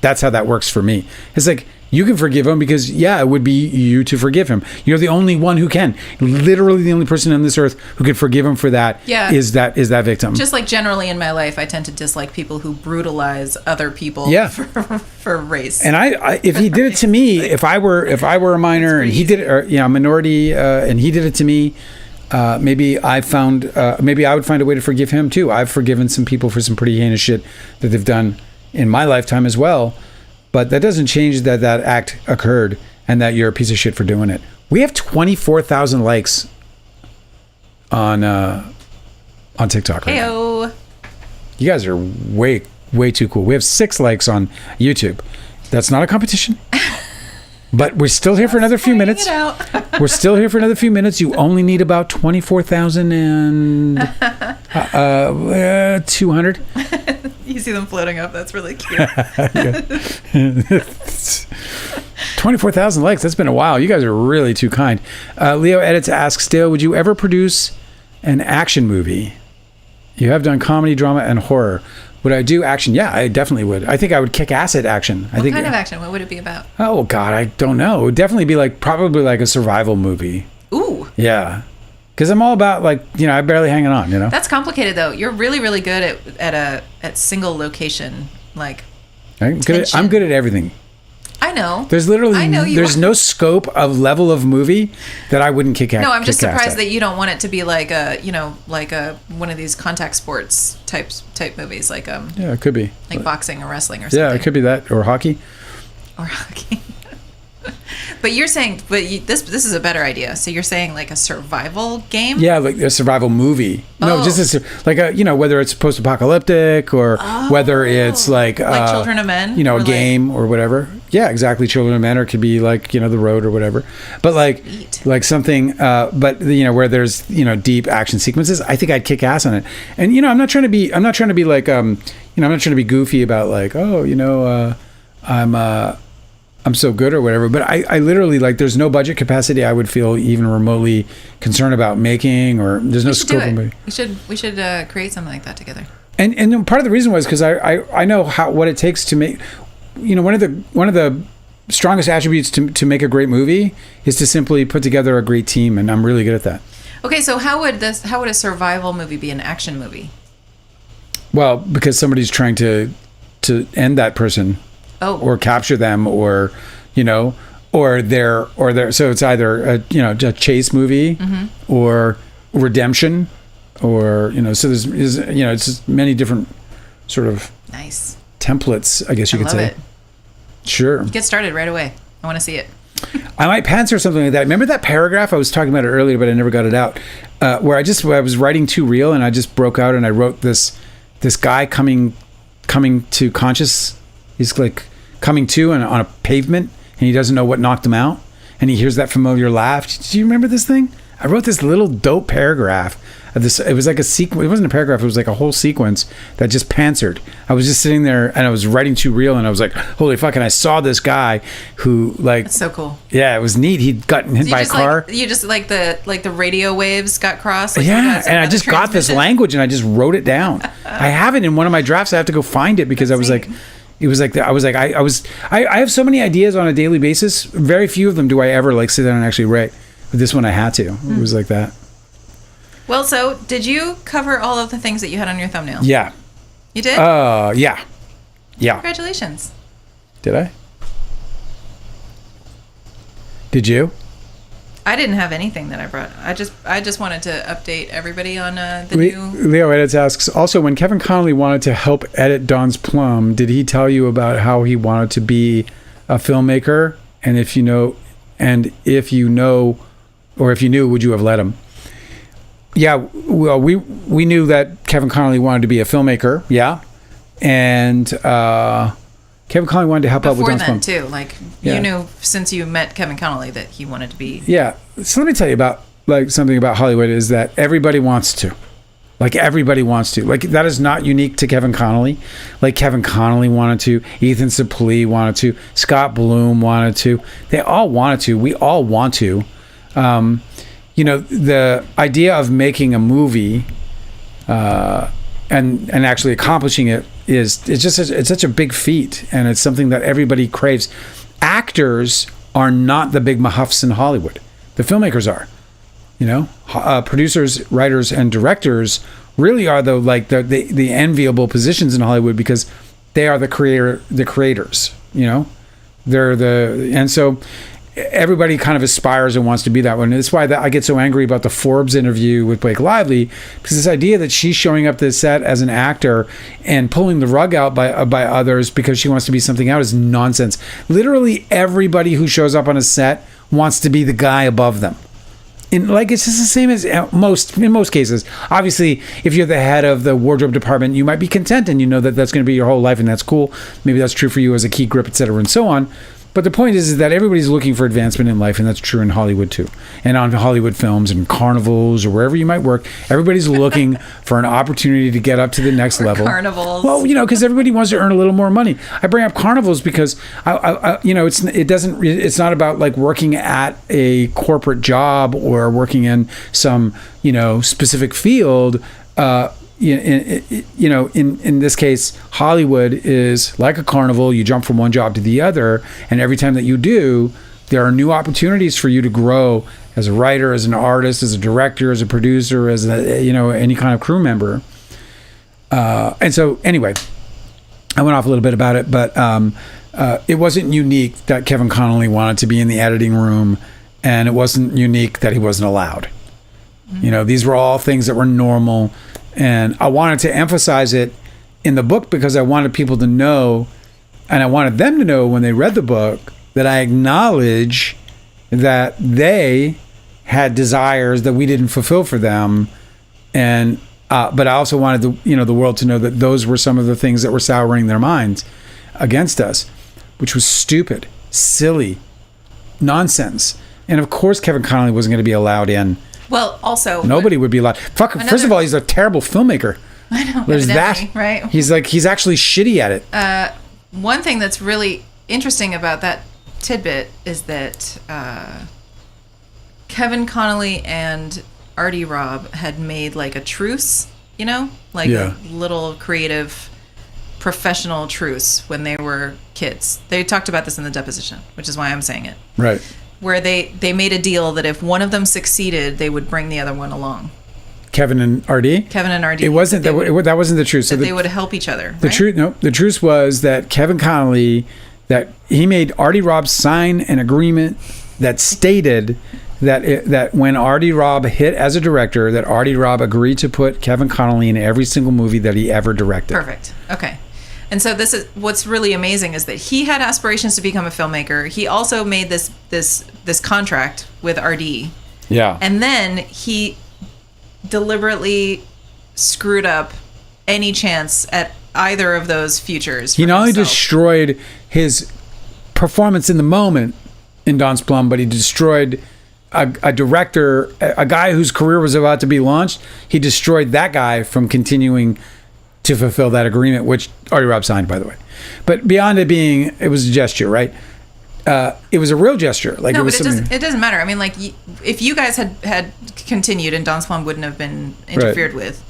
That's how that works for me. It's like, you can forgive him because, it would be you to forgive him. You're the only one who can. Literally the only person on this earth who could forgive him for that is that victim. Just like generally in my life, I tend to dislike people who brutalize other people for race. And if he did it to me, if I were a minor and he did it, or a minority, and he did it to me, maybe I would find a way to forgive him too. I've forgiven some people for some pretty heinous shit that they've done in my lifetime as well. But that doesn't change that act occurred and that you're a piece of shit for doing it. We have 24,000 likes on TikTok right now. You guys are way too cool. We have 6 likes on YouTube. That's not a competition. But we're still here for another few minutes. We're still here for another few minutes. You only need about 24,200. You see them floating up. That's really cute. 24,000 likes. That's been a while. You guys are really too kind. Leo Edits asks, Dale, would you ever produce an action movie? You have done comedy, drama, and horror. Would I do action? Yeah, I definitely would. I think I would kick ass at action. What kind of action? What would it be about? Oh, God, I don't know. It would definitely be probably like a survival movie. Ooh. Yeah. Because I'm all about I'm barely hanging on, That's complicated though. You're really, really good at single location, I'm good at everything. I know. There's literally no scope of level of movie that I wouldn't kick ass. No, I'm just surprised that you don't want it to be like one of these contact sports type movies, yeah, it could be like boxing or wrestling or something. Yeah, it could be that, or hockey. But you're saying, this is a better idea. So you're saying like a survival game? Yeah, like a survival movie. No, just whether it's post-apocalyptic or whether it's like Children of Men, a game or whatever. Yeah, exactly. Children of Men, or it could be like The Road or whatever. But like something, where there's deep action sequences. I think I'd kick ass on it. And I'm not trying to be like I'm not trying to be goofy about I'm so good or whatever, but I literally there's no budget capacity I would feel even remotely concerned about making, or there's no scope of movie. We should create something like that together. And part of the reason was because I know what it takes to make, one of the strongest attributes to make a great movie is to simply put together a great team, and I'm really good at that. Okay, so how would a survival movie be an action movie? Well, because somebody's trying to end that person. Oh. Or capture them, or so it's either a chase movie, or redemption, or so there's it's just many different sort of Nice. templates, I guess you could say. It. Sure. Get started right away. I want to see it. I might pantser something like that. Remember that paragraph I was talking about it earlier, but I never got it out. Where I was writing too real, and I just broke out and I wrote this guy coming to conscious. He's like coming to and on a pavement, and he doesn't know what knocked him out, and he hears that familiar laugh. Do you remember this thing? I wrote this little dope paragraph of this. It was like a sequence. It wasn't a paragraph. It was like a whole sequence that just pantsered. I was just sitting there and I was writing too real, and I was like, holy fuck. And I saw this guy who That's so cool. Yeah, it was neat. He'd gotten hit by a car. You just like the radio waves got crossed. Like yeah. And I just got this language and I just wrote it down. I have it in one of my drafts. I have to go find it because I was like, it was like, I have so many ideas on a daily basis. Very few of them do I ever like sit down and actually write. But this one I had to. It was like that. Well, so did you cover all of the things that you had on your thumbnail? Yeah. You did? Yeah. Congratulations. Did I? Did you? I didn't have anything that I brought. I just wanted to update everybody on the new... Leo Edits asks, also, when Kevin Connolly wanted to help edit Dawn's Plum, did he tell you about how he wanted to be a filmmaker? And if you know, or if you knew, would you have let him? Yeah, well, we knew that Kevin Connolly wanted to be a filmmaker, yeah. And Kevin Connolly wanted to help out with Dawn's Plum. Before then, too. Like, you knew since you met Kevin Connolly that he wanted to be... Yeah. So let me tell you about, like, something about Hollywood is that everybody wants to. Like, everybody wants to. Like, that is not unique to Kevin Connolly. Like, Kevin Connolly wanted to. Ethan Suplee wanted to. Scott Bloom wanted to. They all wanted to. We all want to. The idea of making a movie and actually accomplishing it it's such a big feat, and it's something that everybody craves. Actors are not the big mahuffs in Hollywood. The filmmakers are. Producers, writers, and directors really are the enviable positions in Hollywood because they are the creators. And so everybody kind of aspires and wants to be that one. And that's why I get so angry about the Forbes interview with Blake Lively, because this idea that she's showing up to the set as an actor and pulling the rug out by others because she wants to be something else is nonsense. Literally everybody who shows up on a set wants to be the guy above them. It's just the same as in most cases. Obviously, if you're the head of the wardrobe department, you might be content and you know that that's going to be your whole life, and that's cool. Maybe that's true for you as a key grip, etc., and so on. But the point is that everybody's looking for advancement in life, and that's true in Hollywood too. And on Hollywood films and carnivals or wherever you might work, everybody's looking for an opportunity to get up to the next level. Carnivals. Well, because everybody wants to earn a little more money. I bring up carnivals because it's not about like working at a corporate job or working in some specific field. In this case, Hollywood is like a carnival. You jump from one job to the other, and every time that you do, there are new opportunities for you to grow as a writer, as an artist, as a director, as a producer, as any kind of crew member. And so, anyway, I went off a little bit about it, but it wasn't unique that Kevin Connolly wanted to be in the editing room, and it wasn't unique that he wasn't allowed. Mm-hmm. These were all things that were normal. And I wanted to emphasize it in the book because I wanted people to know, and I wanted them to know when they read the book, that I acknowledge that they had desires that we didn't fulfill for them. And but I also wanted the world to know that those were some of the things that were souring their minds against us, which was stupid, silly, nonsense. And of course, Kevin Connolly wasn't going to be allowed in. Well, also... Nobody would be allowed. First of all, he's a terrible filmmaker. I know. There's that. Right? He's actually shitty at it. One thing that's really interesting about that tidbit is that Kevin Connolly and Artie Robb had made like a truce, a little creative professional truce when they were kids. They talked about this in the deposition, which is why I'm saying it. Right. Where they made a deal that if one of them succeeded, they would bring the other one along. Kevin and RD? Kevin and RD. It wasn't that wasn't the truth. So they would help each other. The truth was that Kevin Connolly, that he made Artie Robb sign an agreement that stated that when Artie Robb hit as a director, that Artie Robb agreed to put Kevin Connolly in every single movie that he ever directed. Perfect. Okay. And so this is what's really amazing is that he had aspirations to become a filmmaker. He also made this contract with RD. Yeah. And then he deliberately screwed up any chance at either of those futures. He not only himself. destroyed his performance in the moment in Don's Plum, but he destroyed a director, a guy whose career was about to be launched. He destroyed that guy from continuing to fulfill that agreement, which Artie Robb signed, by the way. But beyond it was a gesture, right? It was a real gesture. Like no, it was but it doesn't matter. I mean, like, if you guys had continued and Don's Plum wouldn't have been interfered with,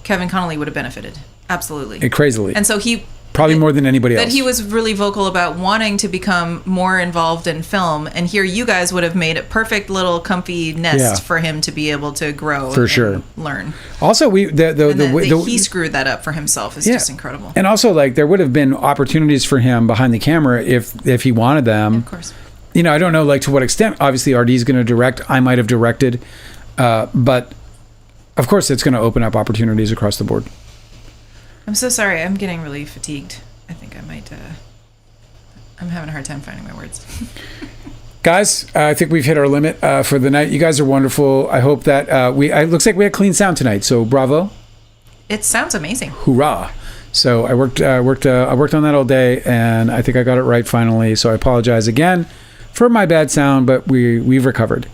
Kevin Connolly would have benefited. Absolutely. Crazily. And so he... Probably more than anybody else. That he was really vocal about wanting to become more involved in film, and here you guys would have made a perfect little comfy nest for him to be able to grow and learn. Also, he screwed that up for himself is just incredible. And also, like, there would have been opportunities for him behind the camera if he wanted them. Yeah, of course. You know, I don't know, like, to what extent. Obviously, RD's going to direct. I might have directed, but of course, it's going to open up opportunities across the board. I'm so sorry. I'm getting really fatigued. I think I might... I'm having a hard time finding my words. Guys, I think we've hit our limit for the night. You guys are wonderful. I hope that it looks like we had clean sound tonight, so bravo. It sounds amazing. Hoorah. So I worked on that all day, and I think I got it right finally. So I apologize again for my bad sound, but we've recovered.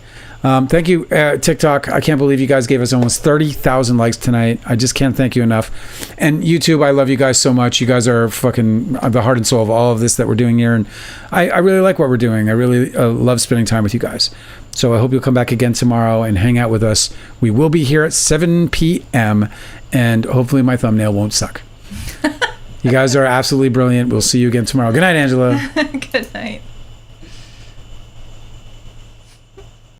Thank you, TikTok. I can't believe you guys gave us almost 30,000 likes tonight. I just can't thank you enough. And YouTube, I love you guys so much. You guys are fucking the heart and soul of all of this that we're doing here. And I really like what we're doing. I really love spending time with you guys. So I hope you'll come back again tomorrow and hang out with us. We will be here at 7 p.m. and hopefully my thumbnail won't suck. You guys are absolutely brilliant. We'll see you again tomorrow. Good night, Angela. Good night.